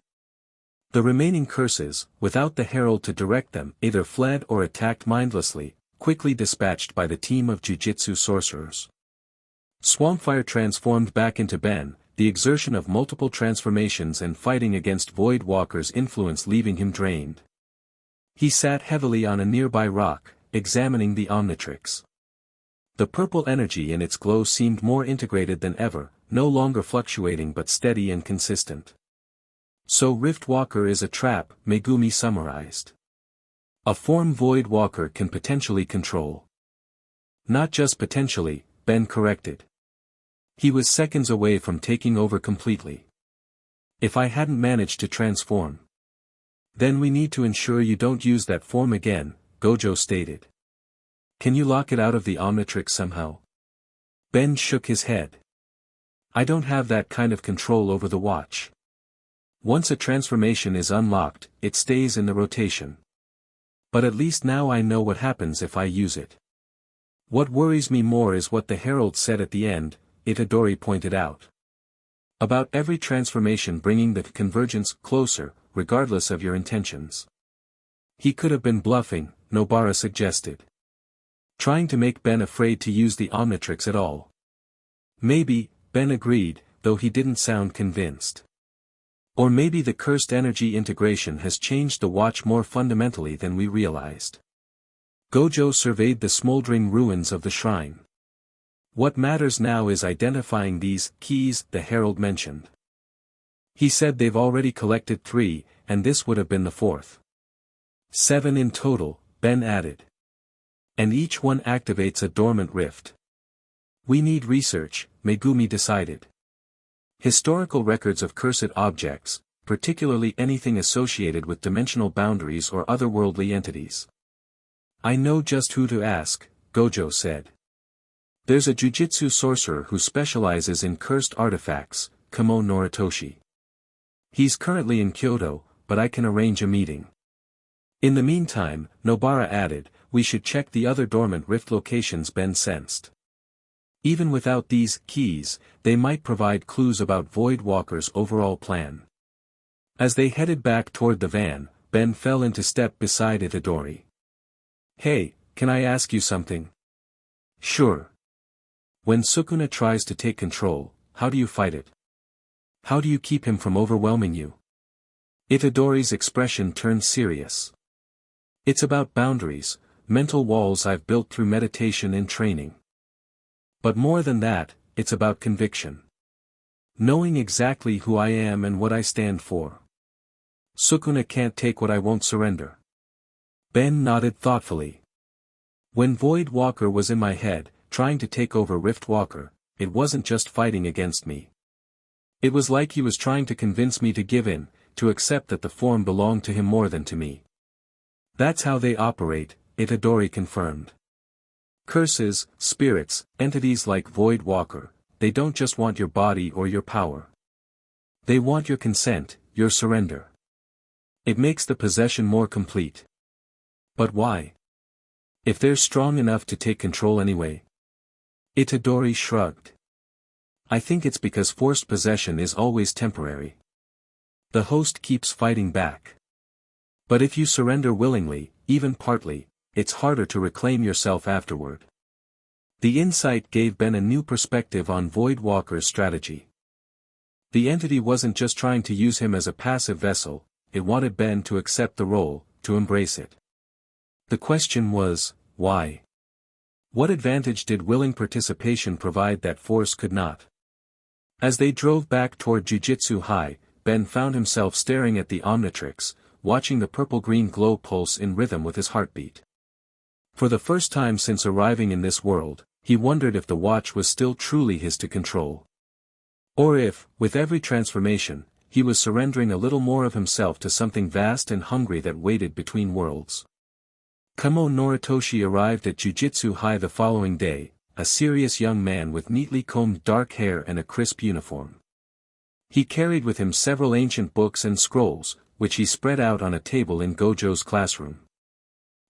The remaining curses, without the herald to direct them, either fled or attacked mindlessly, quickly dispatched by the team of Jujutsu sorcerers. Swampfire transformed back into Ben, the exertion of multiple transformations and fighting against Void Walker's influence leaving him drained. He sat heavily on a nearby rock, examining the Omnitrix. The purple energy in its glow seemed more integrated than ever, no longer fluctuating but steady and consistent. So Rift Walker is a trap, Megumi summarized. A form Void Walker can potentially control. Not just potentially, Ben corrected. He was seconds away from taking over completely. If I hadn't managed to transform. Then we need to ensure you don't use that form again, Gojo stated. Can you lock it out of the Omnitrix somehow? Ben shook his head. I don't have that kind of control over the watch. Once a transformation is unlocked, it stays in the rotation. But at least now I know what happens if I use it. What worries me more is what the herald said at the end, Itadori pointed out. About every transformation bringing the convergence closer, regardless of your intentions. He could have been bluffing, Nobara suggested. Trying to make Ben afraid to use the Omnitrix at all. Maybe, Ben agreed, though he didn't sound convinced. Or maybe the cursed energy integration has changed the watch more fundamentally than we realized. Gojo surveyed the smoldering ruins of the shrine. What matters now is identifying these keys the herald mentioned. He said they've already collected 3, and this would have been the 4th. 7 in total, Ben added. And each one activates a dormant rift. We need research, Megumi decided. Historical records of cursed objects, particularly anything associated with dimensional boundaries or otherworldly entities. I know just who to ask, Gojo said. There's a Jujutsu sorcerer who specializes in cursed artifacts, Kamo Noritoshi. He's currently in Kyoto, but I can arrange a meeting. In the meantime, Nobara added, we should check the other dormant rift locations Ben sensed. Even without these keys, they might provide clues about Void Walker's overall plan. As they headed back toward the van, Ben fell into step beside Itadori. Hey, can I ask you something? Sure. When Sukuna tries to take control, how do you fight it? How do you keep him from overwhelming you? Itadori's expression turned serious. It's about boundaries, mental walls I've built through meditation and training. But more than that, it's about conviction. Knowing exactly who I am and what I stand for. Sukuna can't take what I won't surrender. Ben nodded thoughtfully. When Void Walker was in my head, trying to take over Rift Walker, it wasn't just fighting against me. It was like he was trying to convince me to give in, to accept that the form belonged to him more than to me. That's how they operate, Itadori confirmed. Curses, spirits, entities like Void Walker, they don't just want your body or your power. They want your consent, your surrender. It makes the possession more complete. But why? If they're strong enough to take control anyway? Itadori shrugged. I think it's because forced possession is always temporary. The host keeps fighting back. But if you surrender willingly, even partly, it's harder to reclaim yourself afterward. The insight gave Ben a new perspective on Void Walker's strategy. The entity wasn't just trying to use him as a passive vessel, it wanted Ben to accept the role, to embrace it. The question was, why? What advantage did willing participation provide that force could not? As they drove back toward Jujutsu High, Ben found himself staring at the Omnitrix, watching the purple-green glow pulse in rhythm with his heartbeat. For the first time since arriving in this world, He wondered if the watch was still truly his to control. Or if, with every transformation, he was surrendering a little more of himself to something vast and hungry that waited between worlds. Kamo Noritoshi arrived at Jujutsu High the following day, a serious young man with neatly combed dark hair and a crisp uniform. He carried with him several ancient books and scrolls, which he spread out on a table in Gojo's classroom.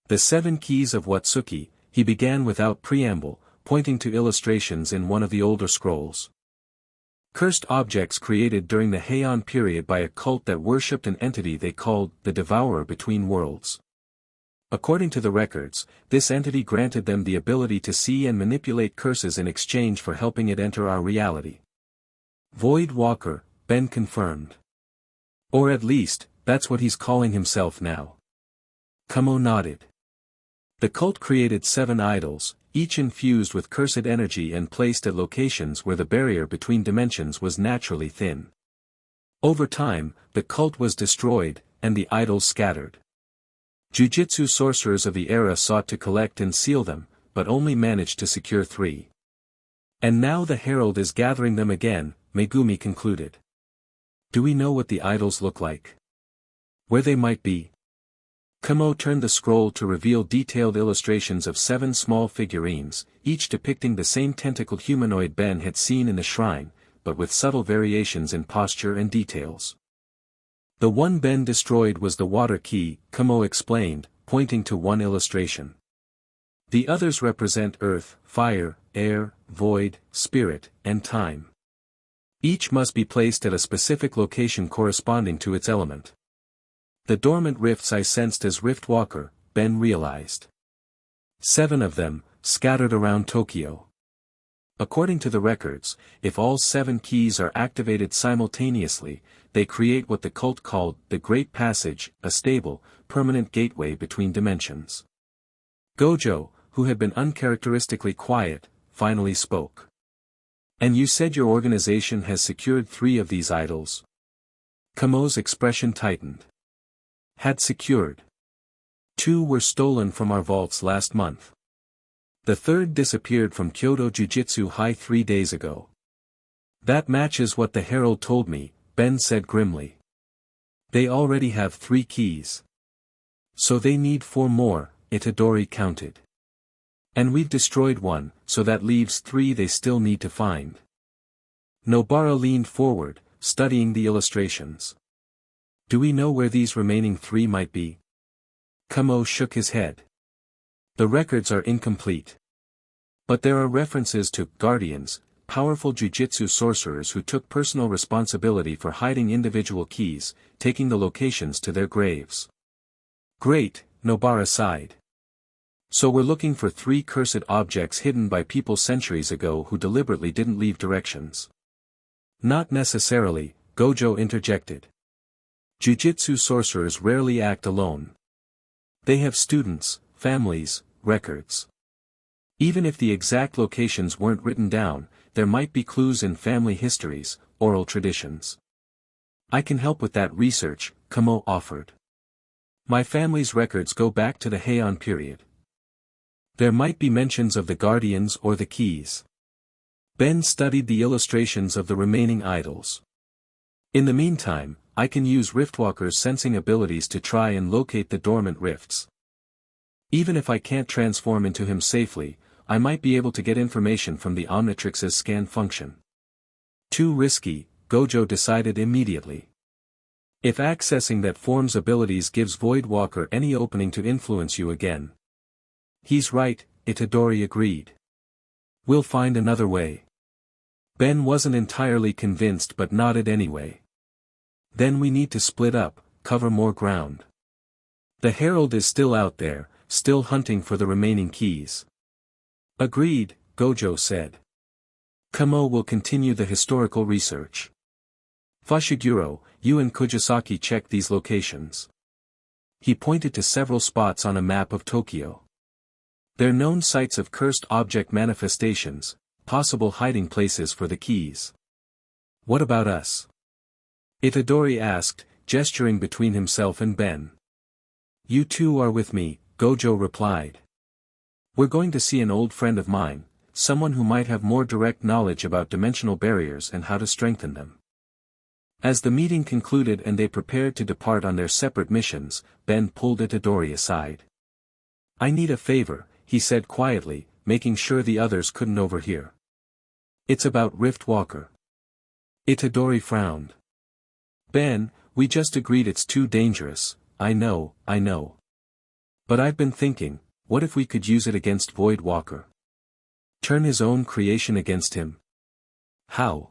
The 7 Keys of Watsuki, he began without preamble, pointing to illustrations in one of the older scrolls. Cursed objects created during the Heian period by a cult that worshipped an entity they called the Devourer between worlds. According to the records, this entity granted them the ability to see and manipulate curses in exchange for helping it enter our reality. Void Walker, Ben confirmed. Or at least, that's what he's calling himself now. Kamo nodded. The cult created 7 idols, each infused with cursed energy and placed at locations where the barrier between dimensions was naturally thin. Over time, the cult was destroyed, and the idols scattered. Jujutsu sorcerers of the era sought to collect and seal them, but only managed to secure 3. And now the herald is gathering them again, Megumi concluded. Do we know what the idols look like? Where they might be? Kamo turned the scroll to reveal detailed illustrations of 7 small figurines, each depicting the same tentacled humanoid Ben had seen in the shrine, but with subtle variations in posture and details. The one Ben destroyed was the water key, Kamo explained, pointing to one illustration. The others represent earth, fire, air, void, spirit, and time. Each must be placed at a specific location corresponding to its element. The dormant rifts I sensed as Rift Walker, Ben realized. 7 of them, scattered around Tokyo. According to the records, if all 7 keys are activated simultaneously, they create what the cult called the Great Passage, a stable, permanent gateway between dimensions. Gojo, who had been uncharacteristically quiet, finally spoke. And you said your organization has secured 3 of these idols? Kamo's expression tightened. Had secured. 2 were stolen from our vaults last month. The 3rd disappeared from Kyoto Jujutsu High 3 days ago. That matches what the herald told me, Ben said grimly. They already have 3 keys. So they need 4 more, Itadori counted. And we've destroyed 1, so that leaves 3 they still need to find. Nobara leaned forward, studying the illustrations. Do we know where these remaining 3 might be? Kamo shook his head. The records are incomplete. But there are references to guardians, powerful jujutsu sorcerers who took personal responsibility for hiding individual keys, taking the locations to their graves. Great, Nobara sighed. So we're looking for 3 cursed objects hidden by people centuries ago who deliberately didn't leave directions. Not necessarily, Gojo interjected. Jujutsu sorcerers rarely act alone. They have students, families, records. Even if the exact locations weren't written down, there might be clues in family histories, oral traditions. I can help with that research, Kamo offered. My family's records go back to the Heian period. There might be mentions of the guardians or the keys. Ben studied the illustrations of the remaining idols. In the meantime, I can use Riftwalker's sensing abilities to try and locate the dormant rifts. Even if I can't transform into him safely, I might be able to get information from the Omnitrix's scan function. Too risky, Gojo decided immediately. If accessing that form's abilities gives Voidwalker any opening to influence you again. He's right, Itadori agreed. We'll find another way. Ben wasn't entirely convinced but nodded anyway. Then we need to split up, cover more ground. The Herald is still out there, still hunting for the remaining keys. Agreed, Gojo said. Kamo will continue the historical research. Fushiguro, you and Kujisaki check these locations. He pointed to several spots on a map of Tokyo. They're known sites of cursed object manifestations, possible hiding places for the keys. What about us? Itadori asked, gesturing between himself and Ben. You two are with me, Gojo replied. We're going to see an old friend of mine, someone who might have more direct knowledge about dimensional barriers and how to strengthen them. As the meeting concluded and they prepared to depart on their separate missions, Ben pulled Itadori aside. "I need a favor," he said quietly, making sure the others couldn't overhear. "It's about Riftwalker." Itadori frowned. "Ben, we just agreed it's too dangerous." I know. But I've been thinking, what if we could use it against Voidwalker? Turn his own creation against him? How?"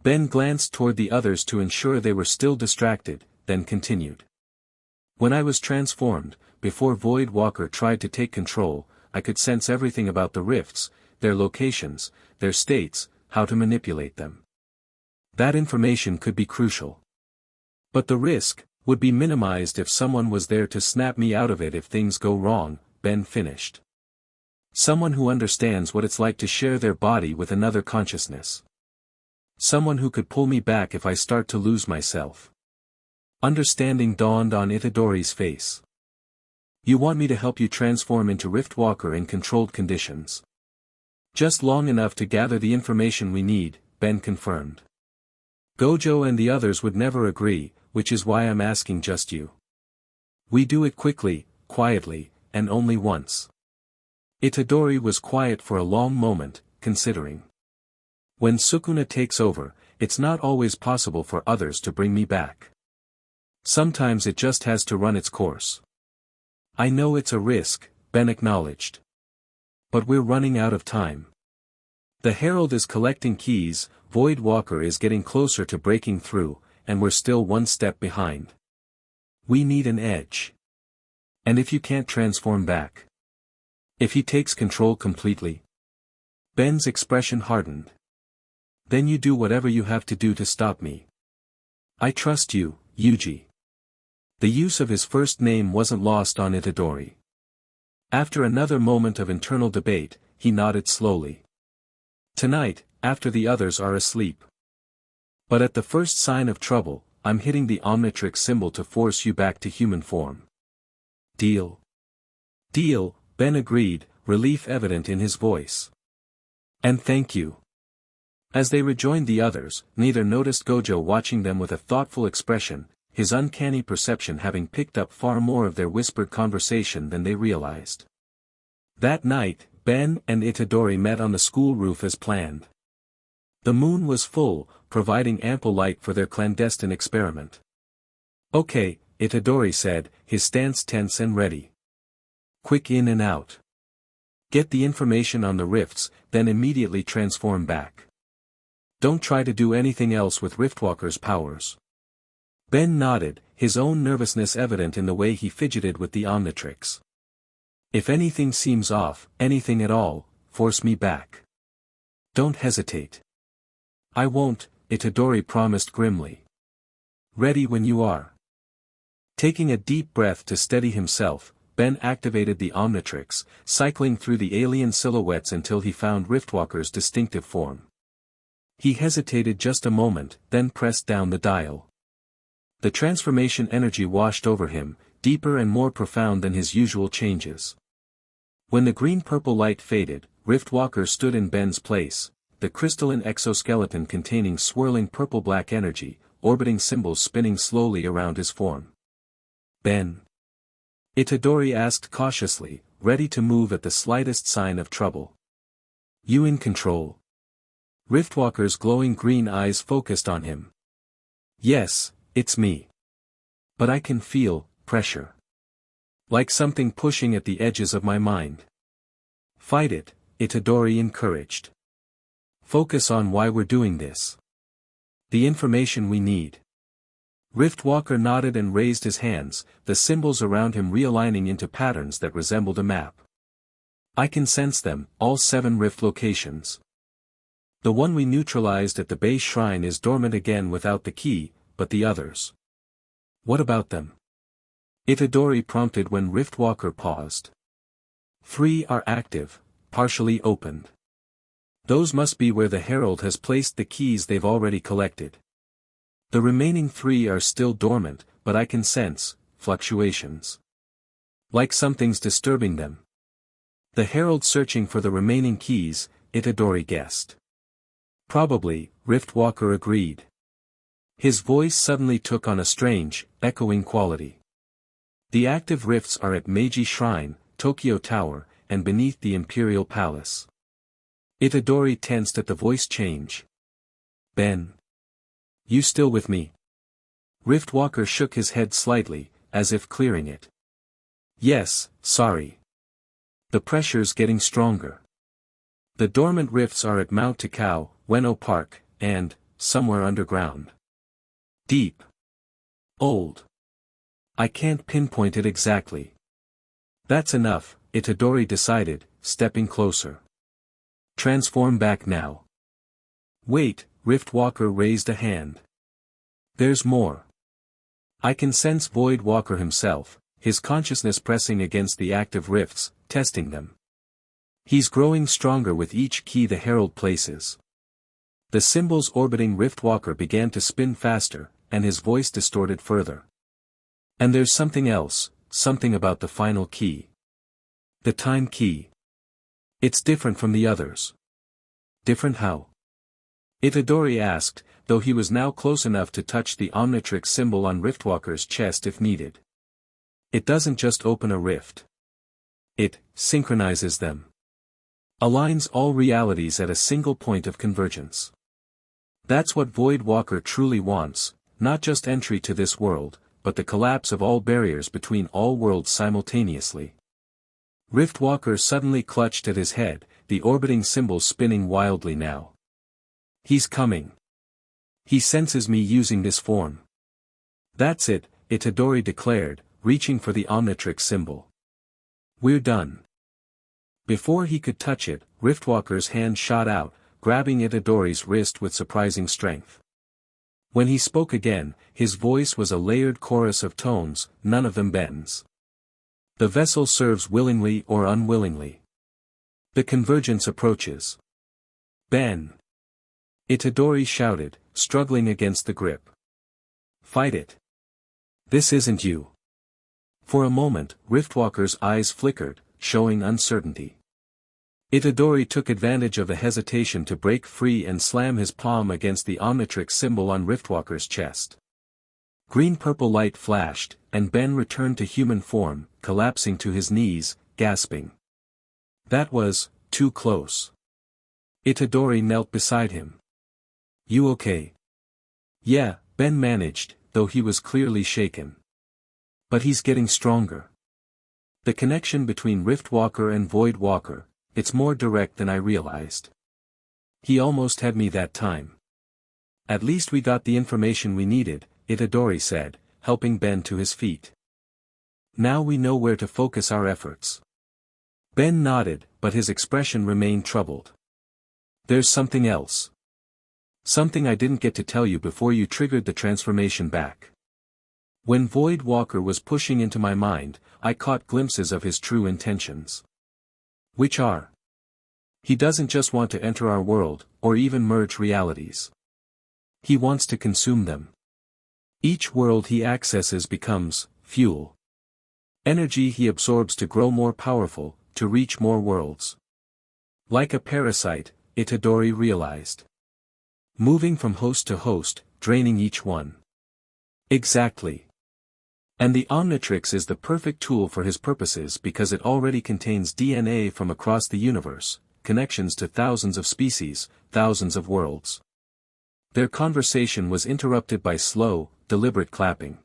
Ben glanced toward the others to ensure they were still distracted, then continued. "When I was transformed, before Voidwalker tried to take control, I could sense everything about the rifts, their locations, their states, how to manipulate them. That information could be crucial. But the risk would be minimized if someone was there to snap me out of it if things go wrong," Ben finished. "Someone who understands what it's like to share their body with another consciousness. Someone who could pull me back if I start to lose myself." Understanding dawned on Itadori's face. "You want me to help you transform into Riftwalker in controlled conditions?" "Just long enough to gather the information we need," Ben confirmed. "Gojo and the others would never agree, which is why I'm asking just you. We do it quickly, quietly, and only once." Itadori was quiet for a long moment, considering. "When Sukuna takes over, it's not always possible for others to bring me back. Sometimes it just has to run its course." "I know it's a risk," Ben acknowledged. "But we're running out of time. The Herald is collecting keys, Voidwalker is getting closer to breaking through, and we're still one step behind. We need an edge. And if you can't transform back? If he takes control completely?" Ben's expression hardened. "Then you do whatever you have to do to stop me. I trust you, Yuji." The use of his first name wasn't lost on Itadori. After another moment of internal debate, he nodded slowly. "Tonight, after the others are asleep. But at the first sign of trouble, I'm hitting the Omnitrix symbol to force you back to human form. Deal?" "Deal," Ben agreed, relief evident in his voice. "And thank you." As they rejoined the others, neither noticed Gojo watching them with a thoughtful expression, his uncanny perception having picked up far more of their whispered conversation than they realized. That night, Ben and Itadori met on the school roof as planned. The moon was full, providing ample light for their clandestine experiment. "Okay," Itadori said, his stance tense and ready. "Quick in and out. Get the information on the rifts, then immediately transform back. Don't try to do anything else with Riftwalker's powers." Ben nodded, his own nervousness evident in the way he fidgeted with the Omnitrix. "If anything seems off, anything at all, force me back. Don't hesitate." "I won't," Itadori promised grimly. "Ready when you are." Taking a deep breath to steady himself, Ben activated the Omnitrix, cycling through the alien silhouettes until he found Riftwalker's distinctive form. He hesitated just a moment, then pressed down the dial. The transformation energy washed over him, deeper and more profound than his usual changes. When the green-purple light faded, Riftwalker stood in Ben's place, the crystalline exoskeleton containing swirling purple-black energy, orbiting symbols spinning slowly around his form. "Ben?" Itadori asked cautiously, ready to move at the slightest sign of trouble. "You in control?" Riftwalker's glowing green eyes focused on him. "Yes, it's me. But I can feel pressure. Like something pushing at the edges of my mind." "Fight it," Itadori encouraged. "Focus on why we're doing this. The information we need." Riftwalker nodded and raised his hands, the symbols around him realigning into patterns that resembled a map. "I can sense them, all 7 rift locations. The one we neutralized at the base shrine is dormant again without the key, but the others. What about them?" Itadori prompted when Riftwalker paused. 3 are active, partially opened. Those must be where the Herald has placed the keys they've already collected. The remaining 3 are still dormant, but I can sense fluctuations. Like something's disturbing them. The herald searching for the remaining keys, Itadori guessed. Probably, Riftwalker agreed. His voice suddenly took on a strange, echoing quality. The active rifts are at Meiji Shrine, Tokyo Tower, and beneath the Imperial Palace. Itadori tensed at the voice change. Ben. You still with me? Riftwalker shook his head slightly, as if clearing it. Yes, sorry. The pressure's getting stronger. The dormant rifts are at Mount Takao, Ueno Park, and, somewhere underground. Deep. Old. I can't pinpoint it exactly. That's enough, Itadori decided, stepping closer. Transform back now. Wait, Riftwalker raised a hand. There's more. I can sense Void Walker himself, his consciousness pressing against the active rifts, testing them. He's growing stronger with each key the herald places. The symbols orbiting Riftwalker began to spin faster, and his voice distorted further. And there's something else, something about the final key. The time key. It's different from the others. Different how? Itadori asked, though he was now close enough to touch the Omnitrix symbol on Riftwalker's chest if needed. It doesn't just open a rift. It synchronizes them. Aligns all realities at a single point of convergence. That's what Void Walker truly wants, not just entry to this world, but the collapse of all barriers between all worlds simultaneously. Riftwalker suddenly clutched at his head, the orbiting symbols spinning wildly now. He's coming. He senses me using this form. That's it, Itadori declared, reaching for the Omnitrix symbol. We're done. Before he could touch it, Riftwalker's hand shot out, grabbing Itadori's wrist with surprising strength. When he spoke again, his voice was a layered chorus of tones, none of them Ben's. The vessel serves willingly or unwillingly. The convergence approaches. Ben. Itadori shouted, struggling against the grip. Fight it. This isn't you. For a moment, Riftwalker's eyes flickered, showing uncertainty. Itadori took advantage of the hesitation to break free and slam his palm against the Omnitrix symbol on Riftwalker's chest. Green-purple light flashed, and Ben returned to human form, collapsing to his knees, gasping. That was too close. Itadori knelt beside him. You okay? Yeah, Ben managed, though he was clearly shaken. But he's getting stronger. The connection between Riftwalker and Void Walker, it's more direct than I realized. He almost had me that time. At least we got the information we needed, Itadori said, helping Ben to his feet. Now we know where to focus our efforts. Ben nodded, but his expression remained troubled. There's something else. Something I didn't get to tell you before you triggered the transformation back. When Void Walker was pushing into my mind, I caught glimpses of his true intentions. Which are? He doesn't just want to enter our world, or even merge realities. He wants to consume them. Each world he accesses becomes fuel. Energy he absorbs to grow more powerful, to reach more worlds. Like a parasite, Itadori realized. Moving from host to host, draining each one. Exactly. And the Omnitrix is the perfect tool for his purposes because it already contains DNA from across the universe, connections to thousands of species, thousands of worlds. Their conversation was interrupted by slow, deliberate clapping.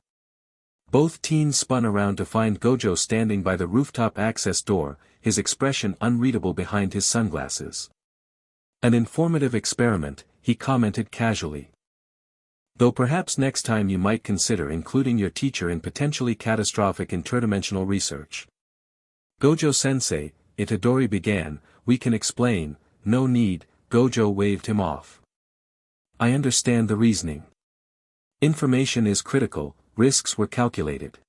Both teens spun around to find Gojo standing by the rooftop access door, his expression unreadable behind his sunglasses. An informative experiment, he commented casually. Though perhaps next time you might consider including your teacher in potentially catastrophic interdimensional research. Gojo-sensei, Itadori began, we can explain, no need, Gojo waved him off. I understand the reasoning. Information is critical, risks were calculated.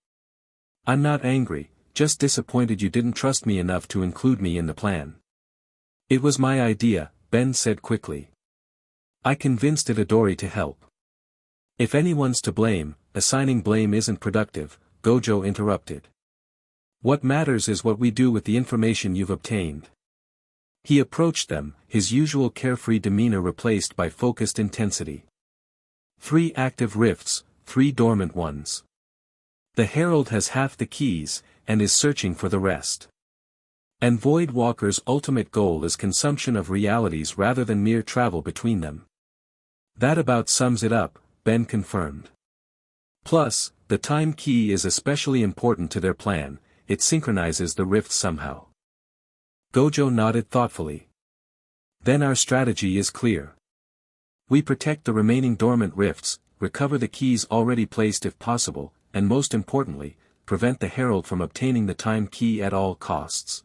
I'm not angry, just disappointed you didn't trust me enough to include me in the plan. It was my idea, Ben said quickly. I convinced Itadori to help. If anyone's to blame, assigning blame isn't productive, Gojo interrupted. What matters is what we do with the information you've obtained. He approached them, his usual carefree demeanor replaced by focused intensity. 3 active rifts, 3 dormant ones. The Herald has half the keys, and is searching for the rest. And Void Walker's ultimate goal is consumption of realities rather than mere travel between them. That about sums it up, Ben confirmed. Plus, the time key is especially important to their plan, it synchronizes the rifts somehow. Gojo nodded thoughtfully. Then our strategy is clear. We protect the remaining dormant rifts, recover the keys already placed if possible, and most importantly, prevent the Herald from obtaining the time key at all costs.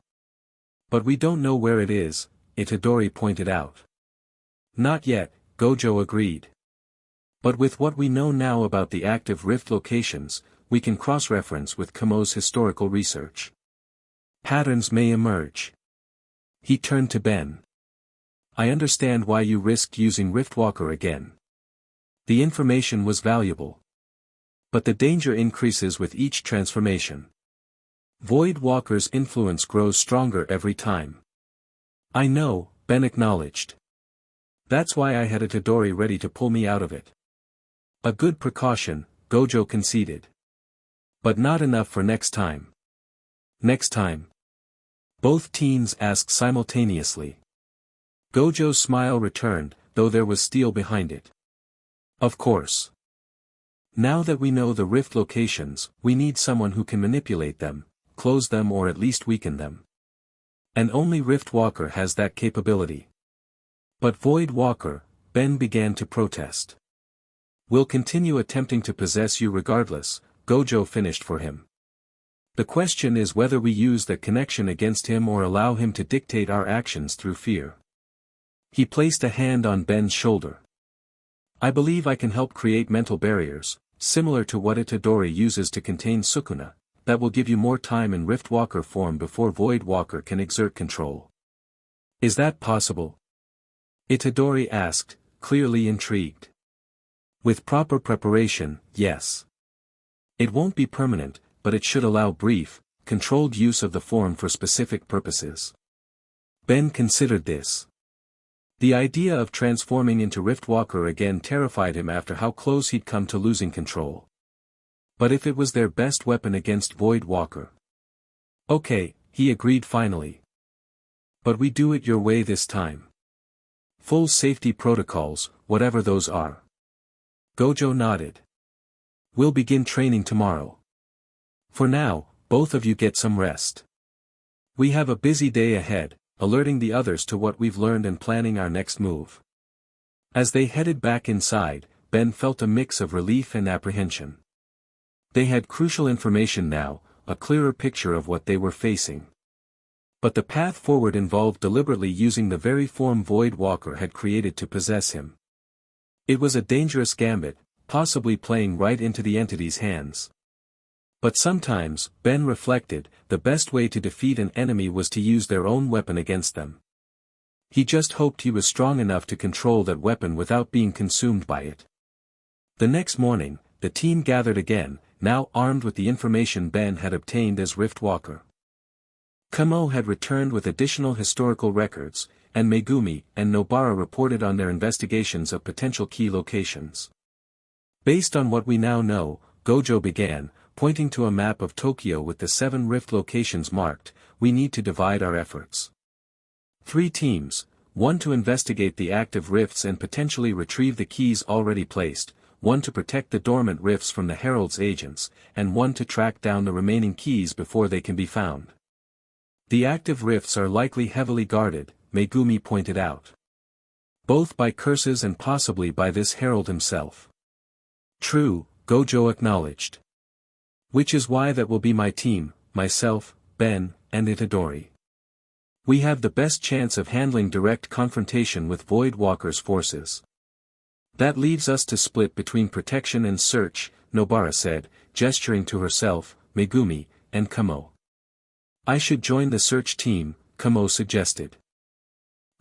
But we don't know where it is, Itadori pointed out. Not yet, Gojo agreed. But with what we know now about the active rift locations, we can cross-reference with Kamo's historical research. Patterns may emerge. He turned to Ben. I understand why you risked using Riftwalker again. The information was valuable. But the danger increases with each transformation. Void Walker's influence grows stronger every time. I know, Ben acknowledged. That's why I had Itadori ready to pull me out of it. A good precaution, Gojo conceded. But not enough for next time. Next time? Both teams asked simultaneously. Gojo's smile returned, though there was steel behind it. Of course. Now that we know the rift locations, we need someone who can manipulate them, close them or at least weaken them. And only Riftwalker has that capability. But Void Walker, Ben began to protest. We'll continue attempting to possess you regardless, Gojo finished for him. The question is whether we use that connection against him or allow him to dictate our actions through fear. He placed a hand on Ben's shoulder. I believe I can help create mental barriers, similar to what Itadori uses to contain Sukuna, that will give you more time in Riftwalker form before Void Walker can exert control. Is that possible? Itadori asked, clearly intrigued. With proper preparation, yes. It won't be permanent, but it should allow brief, controlled use of the form for specific purposes. Ben considered this. The idea of transforming into Riftwalker again terrified him after how close he'd come to losing control. But if it was their best weapon against Void Walker. Okay, he agreed finally. But we do it your way this time. Full safety protocols, whatever those are. Gojo nodded. We'll begin training tomorrow. For now, both of you get some rest. We have a busy day ahead, alerting the others to what we've learned and planning our next move. As they headed back inside, Ben felt a mix of relief and apprehension. They had crucial information now, a clearer picture of what they were facing. But the path forward involved deliberately using the very form Void Walker had created to possess him. It was a dangerous gambit, possibly playing right into the entity's hands. But sometimes, Ben reflected, the best way to defeat an enemy was to use their own weapon against them. He just hoped he was strong enough to control that weapon without being consumed by it. The next morning, the team gathered again, now armed with the information Ben had obtained as Riftwalker. Kamo had returned with additional historical records, and Megumi and Nobara reported on their investigations of potential key locations. Based on what we now know, Gojo began, pointing to a map of Tokyo with the 7 rift locations marked, we need to divide our efforts. 3 teams, 1 to investigate the active rifts and potentially retrieve the keys already placed, 1 to protect the dormant rifts from the Herald's agents, and 1 to track down the remaining keys before they can be found. The active rifts are likely heavily guarded, Megumi pointed out. Both by curses and possibly by this Herald himself. True, Gojo acknowledged. Which is why that will be my team, myself, Ben, and Itadori. We have the best chance of handling direct confrontation with Void Walker's forces. That leaves us to split between protection and search, Nobara said, gesturing to herself, Megumi, and Kamo. I should join the search team, Kamo suggested.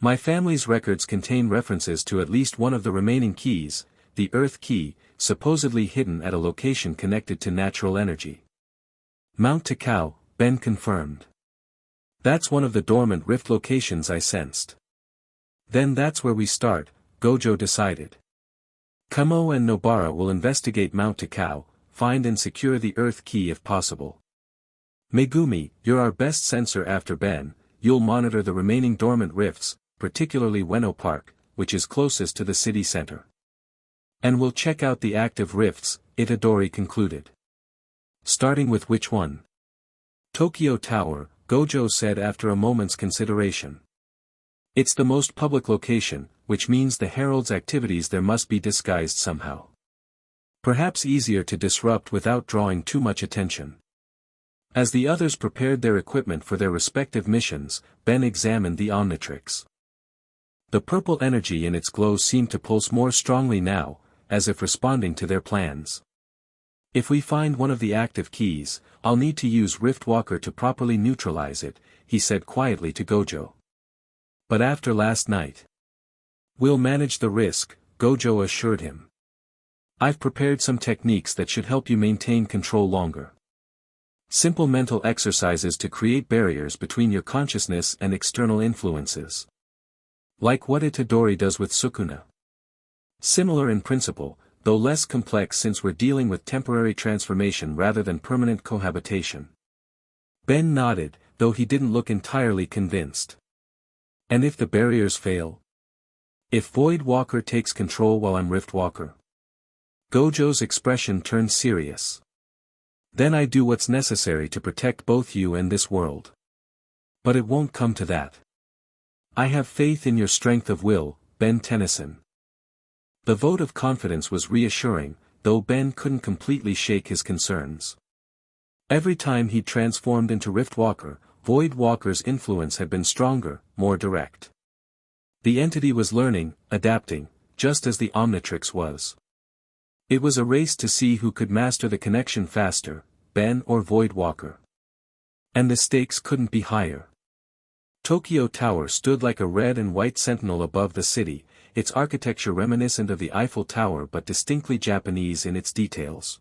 My family's records contain references to at least one of the remaining keys, the Earth Key, supposedly hidden at a location connected to natural energy. Mount Takao, Ben confirmed. That's one of the dormant rift locations I sensed. Then that's where we start, Gojo decided. Kamo and Nobara will investigate Mount Takao, find and secure the Earth Key if possible. Megumi, you're our best sensor after Ben, you'll monitor the remaining dormant rifts, particularly Ueno Park, which is closest to the city center. And we'll check out the active rifts, Itadori concluded. Starting with which one? Tokyo Tower, Gojo said after a moment's consideration. It's the most public location, which means the Herald's activities there must be disguised somehow. Perhaps easier to disrupt without drawing too much attention. As the others prepared their equipment for their respective missions, Ben examined the Omnitrix. The purple energy in its glow seemed to pulse more strongly now, as if responding to their plans. If we find one of the active keys, I'll need to use Riftwalker to properly neutralize it, he said quietly to Gojo. But after last night, we'll manage the risk, Gojo assured him. I've prepared some techniques that should help you maintain control longer. Simple mental exercises to create barriers between your consciousness and external influences. Like what Itadori does with Sukuna. Similar in principle, though less complex since we're dealing with temporary transformation rather than permanent cohabitation. Ben nodded, though he didn't look entirely convinced. And if the barriers fail? If Void Walker takes control while I'm Riftwalker? Gojo's expression turned serious. Then I do what's necessary to protect both you and this world. But it won't come to that. I have faith in your strength of will, Ben Tennyson. The vote of confidence was reassuring, though Ben couldn't completely shake his concerns. Every time he transformed into Riftwalker, Void Walker's influence had been stronger, more direct. The entity was learning, adapting, just as the Omnitrix was. It was a race to see who could master the connection faster, Ben or Void Walker. And the stakes couldn't be higher. Tokyo Tower stood like a red and white sentinel above the city, its architecture reminiscent of the Eiffel Tower but distinctly Japanese in its details.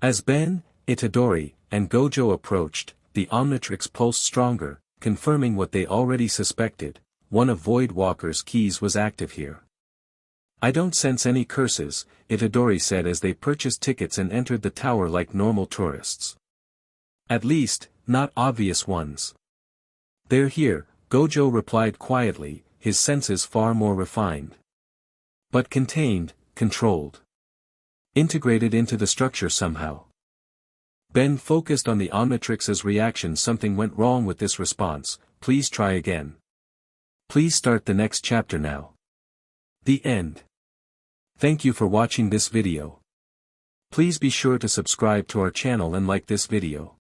As Ben, Itadori, and Gojo approached, the Omnitrix pulsed stronger, confirming what they already suspected, one of Void Walker's keys was active here. I don't sense any curses, Itadori said as they purchased tickets and entered the tower like normal tourists. At least, not obvious ones. They're here, Gojo replied quietly, his senses far more refined. But contained, controlled. Integrated into the structure somehow. Ben focused on the Omnitrix's reaction. Something went wrong with this response, please try again. Please start the next chapter now. The end. Thank you for watching this video. Please be sure to subscribe to our channel and like this video.